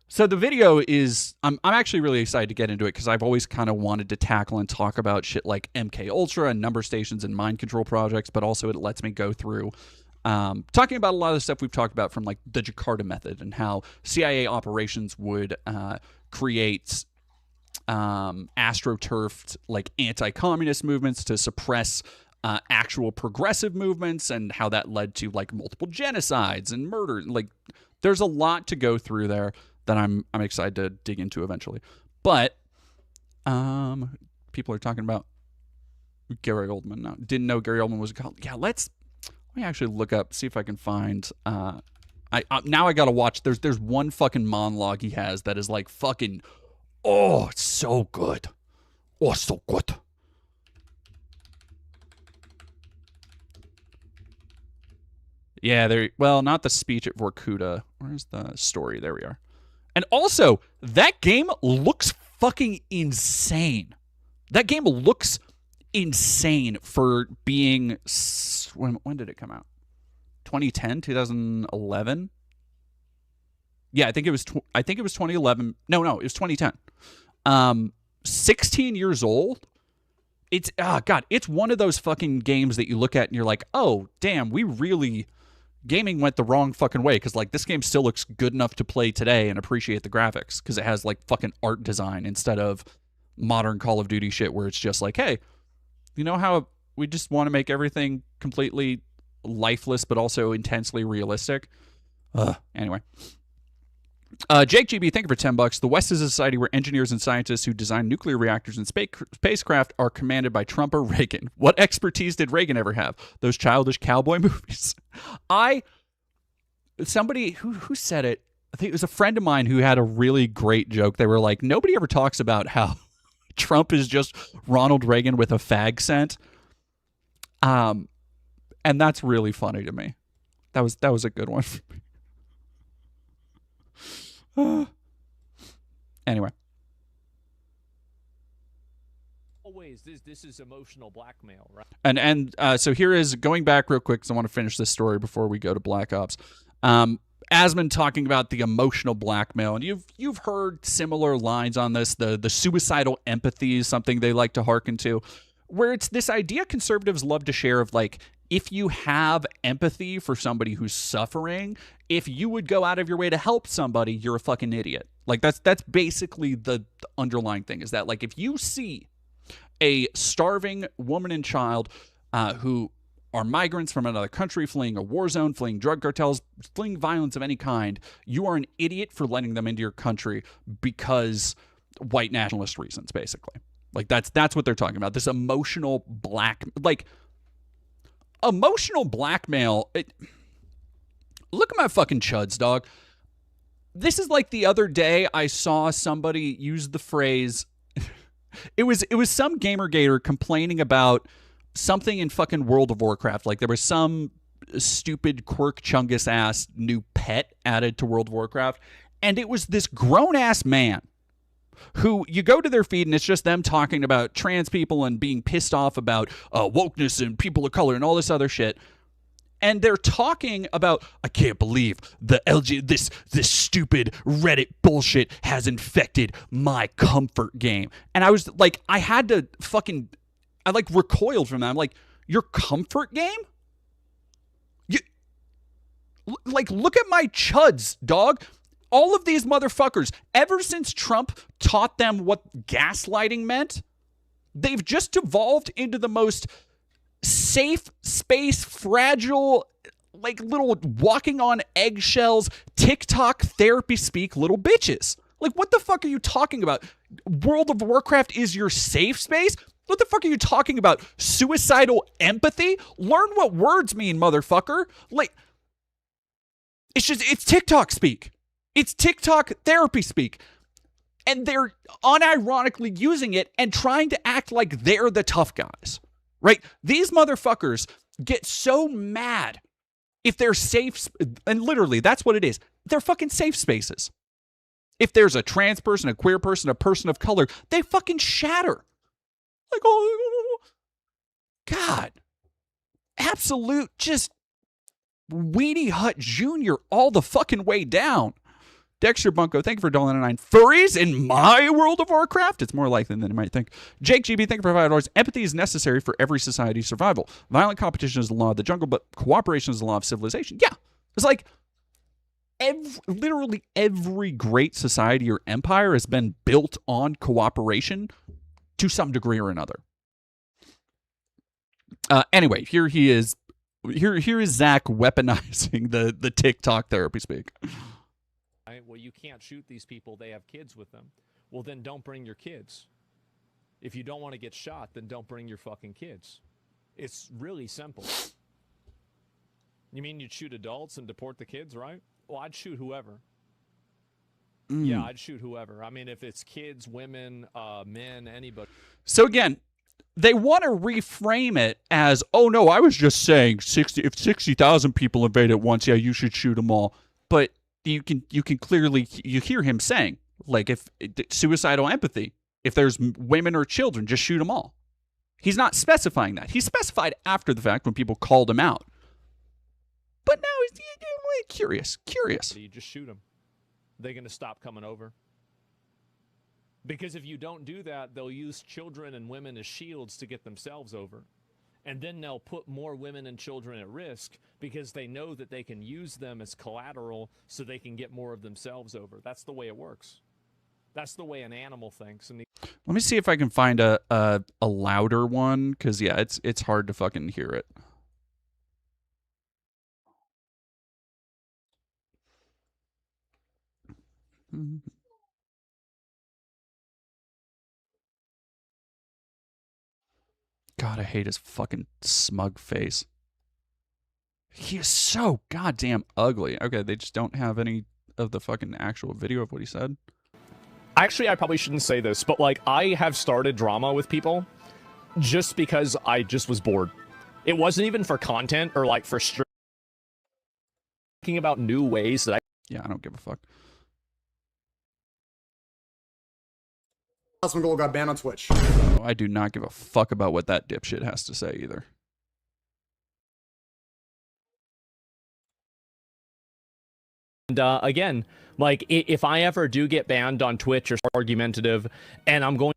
so the video is, I'm actually really excited to get into it, because I've always kind of wanted to tackle and talk about shit like MK Ultra and number stations and mind control projects, but also it lets me go through talking about a lot of the stuff we've talked about, from like the Jakarta method and how CIA operations would create astroturfed like anti-communist movements to suppress actual progressive movements, and how that led to like multiple genocides and murder. Like, there's a lot to go through there that I'm excited to dig into eventually. But people are talking about Gary Oldman now. Didn't know Gary Oldman was a college. Yeah, let me actually look up, see if I can find now I gotta watch. There's one fucking monologue he has that is like fucking, oh, it's so good. Oh, so good. Yeah, well, not the speech at Vorkuta. Where's the story? There we are. And also, that game looks fucking insane. That game looks insane for being, when did it come out? 2010, 2011? Yeah, I think it was 2011. No, it was 2010. 16 years old. It's, God, it's one of those fucking games that you look at and you're like, oh, damn, gaming went the wrong fucking way, because like this game still looks good enough to play today and appreciate the graphics, because it has like fucking art design instead of modern Call of Duty shit where it's just like, hey, you know how we just want to make everything completely lifeless but also intensely realistic? Anyway. Jake GB, thank you for $10. The West is a society where engineers and scientists who design nuclear reactors and spacecraft are commanded by Trump or Reagan. What expertise did Reagan ever have? Those childish cowboy movies. Somebody who said it, I think it was a friend of mine who had a really great joke. They were like, nobody ever talks about how Trump is just Ronald Reagan with a fag scent. And that's really funny to me. That was a good one for me. Anyway. Always, this is emotional blackmail, right? And so here is, going back real quick because I want to finish this story before we go to Black Ops. Asmon talking about the emotional blackmail, and you've heard similar lines on this. The suicidal empathy is something they like to hearken to, where it's this idea conservatives love to share of like, if you have empathy for somebody who's suffering, if you would go out of your way to help somebody, you're a fucking idiot. Like that's basically the underlying thing, is that like, if you see a starving woman and child who are migrants from another country, fleeing a war zone, fleeing drug cartels, fleeing violence of any kind, you are an idiot for letting them into your country because white nationalist reasons, basically. Like that's what they're talking about. This emotional blackmail. Look at my fucking chuds, dog. This is like the other day I saw somebody use the phrase. It was some gamer complaining about something in fucking World of Warcraft. Like there was some stupid quirk chungus ass new pet added to World of Warcraft, and it was this grown ass man who, you go to their feed and it's just them talking about trans people and being pissed off about wokeness and people of color and all this other shit. And they're talking about, I can't believe the this stupid Reddit bullshit has infected my comfort game. And I was like, I recoiled from that. I'm like, your comfort game? Look at my chuds, dog. All of these motherfuckers, ever since Trump taught them what gaslighting meant, they've just devolved into the most safe space, fragile, like little walking on eggshells, TikTok therapy speak little bitches. Like, what the fuck are you talking about? World of Warcraft is your safe space? What the fuck are you talking about? Suicidal empathy? Learn what words mean, motherfucker. Like, it's TikTok speak. It's TikTok therapy speak. And they're unironically using it and trying to act like they're the tough guys. Right? These motherfuckers get so mad if they're safe, and literally, that's what it is. They're fucking safe spaces. If there's a trans person, a queer person, a person of color, they fucking shatter. Like, oh, God. Absolute just Weenie Hut Jr. all the fucking way down. Dexter Bunko, thank you for $1.99. Furries in my World of Warcraft? It's more likely than you might think. Jake GB, thank you for $5. Empathy is necessary for every society's survival. Violent competition is the law of the jungle, but cooperation is the law of civilization. Yeah. It's like literally every great society or empire has been built on cooperation to some degree or another. Anyway, here he is. Here is Zach weaponizing the TikTok therapy speak. Right? Well, you can't shoot these people. They have kids with them. Well, then don't bring your kids. If you don't want to get shot, then don't bring your fucking kids. It's really simple. You mean you'd shoot adults and deport the kids, right? Well, I'd shoot whoever. Yeah, I'd shoot whoever. I mean, if it's kids, women, men, anybody. So again, they want to reframe it as, oh no, I was just saying if 60,000 people invade at once, yeah, you should shoot them all. But you can clearly, you hear him saying, like, if suicidal empathy, if there's women or children, just shoot them all. He's not specifying that. He specified after the fact when people called him out. But now he's curious. You just shoot them. They're going to stop coming over. Because if you don't do that, they'll use children and women as shields to get themselves over. And then they'll put more women and children at risk because they know that they can use them as collateral so they can get more of themselves over. That's the way it works. That's the way an animal thinks. And let me see if I can find a louder one, because yeah, it's hard to fucking hear it. God, I hate his fucking smug face. He is so goddamn ugly. Okay, they just don't have any of the fucking actual video of what he said. Actually, I probably shouldn't say this, but like I have started drama with people just because I just was bored. It wasn't even for content or like for thinking about new ways that Yeah, I don't give a fuck. Asmon Gold got banned on Twitch. No, I do not give a fuck about what that dipshit has to say either. And again, like if I ever do get banned on Twitch or argumentative, and I'm going.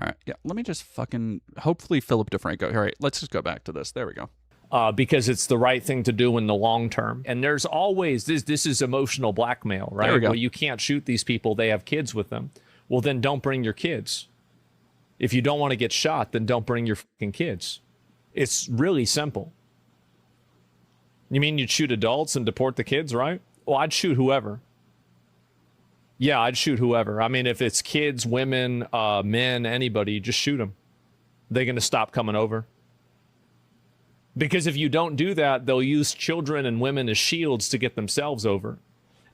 All right, yeah. Let me just fucking hopefully Philip DeFranco. All right, let's just go back to this. There we go. Because it's the right thing to do in the long term. And there's always this is emotional blackmail, right? There we go. Well, you can't shoot these people. They have kids with them. Well, then don't bring your kids. If you don't want to get shot, then don't bring your fucking kids. It's really simple. You mean you'd shoot adults and deport the kids, right? Well, I'd shoot whoever. Yeah, I'd shoot whoever. I mean, if it's kids, women, men, anybody, just shoot them. They're going to stop coming over. Because if you don't do that, they'll use children and women as shields to get themselves over.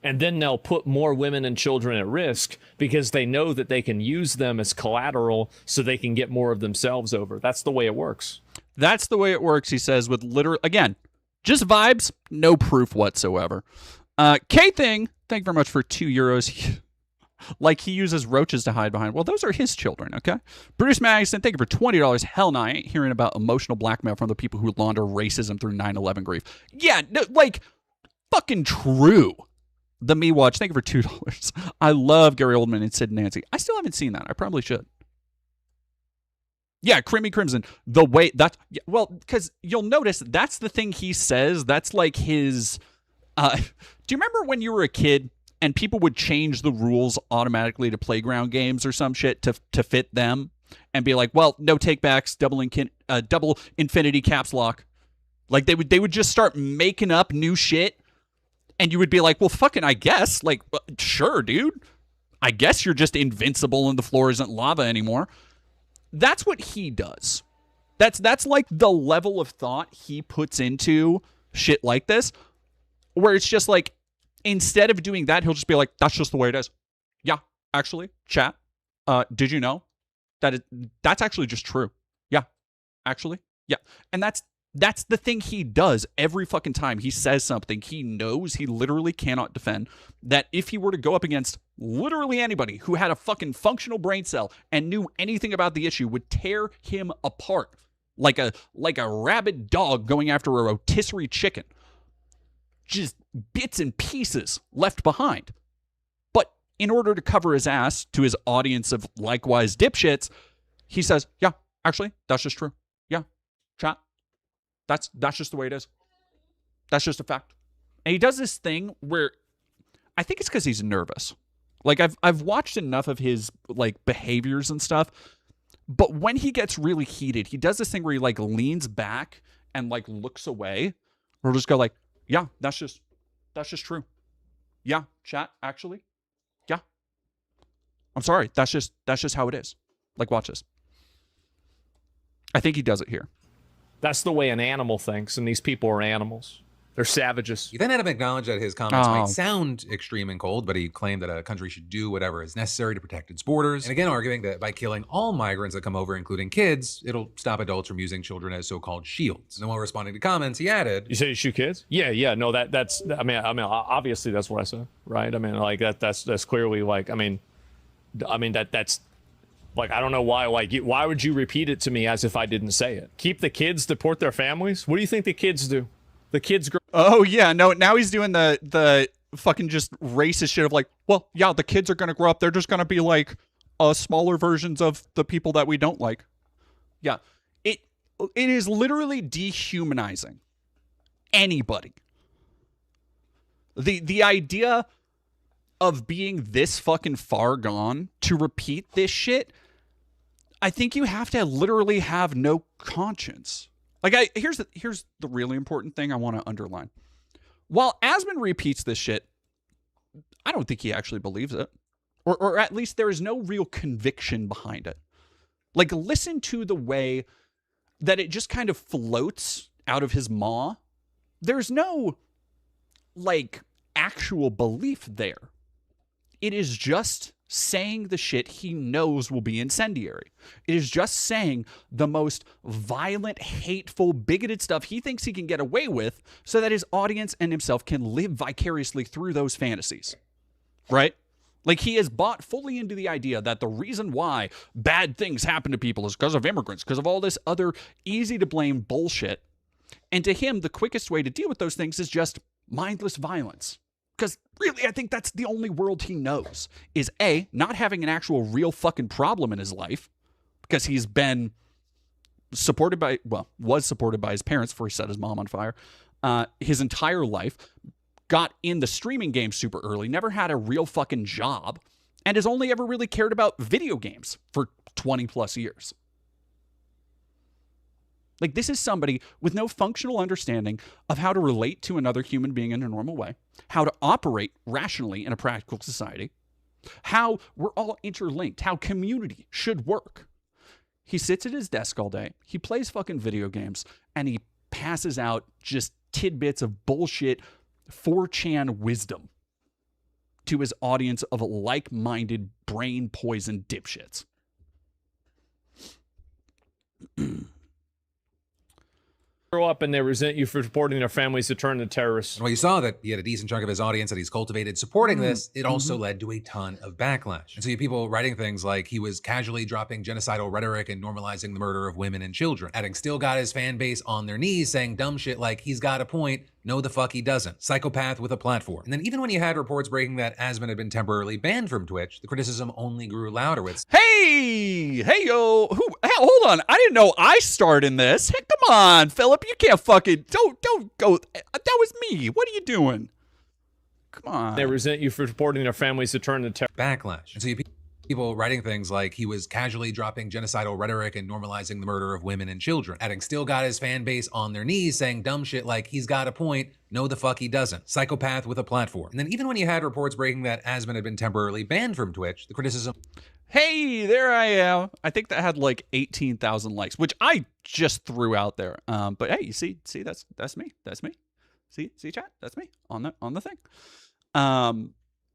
And then they'll put more women and children at risk because they know that they can use them as collateral so they can get more of themselves over. That's the way it works. That's the way it works, he says, with literal, again, just vibes, no proof whatsoever. K-Thing, thank you very much for €2. Like he uses roaches to hide behind. Well, those are his children, okay? Bruce Madison, thank you for $20. Hell no, I ain't hearing about emotional blackmail from the people who launder racism through 9/11 grief. Yeah, no, like, fucking true. The Me Watch, thank you for $2. I love Gary Oldman and Sid and Nancy. I still haven't seen that. I probably should. Yeah, Crimmy Crimson. The way that, well, because you'll notice that's the thing he says. That's like his. Do you remember when you were a kid and people would change the rules automatically to playground games or some shit to fit them and be like, well, no takebacks, double infinity caps lock. Like they would just start making up new shit. And you would be like, well, fucking, I guess. Like, sure, dude. I guess you're just invincible and the floor isn't lava anymore. That's what he does. That's like the level of thought he puts into shit like this, where it's just like, instead of doing that, he'll just be like, that's just the way it is. Yeah, actually, chat, did you know that's actually just true? Yeah, actually, yeah. And that's the thing he does every fucking time he says something he knows he literally cannot defend, that if he were to go up against literally anybody who had a fucking functional brain cell and knew anything about the issue, would tear him apart like a rabid dog going after a rotisserie chicken. Just bits and pieces left behind. But in order to cover his ass to his audience of likewise dipshits, he says, yeah, actually, that's just true. Yeah, chat. That's just the way it is. That's just a fact. And he does this thing where I think it's because he's nervous. Like I've watched enough of his like behaviors and stuff, but when he gets really heated, he does this thing where he like leans back and like looks away, or just go like, yeah, that's just true. Yeah, chat, actually. Yeah. I'm sorry. That's just how it is. Like, watch this. I think he does it here. That's the way an animal thinks, and these people are animals. They're savages. He then had to acknowledge that his comments might sound extreme and cold, but he claimed that a country should do whatever is necessary to protect its borders. And again, arguing that by killing all migrants that come over, including kids, it'll stop adults from using children as so-called shields. And then while responding to comments, he added, "You say you shoot kids? Yeah. No, that's. I mean, obviously that's what I said, right? I mean, like that's clearly like. I mean, that's. Like, I don't know why. Like, why would you repeat it to me as if I didn't say it? Keep the kids, deport their families. What do you think the kids do? The kids grow. Oh yeah, no. Now he's doing the fucking just racist shit of like, well, yeah, the kids are gonna grow up. They're just gonna be like smaller versions of the people that we don't like. Yeah, it is literally dehumanizing anybody. The idea of being this fucking far gone to repeat this shit, I think you have to literally have no conscience. Like, here's the really important thing I want to underline. While Asmon repeats this shit, I don't think he actually believes it. Or at least there is no real conviction behind it. Like, listen to the way that it just kind of floats out of his maw. There's no, like, actual belief there. It is just saying the shit he knows will be incendiary. It is just saying the most violent, hateful, bigoted stuff he thinks he can get away with so that his audience and himself can live vicariously through those fantasies. Right? Like, he has bought fully into the idea that the reason why bad things happen to people is because of immigrants, because of all this other easy-to-blame bullshit. And to him, the quickest way to deal with those things is just mindless violence. Because really, I think that's the only world he knows, is A, not having an actual real fucking problem in his life, because he's been supported by, well, was supported by his parents before he set his mom on fire, his entire life, got in the streaming game super early, never had a real fucking job, and has only ever really cared about video games for 20 plus years. Like, this is somebody with no functional understanding of how to relate to another human being in a normal way, how to operate rationally in a practical society, how we're all interlinked, how community should work. He sits at his desk all day, he plays fucking video games, and he passes out just tidbits of bullshit 4chan wisdom to his audience of like-minded, brain-poisoned dipshits. Grow up and they resent you for supporting their families to turn to terrorists. Well, you saw that he had a decent chunk of his audience that he's cultivated supporting this. It also led to a ton of backlash. And so you have people writing things like he was casually dropping genocidal rhetoric and normalizing the murder of women and children, adding still got his fan base on their knees saying dumb shit like he's got a point. No, the fuck he doesn't. Psychopath with a platform. And then even when you had reports breaking that Asmon had been temporarily banned from Twitch, the criticism only grew louder with, Hey, yo, hey, hold on. I didn't know I starred in this. Hey, come on, Philip, you can't fucking, don't go. That was me. What are you doing? Come on. They resent you for supporting their families to turn to terrorists. backlash. And so you have people writing things like he was casually dropping genocidal rhetoric and normalizing the murder of women and children, adding still got his fan base on their knees saying dumb shit like he's got a point. No, the fuck he doesn't. Psychopath with a platform. And then even when you had reports breaking that Asmon had been temporarily banned from Twitch, the criticism, Hey, there I am. I think that had like 18,000 likes, which I just threw out there. But hey, you see, that's me. That's me. See, chat. That's me on the thing.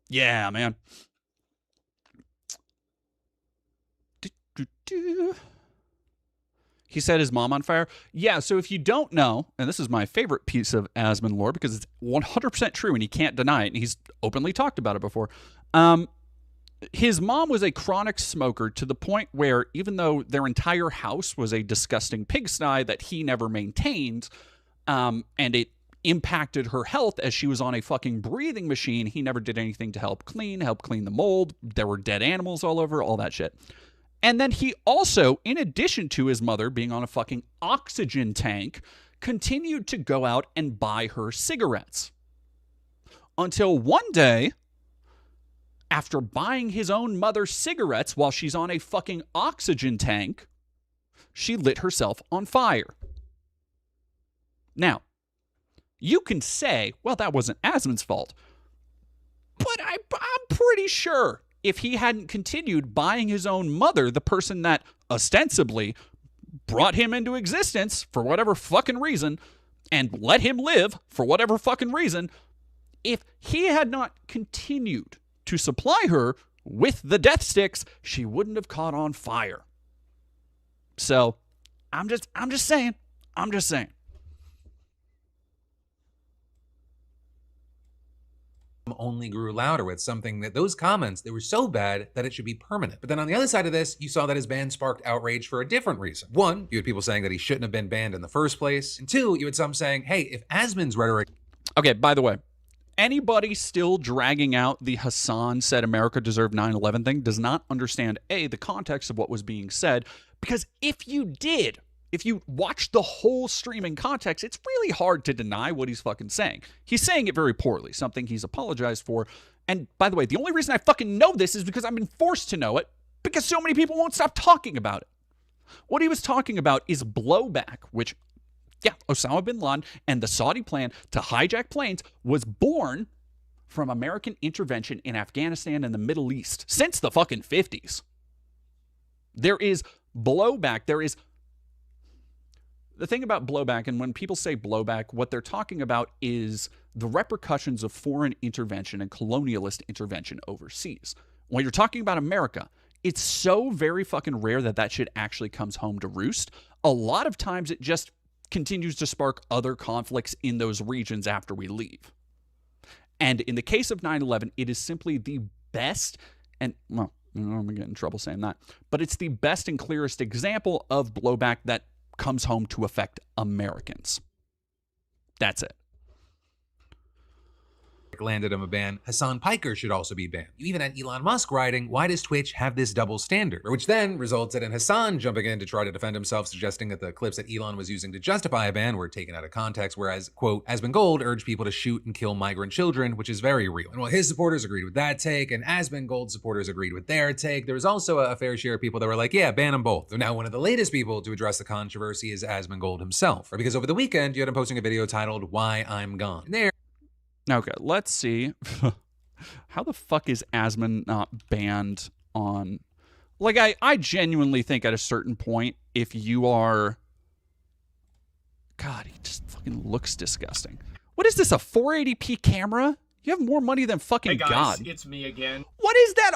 Yeah, man. He set his mom on fire. Yeah, so if you don't know, and this is my favorite piece of Asmon lore because it's 100% true and he can't deny it, and he's openly talked about it before. His mom was a chronic smoker to the point where even though their entire house was a disgusting pigsty that he never maintained, and it impacted her health as she was on a fucking breathing machine, he never did anything to help clean the mold. There were dead animals all over, all that shit. And then he also, in addition to his mother being on a fucking oxygen tank, continued to go out and buy her cigarettes. Until one day, after buying his own mother cigarettes while she's on a fucking oxygen tank, she lit herself on fire. Now, you can say, well, that wasn't Asmon's fault. But I'm pretty sure if he hadn't continued buying his own mother, the person that ostensibly brought him into existence for whatever fucking reason, and let him live for whatever fucking reason, if he had not continued to supply her with the death sticks, she wouldn't have caught on fire. So, I'm just saying. only grew louder with something that those comments, they were so bad that it should be permanent. But then on the other side of this, you saw that his ban sparked outrage for a different reason. One, you had people saying that he shouldn't have been banned in the first place. And two, you had some saying, hey, if Asmon's rhetoric... Okay, by the way, anybody still dragging out the Hassan said America deserved 9/11 thing does not understand, A, the context of what was being said, because if you watch the whole stream in context, it's really hard to deny what he's fucking saying. He's saying it very poorly, something he's apologized for. And by the way, the only reason I fucking know this is because I've been forced to know it, because so many people won't stop talking about it. What he was talking about is blowback, which, yeah, Osama bin Laden and the Saudi plan to hijack planes was born from American intervention in Afghanistan and the Middle East since the fucking 50s. There is blowback. There is the thing about blowback, and when people say blowback, what they're talking about is the repercussions of foreign intervention and colonialist intervention overseas. When you're talking about America, it's so very fucking rare that that shit actually comes home to roost. A lot of times it just continues to spark other conflicts in those regions after we leave. And in the case of 9/11, it is simply the best, and, well, I'm going to get in trouble saying that, but it's the best and clearest example of blowback that comes home to affect Americans. That's it. Landed him a ban. Hassan Piker should also be banned. You even had Elon Musk writing, why does Twitch have this double standard? Which then resulted in Hassan jumping in to try to defend himself, suggesting that the clips that Elon was using to justify a ban were taken out of context, whereas, quote, Asmongold urged people to shoot and kill migrant children, which is very real. And while his supporters agreed with that take, and Asmongold's supporters agreed with their take, there was also a fair share of people that were like, yeah, ban them both. So now one of the latest people to address the controversy is Asmongold himself. Because over the weekend, you had him posting a video titled, Why I'm Gone. And there, okay, let's see. How the fuck is Asmon not banned on... Like, I genuinely think at a certain point, if you are... God, he just fucking looks disgusting. What is this, a 480p camera? You have more money than fucking Hey guys, God. it's me again. What is that?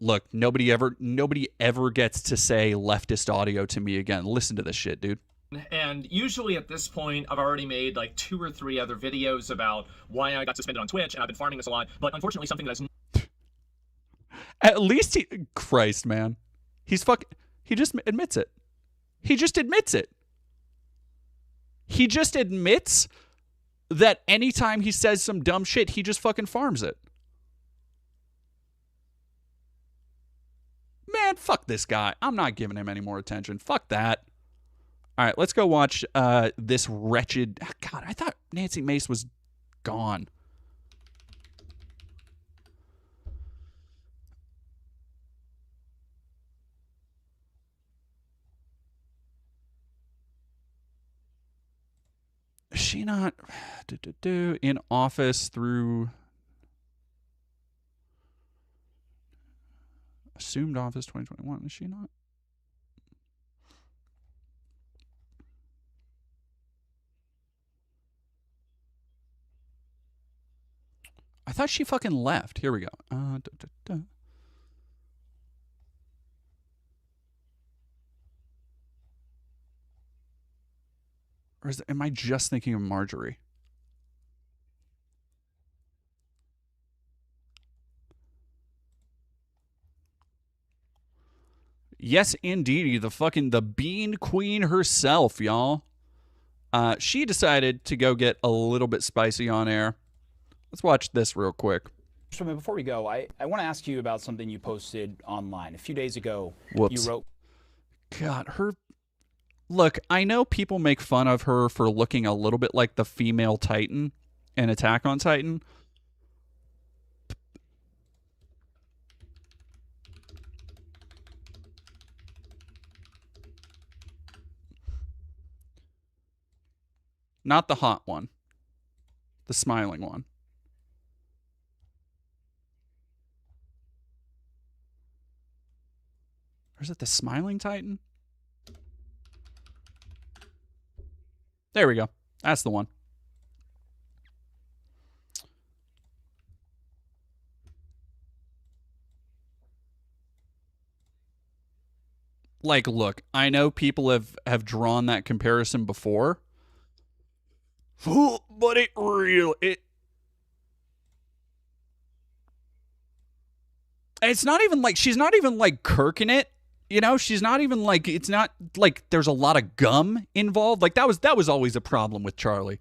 Look, nobody ever gets to say leftist audio to me again. Listen to this shit, dude. And usually at this point, I've already made like 2 or 3 other videos about why I got suspended on Twitch, and I've been farming this a lot. But unfortunately, something that has... At least he... Christ, man. He just admits it. He just admits it. He just admits that anytime he says some dumb shit, he just fucking farms it. Man, fuck this guy. I'm not giving him any more attention. Fuck that. All right, let's go watch this wretched... God, I thought Nancy Mace was gone. Is she not in office through... Assumed office 2021. Is she not? I thought she fucking left. Here we go. Or am I just thinking of Marjorie? Yes, indeed. The bean queen herself, y'all. She decided to go get a little bit spicy on air. Let's watch this real quick. So before we go, I want to ask you about something you posted online. A few days ago, Whoops. You wrote... God, her... Look, I know people make fun of her for looking a little bit like the female Titan in Attack on Titan. Not the hot one. The smiling one. Or is it the smiling Titan? There we go. That's the one. Like, look, I know people have drawn that comparison before. But it's not even like, she's not even like kirking it. You know, she's not even like, it's not like there's a lot of gum involved. Like that was always a problem with Charlie,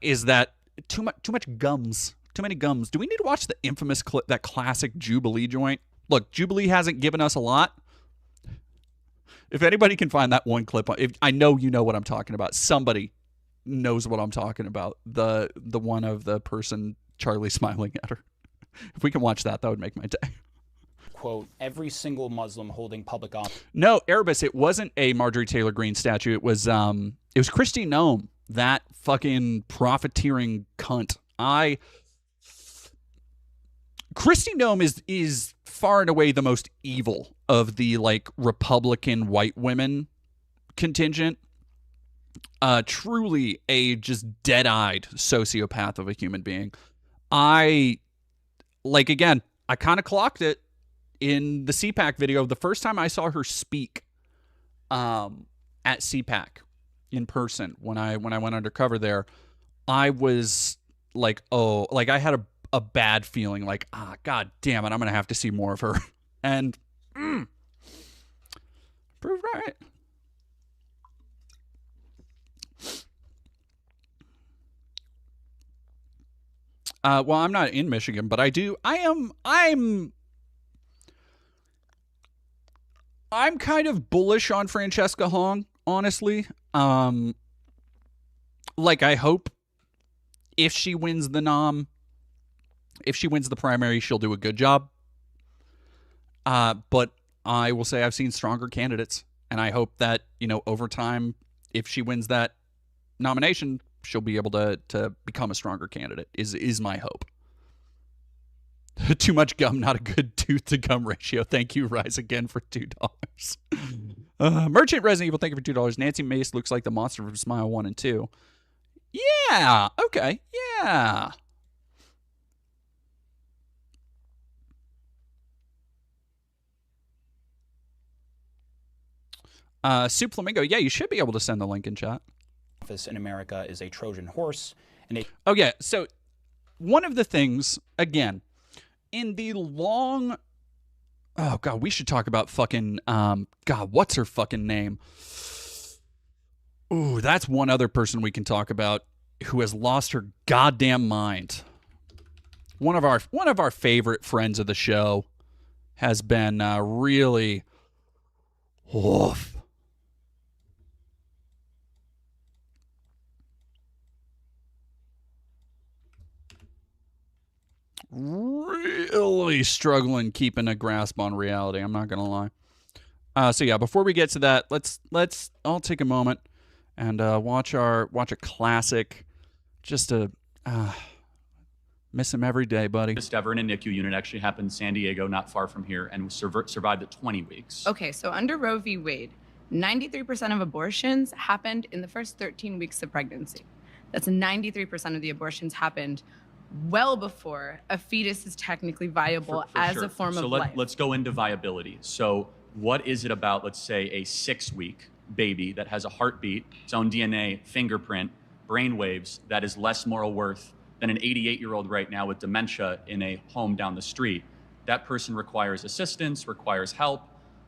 is that too much gums, too many gums. Do we need to watch the infamous clip, that classic Jubilee joint? Look, Jubilee hasn't given us a lot. If anybody can find that one clip, I know you know what I'm talking about. Somebody knows what I'm talking about. The one of the person Charlie smiling at her. If we can watch that, that would make my day. Quote, every single Muslim holding public office. No, Erebus, it wasn't a Marjorie Taylor Greene statue. It was Christy Nome, that fucking profiteering cunt. Kristi Noem is far and away the most evil of the like Republican white women contingent. Truly a just dead-eyed sociopath of a human being. I kind of clocked it in the CPAC video. The first time I saw her speak at CPAC in person when I went undercover there, I was like, oh, like I had a bad feeling, like, god damn it, I'm gonna have to see more of her. And proved right. Well, I'm not in Michigan, but I'm kind of bullish on Francesca Hong, honestly. Like, I hope if she wins the primary, she'll do a good job. But I will say I've seen stronger candidates, and I hope that, over time, if she wins that nomination, she'll be able to become a stronger candidate, is my hope. Too much gum, not a good tooth to gum ratio. Thank you, Rise Again, for $2. Merchant Resident Evil, thank you for $2. Nancy Mace looks like the monster from Smile 1 and 2. Yeah, okay, yeah. Soup Flamingo, yeah, you should be able to send the link in chat. Office in America is a Trojan horse. Oh, yeah, so one of the things, again, in the long... Oh, God, we should talk about fucking... God, what's her fucking name? Ooh, that's one other person we can talk about who has lost her goddamn mind. One of our favorite friends of the show has been really... Oof. Really struggling keeping a grasp on reality, I'm not gonna lie. So yeah, before we get to that, let's all take a moment and watch a classic. Just to miss him every day, buddy. Ever in a NICU unit actually happened in San Diego, not far from here, and survived at 20 weeks. Okay, so under Roe v. Wade, 93% of abortions happened in the first 13 weeks of pregnancy. That's 93% of the abortions happened well before a fetus is technically viable as sure. a form of so life. Let's go into viability. So what is it about, let's say, a 6-week baby that has a heartbeat, its own DNA, fingerprint, brain waves, that is less moral worth than an 88-year-old right now with dementia in a home down the street? That person requires assistance, requires help.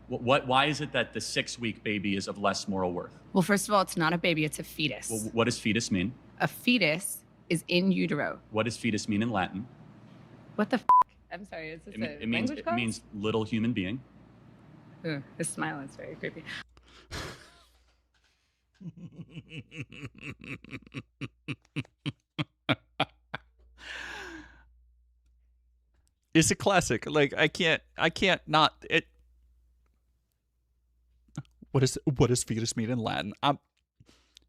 Why is it that the 6-week baby is of less moral worth? Well, first of all, it's not a baby, it's a fetus. Well, what does fetus mean? A fetus is in utero. What does fetus mean in Latin? What the f***? I'm sorry, is this language class? It means little human being. Ooh, his smile is very creepy. It's a classic. Like, I can't not it. What does fetus mean in Latin?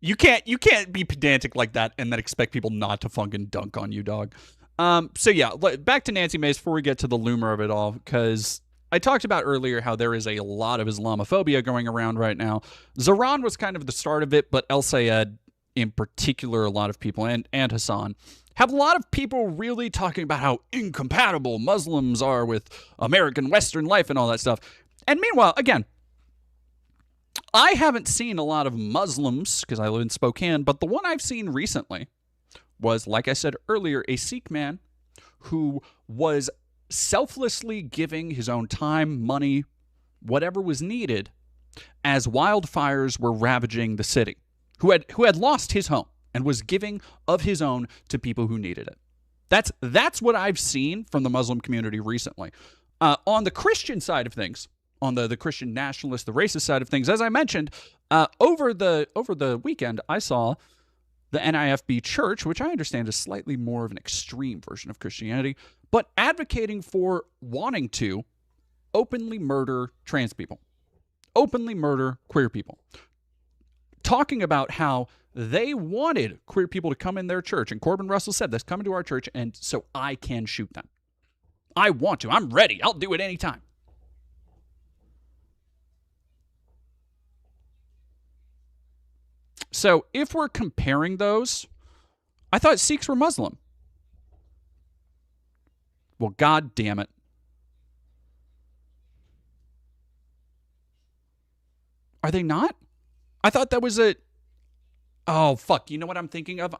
You can't be pedantic like that and then expect people not to fucking dunk on you, dog. So yeah, back to Nancy Mace before we get to the loomer of it all, because I talked about earlier how there is a lot of Islamophobia going around right now. Zoran was kind of the start of it, but El Sayed in particular, a lot of people, and Hassan, have a lot of people really talking about how incompatible Muslims are with American Western life and all that stuff. And meanwhile, again, I haven't seen a lot of Muslims because I live in Spokane, but the one I've seen recently was, like I said earlier, a Sikh man who was selflessly giving his own time, money, whatever was needed as wildfires were ravaging the city, who had lost his home and was giving of his own to people who needed it. That's what I've seen from the Muslim community recently. On the Christian side of things, on the Christian nationalist, the racist side of things, as I mentioned, over the weekend, I saw the NIFB Church, which I understand is slightly more of an extreme version of Christianity, but advocating for wanting to openly murder trans people, openly murder queer people, talking about how they wanted queer people to come in their church, and Corbin Russell said this, come into our church, and so I can shoot them. I want to. I'm ready. I'll do it anytime. So if we're comparing those, I thought Sikhs were Muslim. Well, God damn it. Are they not? I thought that was a... Oh, fuck. You know what I'm thinking of?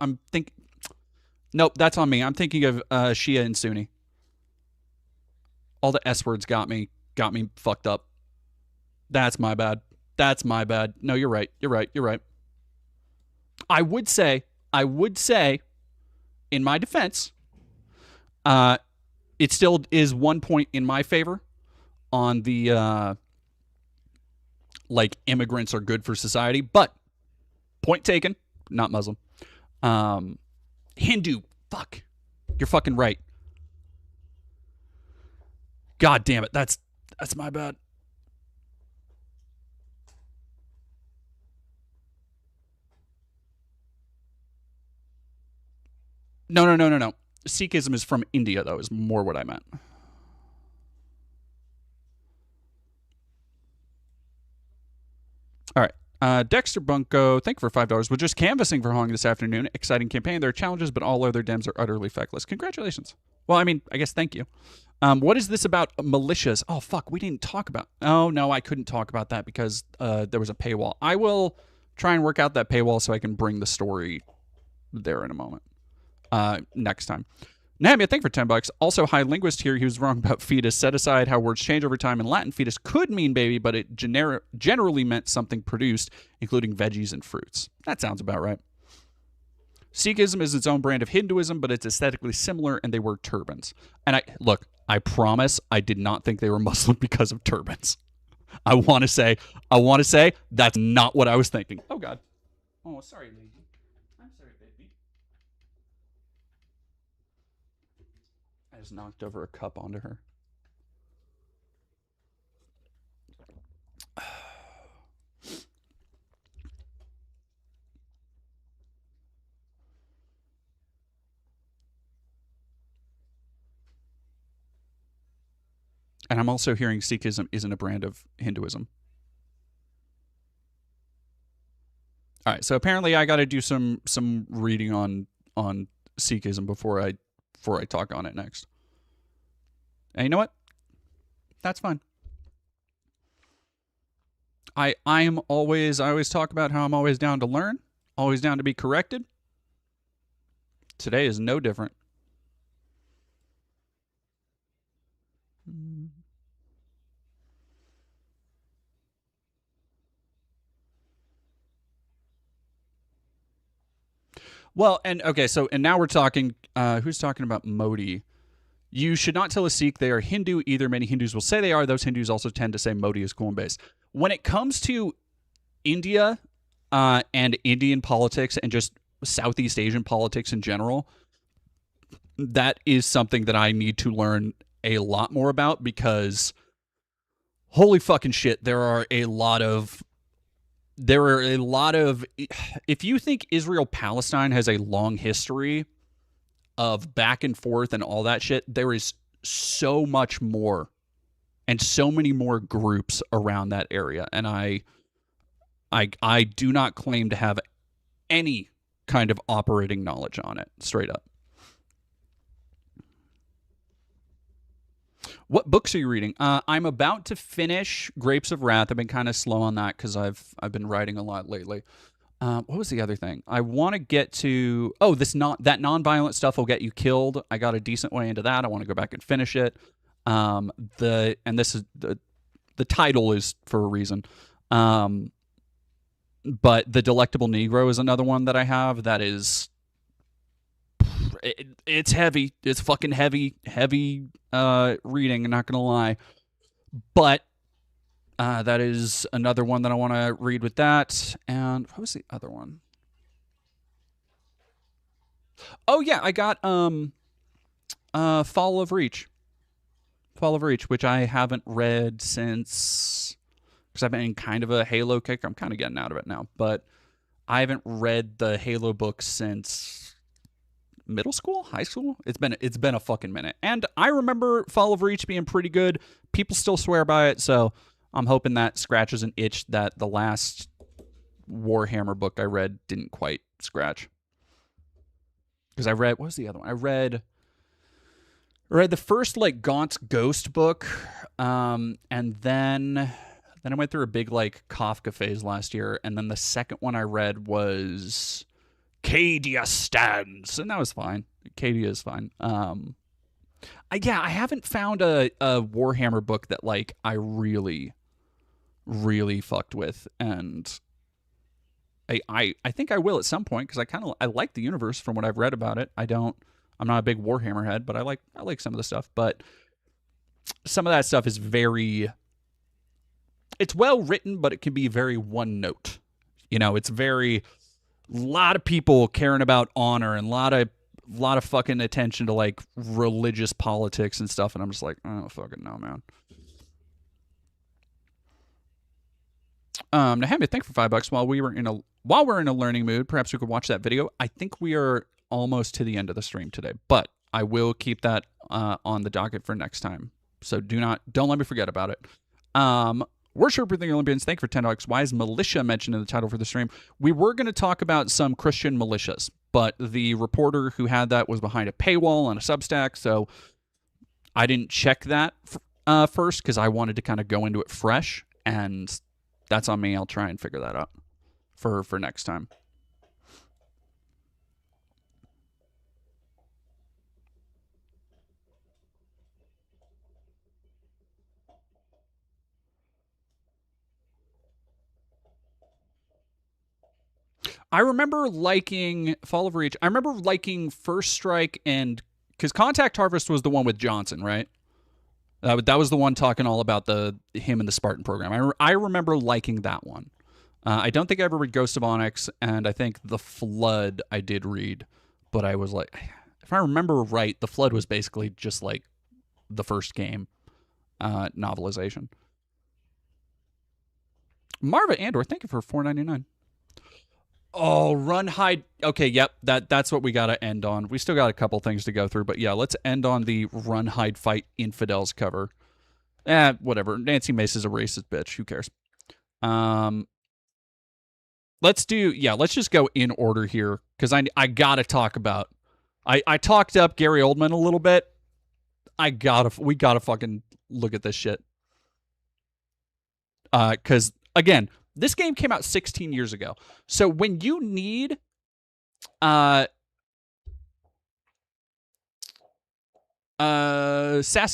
Nope, that's on me. I'm thinking of Shia and Sunni. All the S words got me fucked up. That's my bad. No, you're right. I would say, in my defense, it still is 1 point in my favor on the like immigrants are good for society, but point taken, not Muslim. Hindu, fuck. You're fucking right. God damn it. That's my bad. No. Sikhism is from India, though, is more what I meant. All right. Dexter Bunko, thank you for $5. We're just canvassing for Hong this afternoon. Exciting campaign. There are challenges, but all other Dems are utterly feckless. Congratulations. Well, I mean, I guess thank you. What is this about militias? Oh, fuck. We didn't talk about... Oh, no, I couldn't talk about that because there was a paywall. I will try and work out that paywall so I can bring the story there in a moment. Next time. Namia, thank you for $10. Also, High Linguist here, he was wrong about fetus. Set aside how words change over time. In Latin, fetus could mean baby, but it generally meant something produced, including veggies and fruits. That sounds about right. Sikhism is its own brand of Hinduism, but it's aesthetically similar, and they wear turbans. And I promise I did not think they were Muslim because of turbans. I want to say that's not what I was thinking. Oh, God. Oh, sorry, lady. I'm sorry, baby. I just knocked over a cup onto her. And I'm also hearing Sikhism isn't a brand of Hinduism. All right, so apparently I got to do some reading on Sikhism before I talk on it next. And you know what? That's fine. I always talk about how I'm always down to learn, always down to be corrected. Today is no different. Well, and okay, and now we're talking, who's talking about Modi? You should not tell a Sikh they are Hindu either. Many Hindus will say they are. Those Hindus also tend to say Modi is cool and base. When it comes to India and Indian politics and just Southeast Asian politics in general, that is something that I need to learn a lot more about because holy fucking shit, there are a lot of if you think Israel-Palestine has a long history of back and forth and all that shit, there is so much more and so many more groups around that area. And I do not claim to have any kind of operating knowledge on it, straight up. What books are you reading? I'm about to finish Grapes of Wrath. I've been kind of slow on that because I've been writing a lot lately. What was the other thing? I want to get to... Oh, that nonviolent stuff will get you killed. I got a decent way into that. I want to go back and finish it. And this is the title is for a reason. But The Delectable Negro is another one that I have that is... It's heavy. It's fucking heavy reading, I'm not going to lie. But that is another one that I want to read with that. And what was the other one? Oh, yeah, I got Fall of Reach. Fall of Reach, which I haven't read since... Because I've been in kind of a Halo kick. I'm kind of getting out of it now. But I haven't read the Halo books since... middle school, high school. It's been a fucking minute. And I remember Fall of Reach being pretty good. People still swear by it, so I'm hoping that scratches an itch that the last Warhammer book I read didn't quite scratch. Because I read, what was the other one? I read the first like Gaunt's Ghost book, and then I went through a big like Kafka phase last year, and then the second one I read was Cadia Stands, and that was fine. Cadia is fine. I haven't found a Warhammer book that like I really, really fucked with, and I think I will at some point because I like the universe from what I've read about it. I'm not a big Warhammer head, but I like some of the stuff. But some of that stuff is it's well written, but it can be very one note. It's very lot of people caring about honor and a lot of fucking attention to like religious politics and stuff, and I'm just like, I don't fucking know, man. Nehemiah, thank you for $5. While we're in a learning mood, perhaps we could watch that video. I think we are almost to the end of the stream today, but I will keep that on the docket for next time. So don't let me forget about it. Worship with the Olympians, thank you for $10. Why is militia mentioned in the title for the stream? We were going to talk about some Christian militias, but the reporter who had that was behind a paywall on a Substack, so I didn't check that first because I wanted to kind of go into it fresh, and that's on me. I'll try and figure that out for next time. I remember liking Fall of Reach. I remember liking First Strike, and because Contact Harvest was the one with Johnson, right? That was the one talking all about him and the Spartan program. I remember liking that one. I don't think I ever read Ghost of Onyx, and I think The Flood I did read, but I was like, if I remember right, The Flood was basically just like the first game novelization. Marva Andor, thank you for $4.99. Oh, Run, Hide. Okay, yep, that's what we got to end on. We still got a couple things to go through, but yeah, let's end on the Run, Hide, Fight Infidels cover. Whatever. Nancy Mace is a racist bitch. Who cares? Let's just go in order here, because I got to talk about... I talked up Gary Oldman a little bit. We got to fucking look at this shit. Because, again... This game came out 16 years ago. So when you need Sassy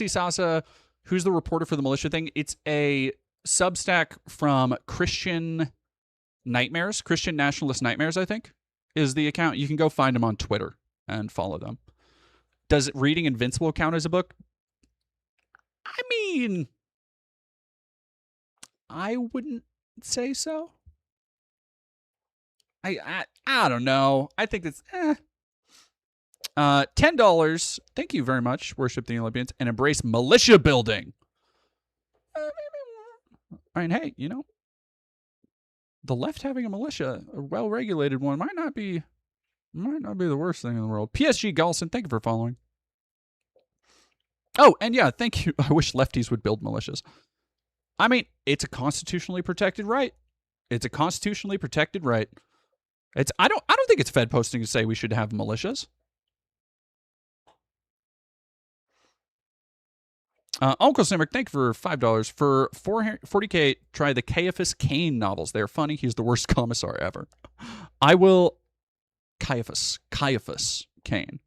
Sasa, who's the reporter for the militia thing, it's a Substack from Christian Nightmares, Christian Nationalist Nightmares, I think, is the account. You can go find them on Twitter and follow them. Does reading Invincible count as a book? I mean, I wouldn't say so. I don't know. I think that's $10. Thank you very much, Worship the Olympians, and embrace militia building. I mean, hey, the left having a militia, a well-regulated one, might not be the worst thing in the world. PSG Galson, thank you for following. Oh, and yeah, thank you. I wish lefties would build militias. I mean, it's a constitutionally protected right. It's a constitutionally protected right. I don't think it's Fed posting to say we should have militias. Uncle Simric, thank you for $5. For $40K, try the Caiaphas Cain novels. They're funny. He's the worst commissar ever. I will... Caiaphas Cain.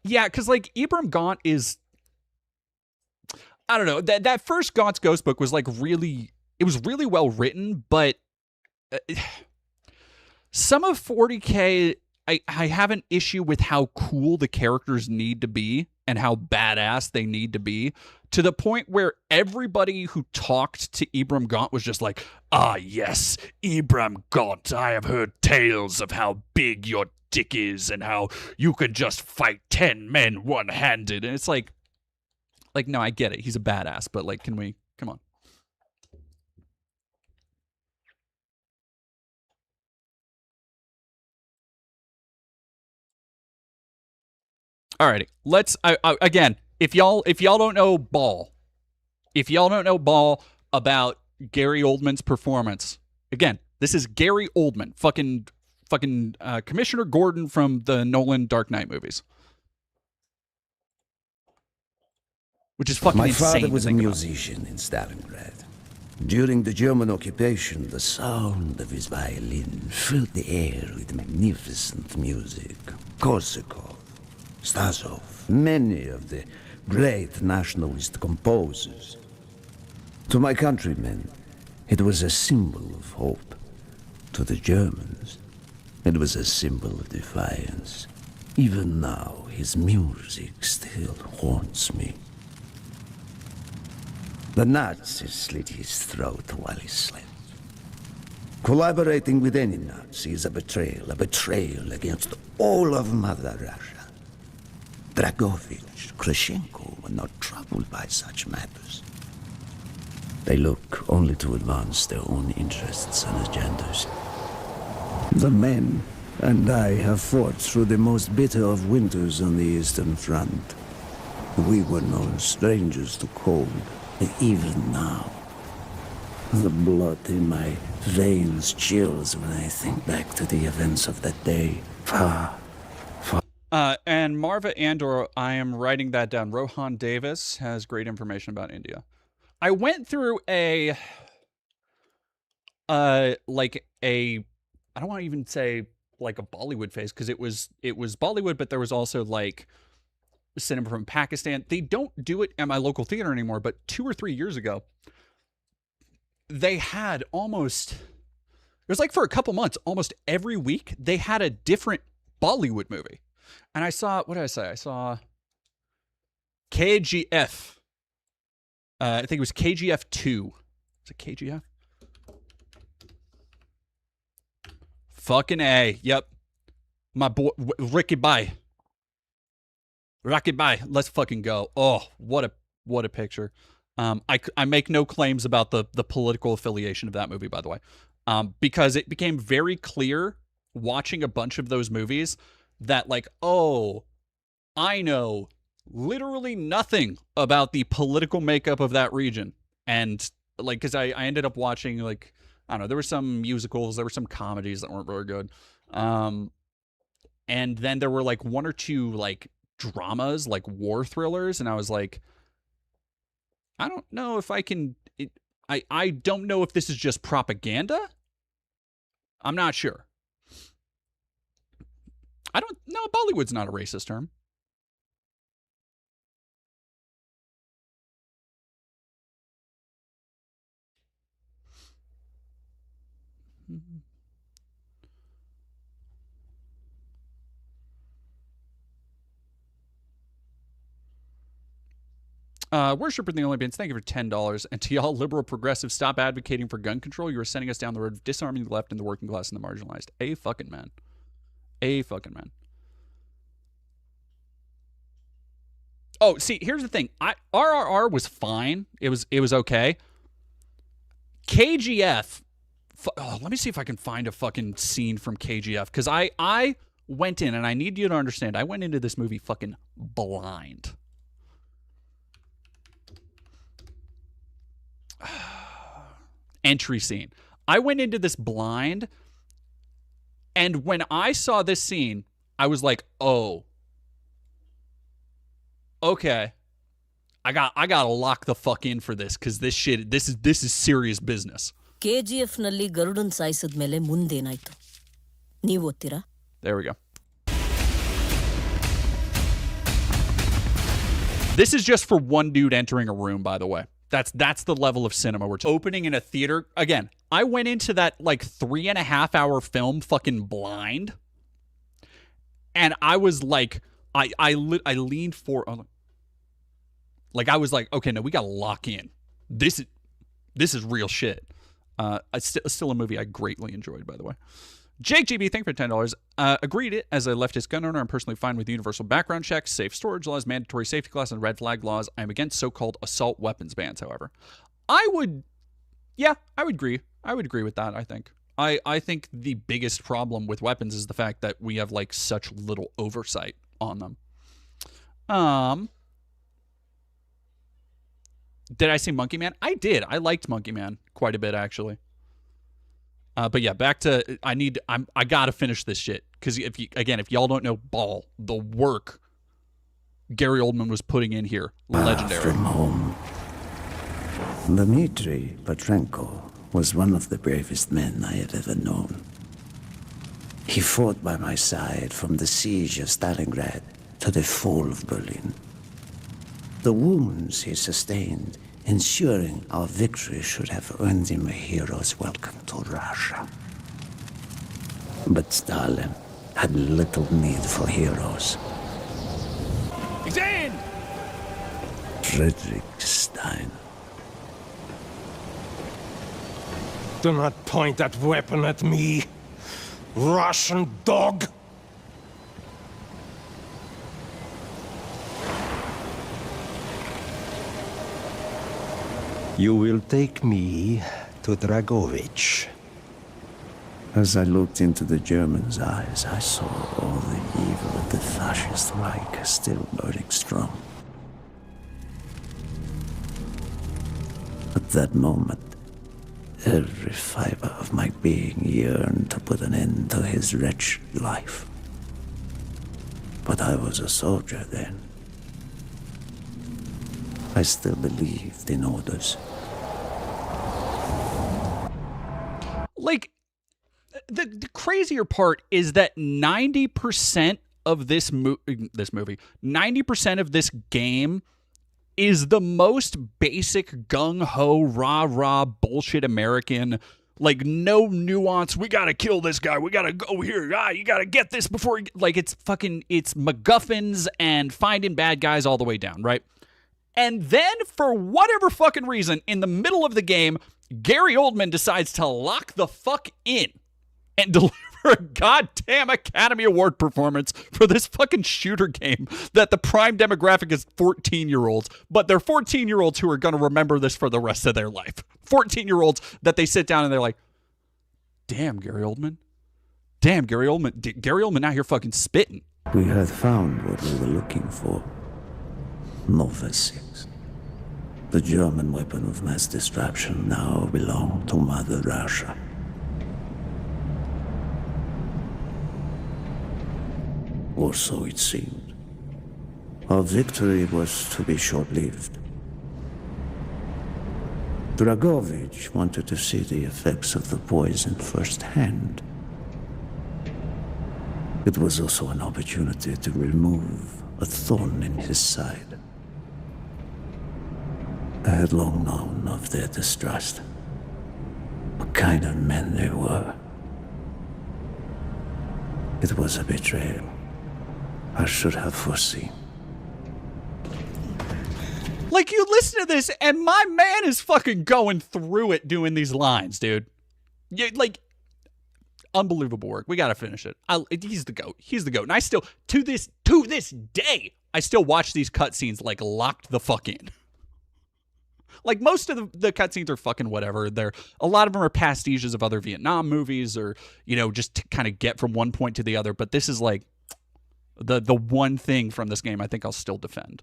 Yeah, because like Ibram Gaunt is... I don't know. That first Gaunt's Ghost book was like really... It was really well written, but... some of 40K, I have an issue with how cool the characters need to be and how badass they need to be, to the point where everybody who talked to Ibram Gaunt was just like, ah, yes, Ibram Gaunt, I have heard tales of how big your dick is and how you can just fight 10 men one-handed. And it's like, no, I get it. He's a badass, but like, come on. Alrighty, let's again. If y'all don't know Ball, about Gary Oldman's performance, again, this is Gary Oldman, fucking Commissioner Gordon from the Nolan Dark Knight movies, which is fucking My insane. father was to a think about. musician in Stalingrad. During the German occupation, the sound of his violin filled the air with magnificent music. Korsakov, Stasov, many of the great nationalist composers. To my countrymen, it was a symbol of hope. To the Germans, it was a symbol of defiance. Even now, his music still haunts me. The Nazis slit his throat while he slept. Collaborating with any Nazi is a betrayal against all of Mother Russia. Dragovich, Khrushchenko were not troubled by such matters. They look only to advance their own interests and agendas. The men and I have fought through the most bitter of winters on the Eastern Front. We were no strangers to cold. And even now, the blood in my veins chills when I think back to the events of that day. And Marva Andor, I am writing that down. Rohan Davis has great information about India. I went through I don't want to even say like a Bollywood phase, because it was Bollywood, but there was also like cinema from Pakistan. They don't do it at my local theater anymore, but 2 or 3 years ago, they had it was like for a couple months, almost every week, they had a different Bollywood movie. And I saw, what did I say? I saw KGF. I think it was KGF 2. Is it KGF? Fucking A. Yep. My boy, Ricky Bhai. Rocky Bye, let's fucking go. Oh, what a picture. I make no claims about the political affiliation of that movie, by the way, because it became very clear watching a bunch of those movies that like, oh, I know literally nothing about the political makeup of that region. And like, because I ended up watching, like, I don't know, there were some musicals, there were some comedies that weren't very good. And then there were like 1 or 2 like dramas, like war thrillers, and I was like, I don't know if I can I don't know if this is just propaganda. I'm not sure. I don't know. Bollywood's not a racist term. Worshiper in the Olympians, thank you for $10. And to y'all liberal progressives, stop advocating for gun control. You are sending us down the road of disarming the left and the working class and the marginalized. A fucking man. A fucking man. Oh, see, here's the thing. RRR was fine. It was okay. KGF. Let me see if I can find a fucking scene from KGF, because I went in, and I need you to understand, I went into this movie fucking blind. Entry scene. I went into this blind, and when I saw this scene, I was like, "Oh, okay, I gotta lock the fuck in for this, because this is serious business." KGF ನಲ್ಲಿ ಗರುಡನ್ ಸಾಯಿಸಿದ ಮೇಲೆ ಮುಂದೇನಾಯ್ತು ನೀವು ಓದ್ತೀರಾ? There we go. This is just for one dude entering a room, by the way. That's the level of cinema we're opening in a theater. Again, I went into that like 3.5 hour film fucking blind, and I was like, I leaned for, like, I was like, okay, no, we gotta lock in. This is real shit. It's still a movie I greatly enjoyed, by the way. Jake GB, thank you for $10. Agreed it. As a leftist gun owner, I'm personally fine with universal background checks, safe storage laws, mandatory safety class, and red flag laws. I am against so-called assault weapons bans, however. I would agree. I would agree with that, I think. I think the biggest problem with weapons is the fact that we have, like, such little oversight on them. Did I say Monkey Man? I did. I liked Monkey Man quite a bit, actually. But yeah, back to I gotta finish this shit because if y'all don't know Ball, the work Gary Oldman was putting in here, legendary. From home, Dmitry Petrenko was one of the bravest men I had ever known. He fought by my side from the siege of Stalingrad to the fall of Berlin. The wounds he sustained, ensuring our victory, should have earned him a hero's welcome to Russia. But Stalin had little need for heroes. He's in! Frederick Stein. Do not point that weapon at me, Russian dog! You will take me to Dragovich. As I looked into the German's eyes, I saw all the evil of the fascist Reich still burning strong. At that moment, every fiber of my being yearned to put an end to his wretched life. But I was a soldier then. I still believed in orders. Like, the crazier part is that 90% of this movie, 90% of this game is the most basic gung-ho, rah-rah, bullshit American, like, no nuance, we gotta kill this guy, we gotta go here, you gotta get this before, like, it's MacGuffins and finding bad guys all the way down, right? And then, for whatever fucking reason, in the middle of the game, Gary Oldman decides to lock the fuck in and deliver a goddamn Academy Award performance for this fucking shooter game that the prime demographic is 14-year-olds, but they're 14-year-olds who are going to remember this for the rest of their life. 14-year-olds that they sit down and they're like, damn, Gary Oldman. Damn, Gary Oldman. Gary Oldman out here fucking spitting. We had found what we were looking for. Nova 6. The German weapon of mass destruction now belonged to Mother Russia. Or so it seemed. Our victory was to be short-lived. Dragovich wanted to see the effects of the poison firsthand. It was also an opportunity to remove a thorn in his side. I had long known of their distrust, what kind of men they were. It was a betrayal I should have foreseen. Like, you listen to this, and my man is fucking going through it doing these lines, dude. Like, unbelievable work. We gotta finish it. He's the GOAT. He's the GOAT. And I still, to this day, I still watch these cutscenes like locked the fuck in. Like, most of the cutscenes are fucking whatever. A lot of them are pastiches of other Vietnam movies, or, you know, just to kind of get from one point to the other. But this is like the one thing from this game I think I'll still defend.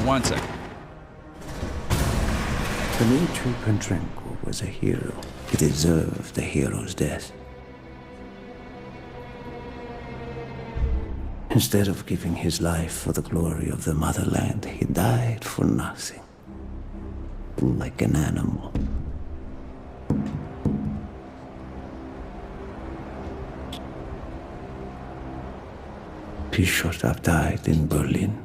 One second. Dmitry Petrenko was a hero. He deserved a hero's death. Instead of giving his life for the glory of the motherland, he died for nothing. Like an animal. He should have died in Berlin.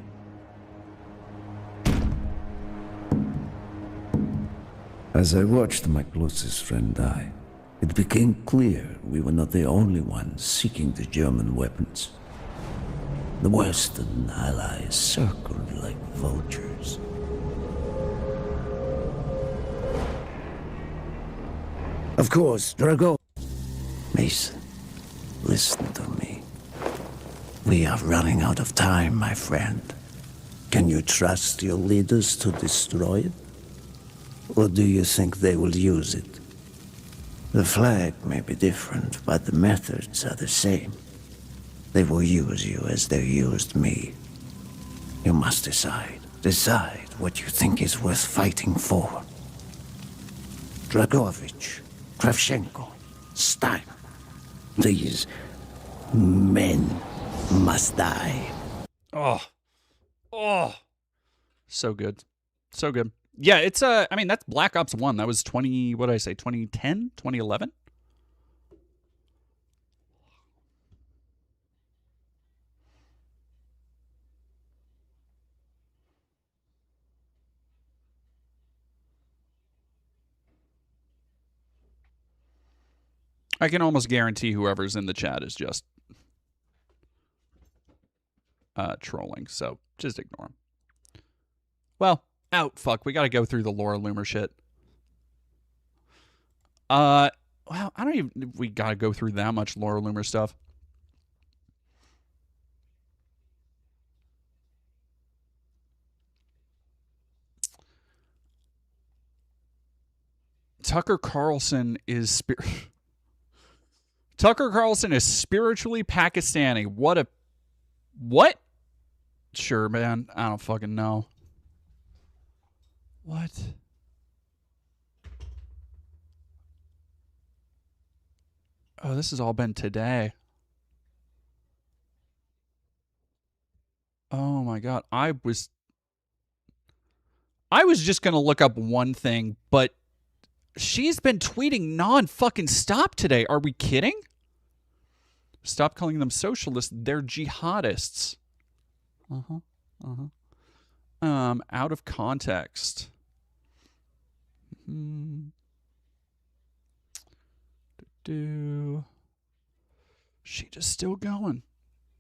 As I watched my closest friend die, it became clear we were not the only ones seeking the German weapons. The Western allies circled like vultures. Of course, Drago. Mason, listen to me. We are running out of time, my friend. Can you trust your leaders to destroy it? Or do you think they will use it? The flag may be different, but the methods are the same. They will use you as they used me. You must decide. Decide what you think is worth fighting for. Dragovich, Kravchenko, Stein. These men must die. Oh. So good. So good. Yeah, it's I mean, that's Black Ops 1. That was 2010, 2011? I can almost guarantee whoever's in the chat is just trolling, so just ignore them. Well, fuck, we gotta go through the Laura Loomer shit. Well, I don't even we gotta go through that much Laura Loomer stuff. Tucker Carlson is spiritually Pakistani. What? Sure, man. I don't fucking know. What? Oh, this has all been today. Oh my god. I was just going to look up one thing, but she's been tweeting non-fucking stop today. Are we kidding? Stop calling them socialists. They're jihadists. Out of context. She just still going.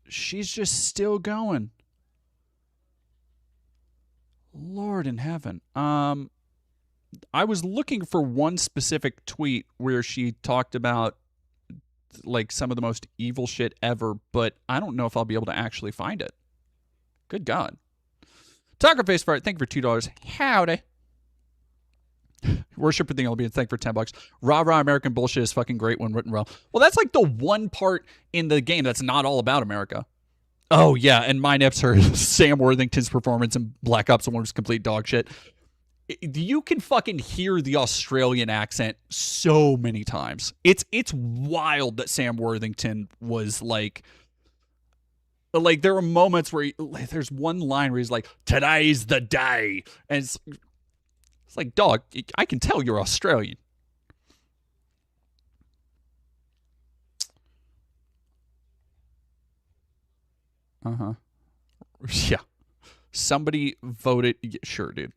She's just still going. Lord in heaven. I was looking for one specific tweet where she talked about like some of the most evil shit ever, but I don't know if I'll be able to actually find it. Good God. Taco Face Fart, thank you for $2. Howdy. Worship with the Olympians, thank you for $10. Rah rah American bullshit is fucking great when written well. Well, that's like the one part in the game that's not all about America. Oh yeah, and my nips heard Sam Worthington's performance in Black Ops 1 was complete dog shit. You can fucking hear the Australian accent so many times. It's wild that Sam Worthington was like there are moments where there's one line where he's like, "Today's the day," and it's like, dog, I can tell you're Australian. Yeah. Somebody voted. Yeah, sure, dude.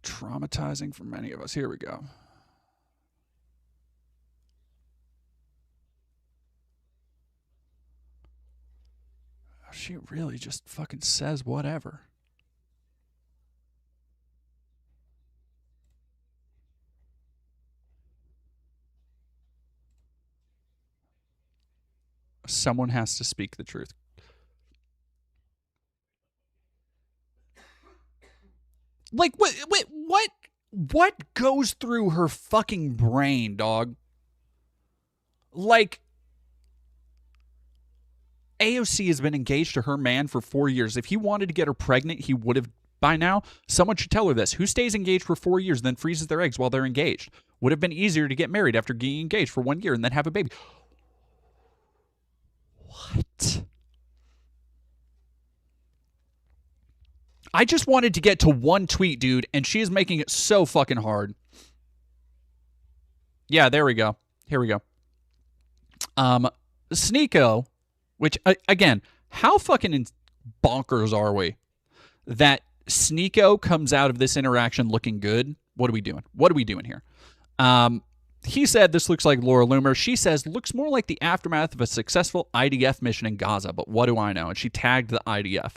Traumatizing for many of us. Here we go. She really just fucking says whatever. Someone has to speak the truth. Like, what goes through her fucking brain, dog? Like, AOC has been engaged to her man for 4 years. If he wanted to get her pregnant, he would have by now. Someone should tell her this. Who stays engaged for 4 years and then freezes their eggs while they're engaged? Would have been easier to get married after getting engaged for 1 year and then have a baby. What? I just wanted to get to one tweet, dude, and she is making it so fucking hard. Yeah, there we go. Here we go. Sneeko, which, again, how fucking bonkers are we that Sneeko comes out of this interaction looking good? What are we doing? What are we doing here? He said, this looks like Laura Loomer. She says, looks more like the aftermath of a successful IDF mission in Gaza, but what do I know? And she tagged the IDF.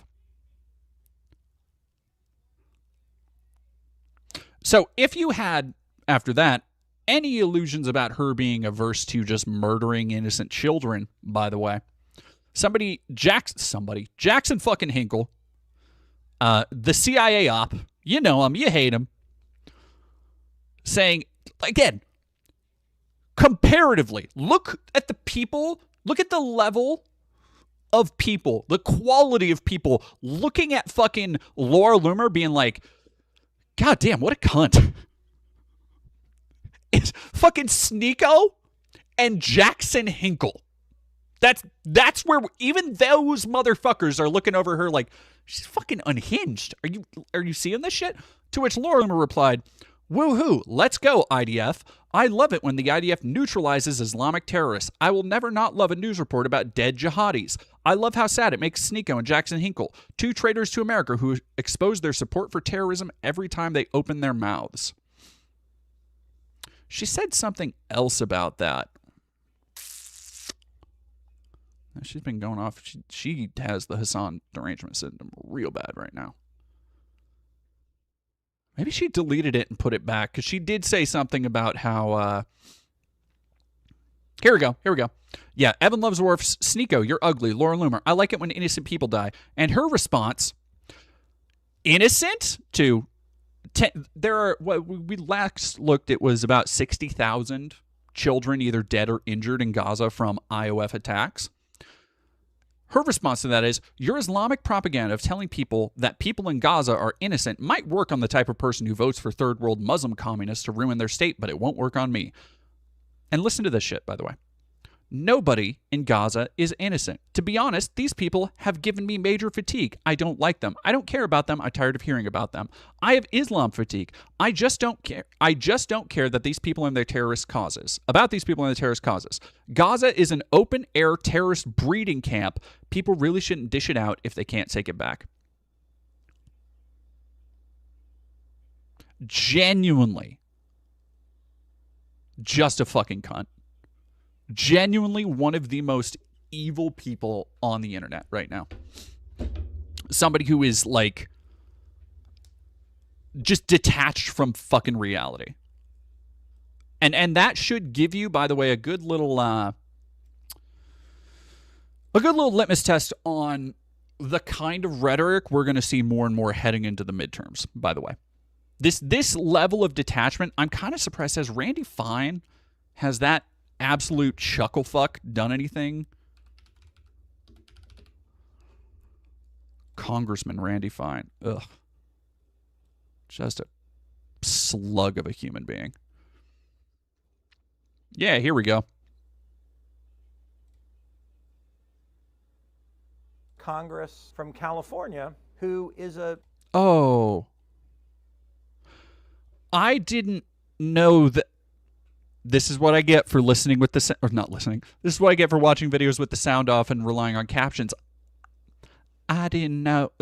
So if you had, after that, any illusions about her being averse to just murdering innocent children, by the way, Jackson fucking Hinkle, the CIA op, You know him. You hate him. Saying, again, comparatively, look at the people, look at the level of people, the quality of people looking at fucking Laura Loomer being like, God damn, what a cunt. It's fucking Sneeko and Jackson Hinkle. That's where even those motherfuckers are looking over her like, she's fucking unhinged. Are you seeing this shit? To which Laura Loomer replied, woohoo, let's go, IDF. I love it when the IDF neutralizes Islamic terrorists. I will never not love a news report about dead jihadis. I love how sad it makes Sneeko and Jackson Hinkle, two traitors to America who expose their support for terrorism every time they open their mouths. She said something else about that. She's been going off. She has the Hassan derangement syndrome real bad right now. Maybe she deleted it and put it back because she did say something about how. Here we go. Yeah, Evan loves Worf's Sneeko, you're ugly. Laura Loomer, I like it when innocent people die. And her response, innocent to. There are what we last looked. It was about 60,000 children either dead or injured in Gaza from IOF attacks. Her response to that is, your Islamic propaganda of telling people that people in Gaza are innocent might work on the type of person who votes for third world Muslim communists to ruin their state, but it won't work on me. And listen to this shit, by the way. Nobody in Gaza is innocent. To be honest, these people have given me major fatigue. I don't like them. I don't care about them. I'm tired of hearing about them. I have Islam fatigue. I just don't care. I just don't care that these people and their terrorist causes. About these people and their terrorist causes. Gaza is an open-air terrorist breeding camp. People really shouldn't dish it out if they can't take it back. Genuinely. Just a fucking cunt. Genuinely one of the most evil people on the internet right now. Somebody who is like just detached from fucking reality. And that should give you, by the way, a good little litmus test on the kind of rhetoric we're going to see more and more heading into the midterms, by the way. This level of detachment, I'm kind of surprised. Has Randy Fine, has that absolute chuckle fuck done anything? Congressman Randy Fine. Ugh. Just a slug of a human being. Yeah, here we go. Congress from California who is a... Oh. I didn't know that. This is what I get for listening with the... Or not listening. This is what I get for watching videos with the sound off and relying on captions. I didn't know.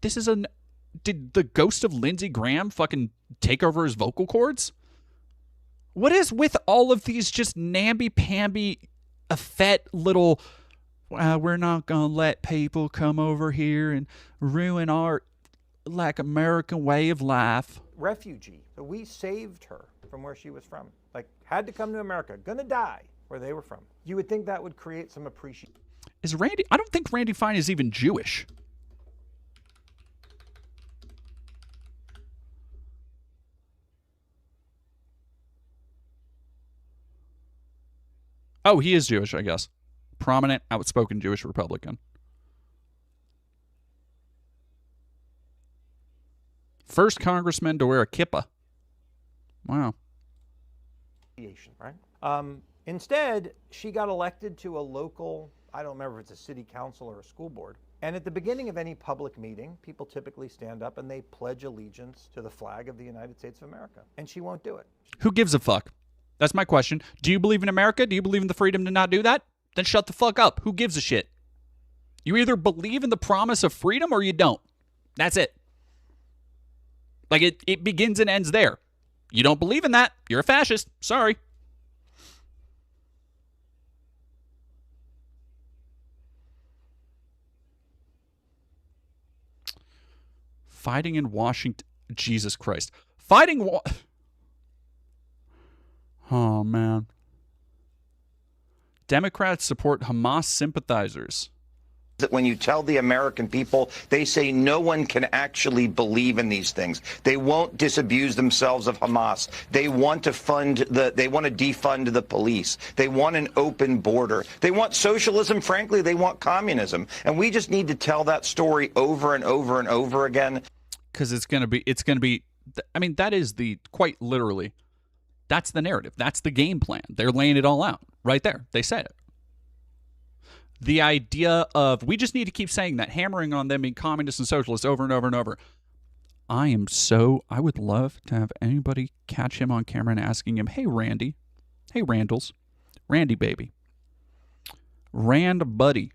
This is a... Did the ghost of Lindsey Graham fucking take over his vocal cords? What is with all of these just namby-pamby, effete little... we're not going to let people come over here and ruin our, like, American way of life. Refugee. So we saved her from where she was from. Like, had to come to America, gonna die where they were from. You would think that would create some appreciation. Is Randy... I don't think Randy Fine is even Jewish. Oh, he is Jewish, I guess. Prominent, outspoken Jewish Republican. First congressman to wear a kippah. Wow. Right? Instead, she got elected to a local, I don't remember if it's a city council or a school board. And at the beginning of any public meeting, people typically stand up and they pledge allegiance to the flag of the United States of America. And she won't do it. Who gives a fuck? That's my question. Do you believe in America? Do you believe in the freedom to not do that? Then shut the fuck up. Who gives a shit? You either believe in the promise of freedom or you don't. That's it. Like, it begins and ends there. You don't believe in that, you're a fascist. Sorry. Fighting in Washington. Jesus Christ. Oh, man. Democrats support Hamas sympathizers. that when you tell the American people, they say no one can actually believe in these things. They won't disabuse themselves of Hamas. They want to defund the police. They want an open border. They want socialism. Frankly, they want communism. And we just need to tell that story over and over and over again. Because it's going to be, I mean, that is quite literally, that's the narrative. That's the game plan. They're laying it all out right there. They said it. The idea of, we just need to keep saying that, hammering on them being communists and socialists over and over and over. I would love to have anybody catch him on camera and asking him, hey, Randy. Hey, Randalls. Randy, baby. Rand, buddy.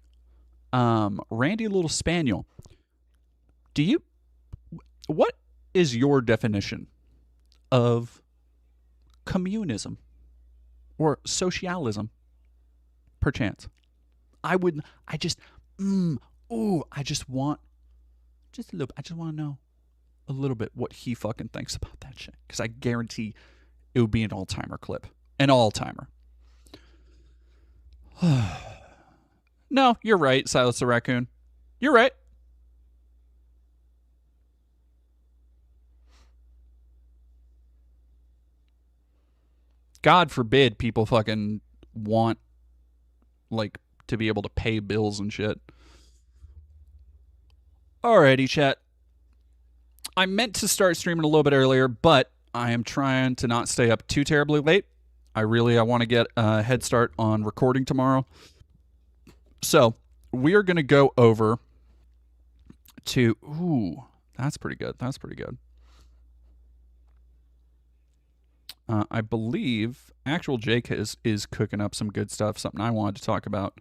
Randy, little spaniel. What is your definition of communism or socialism, perchance? I just want to know a little bit what he fucking thinks about that shit. Because I guarantee it would be an all-timer clip. An all-timer. No, you're right, Silas the Raccoon. You're right. God forbid people fucking want, like, to be able to pay bills and shit. Alrighty, chat. I meant to start streaming a little bit earlier, but I am trying to not stay up too terribly late. I want to get a head start on recording tomorrow. So, we are going to go over to... Ooh, that's pretty good. That's pretty good. I believe actual Jake is cooking up some good stuff, something I wanted to talk about.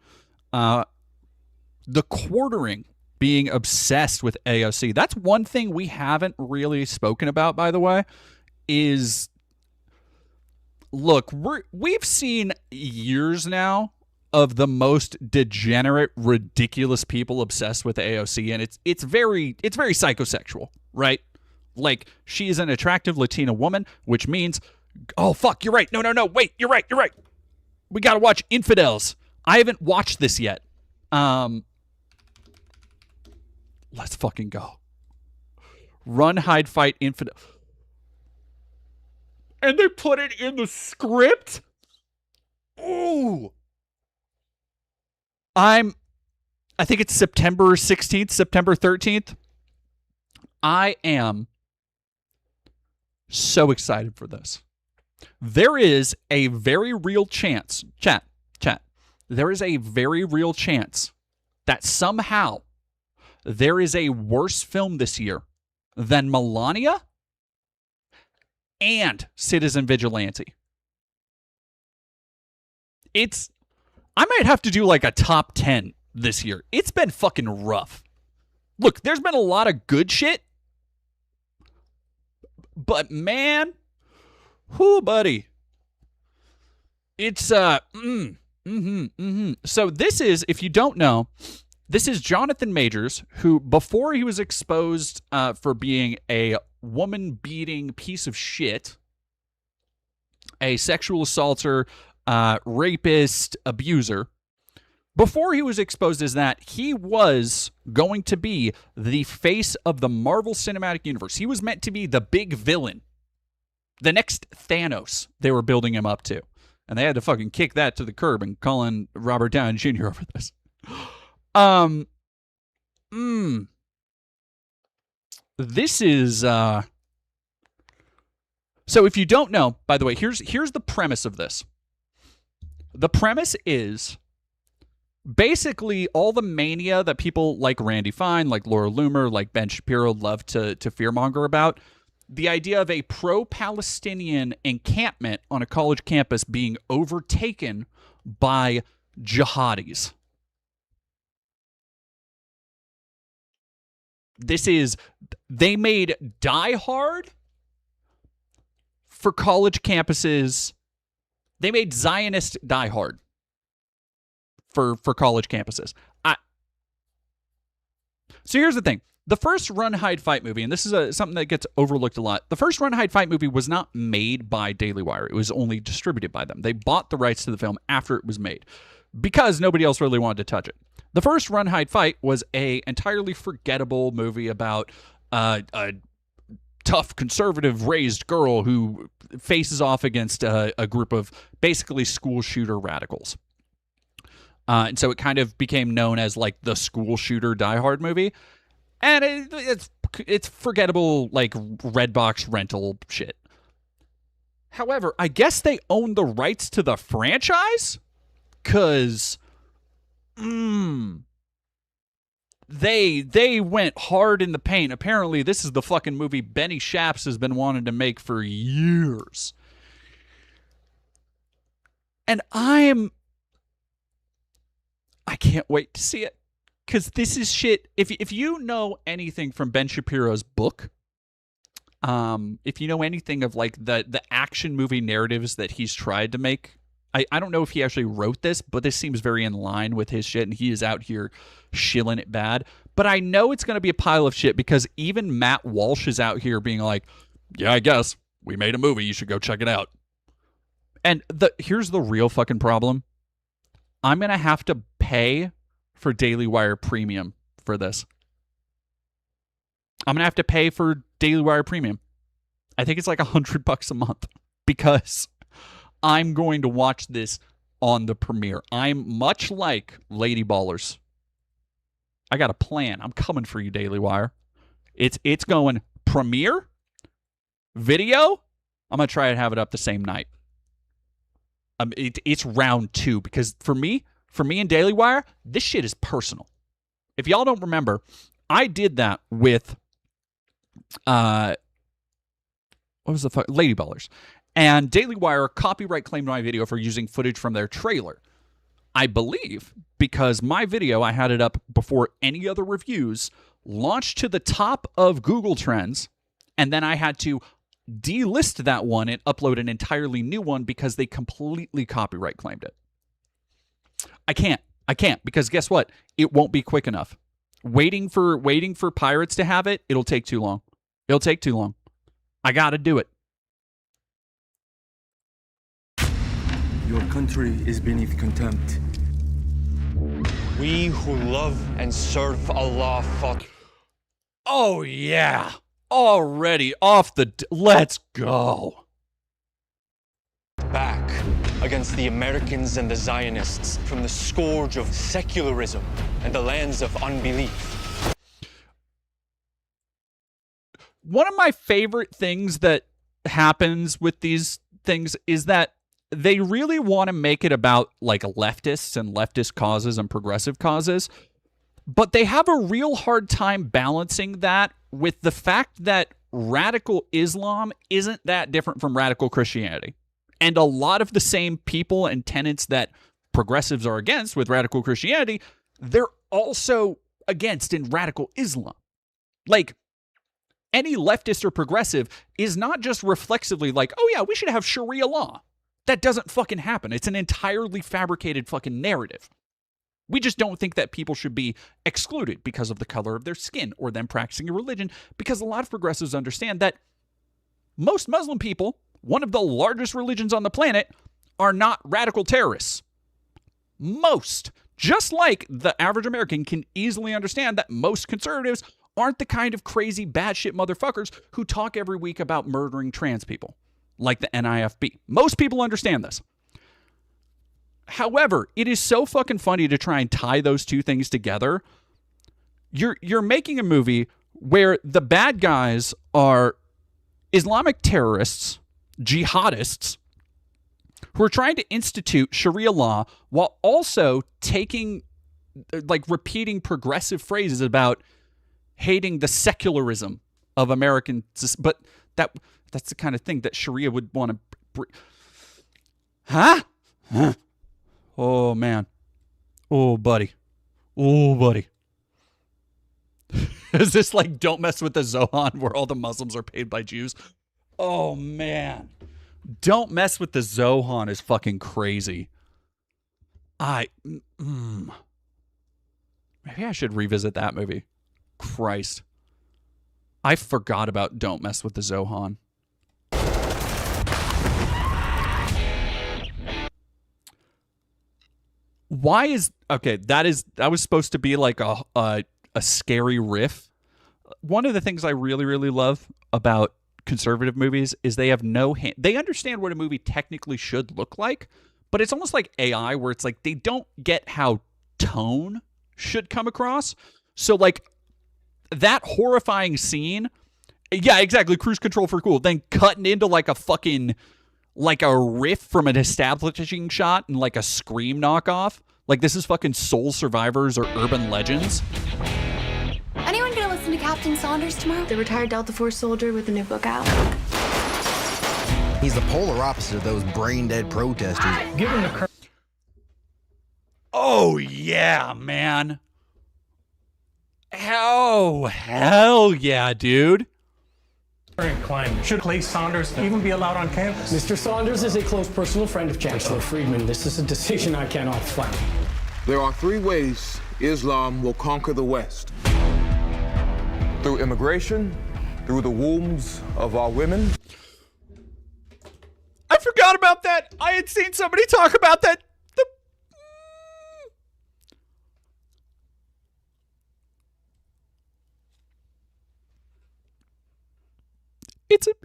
The quartering, being obsessed with AOC. That's one thing we haven't really spoken about, by the way, is, look, we've seen years now of the most degenerate, ridiculous people obsessed with AOC, and it's very psychosexual, right? Like, she is an attractive Latina woman, which means... Oh, fuck, you're right. No, wait, you're right. We gotta watch Infidels. I haven't watched this yet. Let's fucking go. Run, hide, fight, Infidel. And they put it in the script? Ooh. I think it's September 16th, September 13th. I am so excited for this. There is a very real chance, chat, there is a very real chance that somehow there is a worse film this year than Melania and Citizen Vigilante. I might have to do like a top 10 this year. It's been fucking rough. Look, there's been a lot of good shit, but man... Whoo, buddy. It's, So this is, if you don't know, this is Jonathan Majors, who, before he was exposed for being a woman-beating piece of shit, a sexual assaulter, rapist, abuser, before he was exposed as that, he was going to be the face of the Marvel Cinematic Universe. He was meant to be the big villain. The next Thanos they were building him up to. And they had to fucking kick that to the curb and call in Robert Downey Jr. over this. This is... So if you don't know, by the way, here's the premise of this. The premise is basically all the mania that people like Randy Fine, like Laura Loomer, like Ben Shapiro love to fearmonger about. The idea of a pro-Palestinian encampment on a college campus being overtaken by jihadis. They made Die Hard for college campuses. They made Zionist Die Hard for college campuses. So here's the thing. The first Run, Hide, Fight movie, and this is something that gets overlooked a lot, the first Run, Hide, Fight movie was not made by Daily Wire. It was only distributed by them. They bought the rights to the film after it was made because nobody else really wanted to touch it. The first Run, Hide, Fight was a entirely forgettable movie about a tough, conservative raised girl who faces off against a group of basically school shooter radicals. And so it kind of became known as like the school shooter Die Hard movie. And it's forgettable, like Redbox rental shit. However, I guess they own the rights to the franchise? Because they went hard in the paint. Apparently, this is the fucking movie Benny Shaps has been wanting to make for years. And I can't wait to see it. Because this is shit. If you know anything from Ben Shapiro's book, if you know anything of like the action movie narratives that he's tried to make, I don't know if he actually wrote this, but this seems very in line with his shit, and he is out here shilling it bad. But I know it's going to be a pile of shit because even Matt Walsh is out here being like, yeah, I guess we made a movie. You should go check it out. And here's the real fucking problem. I'm going to have to pay for Daily Wire Premium for this. I'm going to have to pay for Daily Wire Premium. I think it's like $100 a month because I'm going to watch this on the premiere. I'm much like Lady Ballers. I got a plan. I'm coming for you, Daily Wire. It's going premiere, video. I'm going to try and have it up the same night. It's round 2 because for me and Daily Wire, this shit is personal. If y'all don't remember, I did that with what was the fuck? Lady Ballers. And Daily Wire copyright claimed my video for using footage from their trailer. I believe because my video, I had it up before any other reviews, launched to the top of Google Trends, and then I had to delist that one and upload an entirely new one because they completely copyright claimed it. I can't because guess what? It won't be quick enough. Waiting for pirates to have it, it'll take too long. It'll take too long. I got to do it. Your country is beneath contempt. We who love and serve Allah fought. Oh, yeah. Already off the... Let's go. Back against the Americans and the Zionists from the scourge of secularism and the lands of unbelief. One of my favorite things that happens with these things is that they really want to make it about like leftists and leftist causes and progressive causes, but they have a real hard time balancing that with the fact that radical Islam isn't that different from radical Christianity. And a lot of the same people and tenets that progressives are against with radical Christianity, they're also against in radical Islam. Like, any leftist or progressive is not just reflexively like, oh yeah, we should have Sharia law. That doesn't fucking happen. It's an entirely fabricated fucking narrative. We just don't think that people should be excluded because of the color of their skin or them practicing a religion, because a lot of progressives understand that most Muslim people, one of the largest religions on the planet, are not radical terrorists. Most. Just like the average American can easily understand that most conservatives aren't the kind of crazy batshit motherfuckers who talk every week about murdering trans people, like the NIFB. Most people understand this. However, it is so fucking funny to try and tie those two things together. You're making a movie where the bad guys are Islamic terrorists, jihadists, who are trying to institute Sharia law while also repeating progressive phrases about hating the secularism of American, but that's the kind of thing that Sharia would want to. Huh? Oh man. Oh buddy. Oh buddy. Is this like Don't Mess with the Zohan where all the Muslims are paid by Jews? Oh man. Don't Mess with the Zohan is fucking crazy. Maybe I should revisit that movie. Christ. I forgot about Don't Mess with the Zohan. Why is okay? That was supposed to be like a scary riff. One of the things I really really love about conservative movies is they have no hand. They understand what a movie technically should look like, but it's almost like AI, where it's like they don't get how tone should come across. So like that horrifying scene, yeah, exactly. Cruise control for cool. Then cutting into like a fucking like a riff from an establishing shot and like a Scream knockoff. Like this is fucking Soul Survivors or Urban Legends. Anyone gonna listen to Captain Saunders tomorrow? The retired Delta Force soldier with a new book out. He's the polar opposite of those brain-dead protesters. Give him the Oh yeah, man. Oh hell yeah, dude. Current climate. Should Clay Saunders even be allowed on campus? Mr. Saunders is a close personal friend of Chancellor Friedman. This is a decision I cannot flank. There are 3 ways Islam will conquer the West. Through immigration, through the wombs of our women. I forgot about that. I had seen somebody talk about that.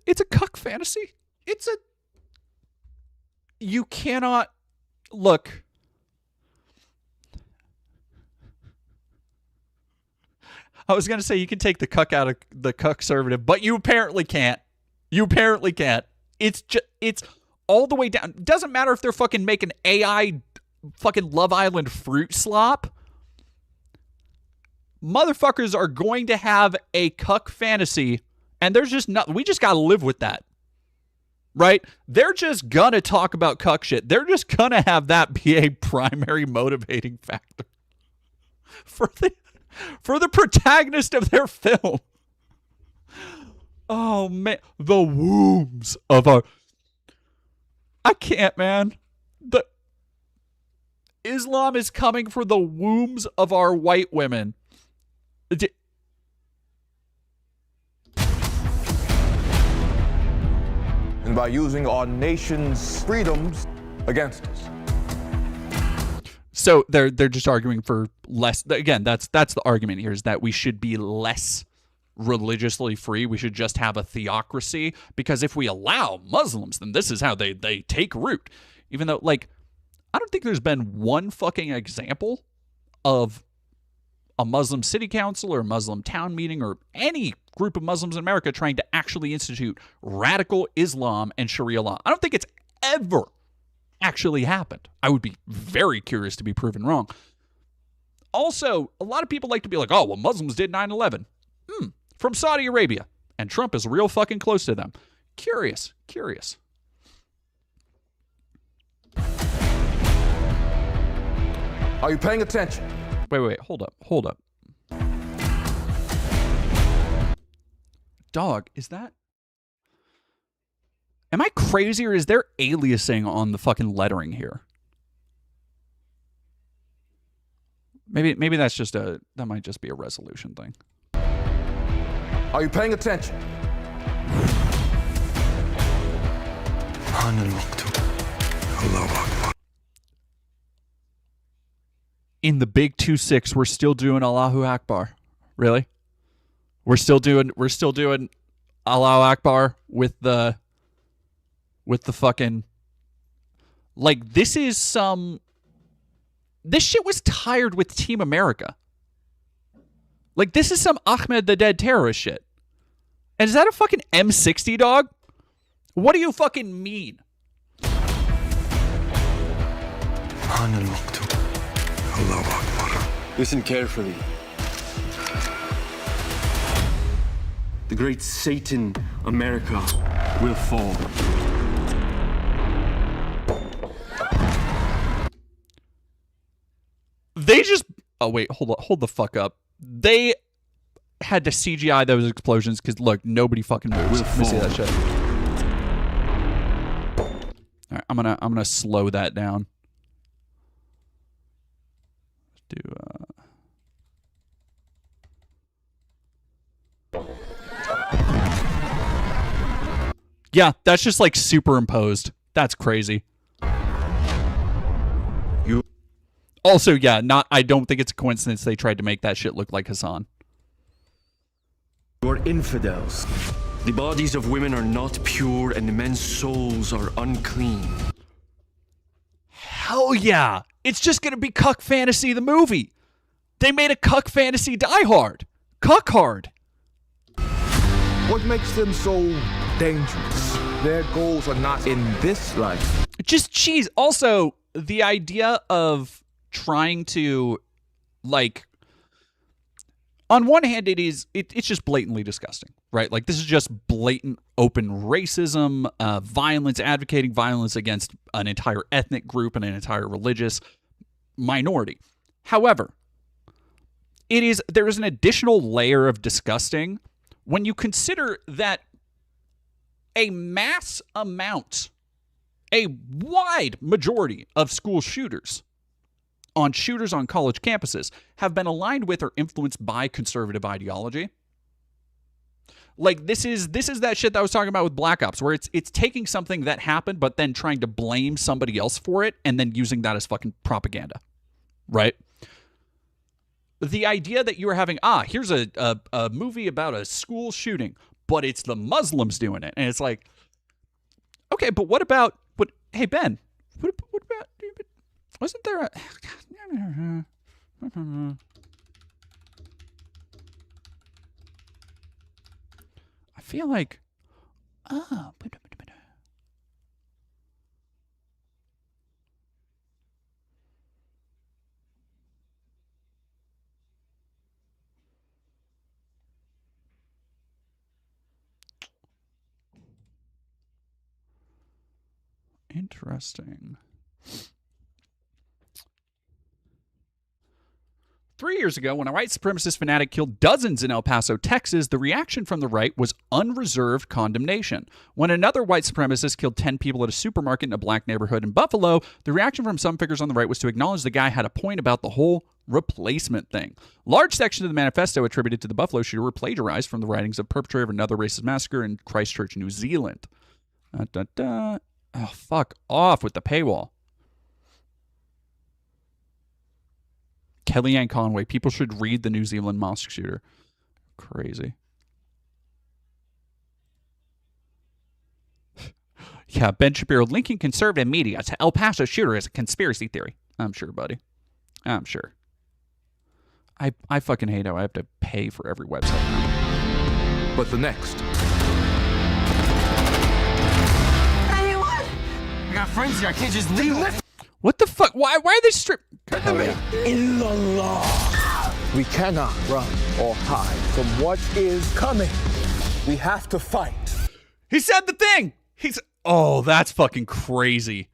It's a cuck fantasy. You cannot look. I was going to say you can take the cuck out of the cuck conservative, but you apparently can't. It's all the way down. Doesn't matter if they're fucking making AI fucking Love Island fruit slop. Motherfuckers are going to have a cuck fantasy, and there's just not. We just got to live with that. Right? They're just going to talk about cuck shit. They're just going to have that be a primary motivating factor for the protagonist of their film. Oh, man. The wombs of our... I can't, man. Islam is coming for the wombs of our white women. And by using our nation's freedoms against us. So they're just arguing for less. Again, that's the argument here, is that we should be less religiously free. We should just have a theocracy, because if we allow Muslims, then this is how they take root. Even though, like, I don't think there's been one fucking example of a Muslim city council or a Muslim town meeting or any group of Muslims in America trying to actually institute radical Islam and Sharia law. I don't think it's ever actually happened. I would be very curious to be proven wrong. Also, a lot of people like to be like, oh, well, Muslims did 9/11. From Saudi Arabia. And Trump is real fucking close to them. Curious. Are you paying attention? Wait, hold up. Dog, is that... Am I crazy, or is there aliasing on the fucking lettering here? Maybe that's just that might just be a resolution thing. Are you paying attention? In the big 2-6, we're still doing Allahu Akbar. Really? We're still doing Allahu Akbar with the fucking, like, this shit was tired with Team America. Like, this is some Ahmed the Dead terrorist shit. And is that a fucking M60, dog? What do you fucking mean? Listen carefully. The great Satan, America, will fall. They just... Oh, wait. Hold the fuck up. They had to CGI those explosions because, look, nobody fucking moves. Let me see that shit. All right, I'm gonna slow that down. Yeah, that's just like superimposed. That's crazy. Also, yeah, I don't think it's a coincidence they tried to make that shit look like Hassan. You are infidels. The bodies of women are not pure, and the men's souls are unclean. Hell yeah. It's just going to be Cuck Fantasy the movie. They made a Cuck Fantasy Die Hard. Cuck Hard. What makes them so dangerous? Their goals are not in this life. Just cheese. Also, the idea of trying to, like, on one hand, it's just blatantly disgusting, right? Like, this is just blatant, open racism, violence, advocating violence against an entire ethnic group and an entire religious minority. However, there is an additional layer of disgusting when you consider that a mass amount, a wide majority of school shooters on college campuses have been aligned with or influenced by conservative ideology. Like, this is that shit that I was talking about with Black Ops, where it's taking something that happened but then trying to blame somebody else for it and then using that as fucking propaganda, right? The idea that you are having, here's a movie about a school shooting, but it's the Muslims doing it. And it's like, okay, but hey, Ben, what about, wasn't there a, I feel like, interesting. 3 years ago, when a white supremacist fanatic killed dozens in El Paso, Texas, the reaction from the right was unreserved condemnation. When another white supremacist killed 10 people at a supermarket in a black neighborhood in Buffalo, the reaction from some figures on the right was to acknowledge the guy had a point about the whole replacement thing. Large sections of the manifesto attributed to the Buffalo shooter were plagiarized from the writings of perpetrator of another racist massacre in Christchurch, New Zealand. Oh, fuck off with the paywall. Kellyanne Conway. People should read the New Zealand mosque shooter. Crazy. Yeah, Ben Shapiro linking conservative media to El Paso shooter as a conspiracy theory. I'm sure, buddy. I'm sure. I fucking hate how I have to pay for every website now. But the next. Anyone? I got friends here. I can't just leave. What the fuck? Why are they In the law. We cannot run or hide from what is coming. We have to fight. He said the thing. Oh, that's fucking crazy.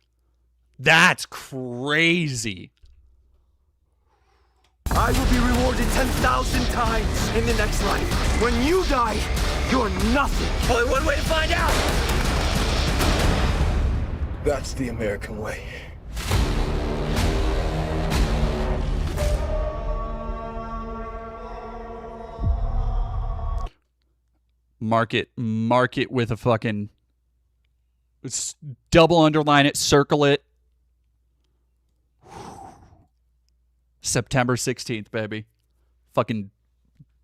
That's crazy. I will be rewarded 10,000 times in the next life. When you die, you're nothing. Only one way to find out. That's the American way. Mark it with a fucking double underline it, circle it. September 16th, baby. Fucking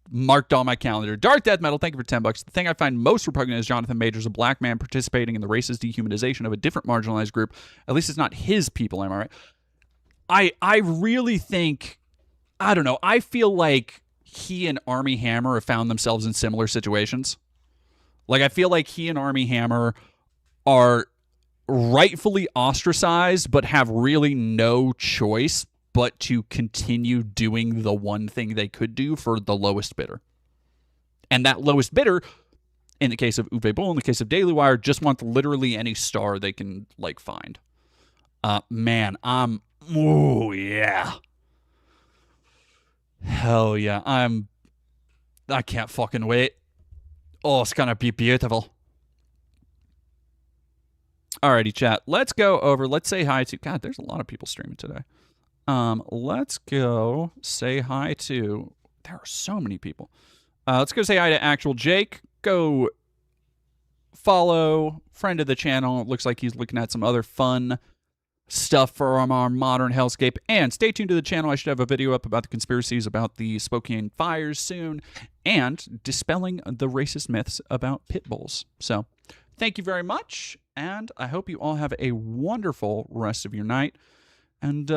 marked on my calendar. Dark Death Metal, thank you for $10. The thing I find most repugnant is Jonathan Majors, a black man participating in the racist dehumanization of a different marginalized group. At least it's not his people, am I right? I really think, I don't know, I feel like he and Armie Hammer have found themselves in similar situations. Like, I feel like he and Armie Hammer are rightfully ostracized, but have really no choice but to continue doing the one thing they could do for the lowest bidder. And that lowest bidder, in the case of Uwe Boll, in the case of Daily Wire, just wants literally any star they can, like, find. Oh, yeah. Hell yeah. I can't fucking wait. Oh, it's gonna be beautiful. Alrighty, chat. Let's go over. Let's say hi to. God, there's a lot of people streaming today. Let's go say hi to. There are so many people. Let's go say hi to Actual Jake. Go follow friend of the channel. It looks like he's looking at some other fun stuff from our modern hellscape. And stay tuned to the channel. I should have a video up about the conspiracies about the Spokane fires soon and dispelling the racist myths about pit bulls. So thank you very much, and I hope you all have a wonderful rest of your night. And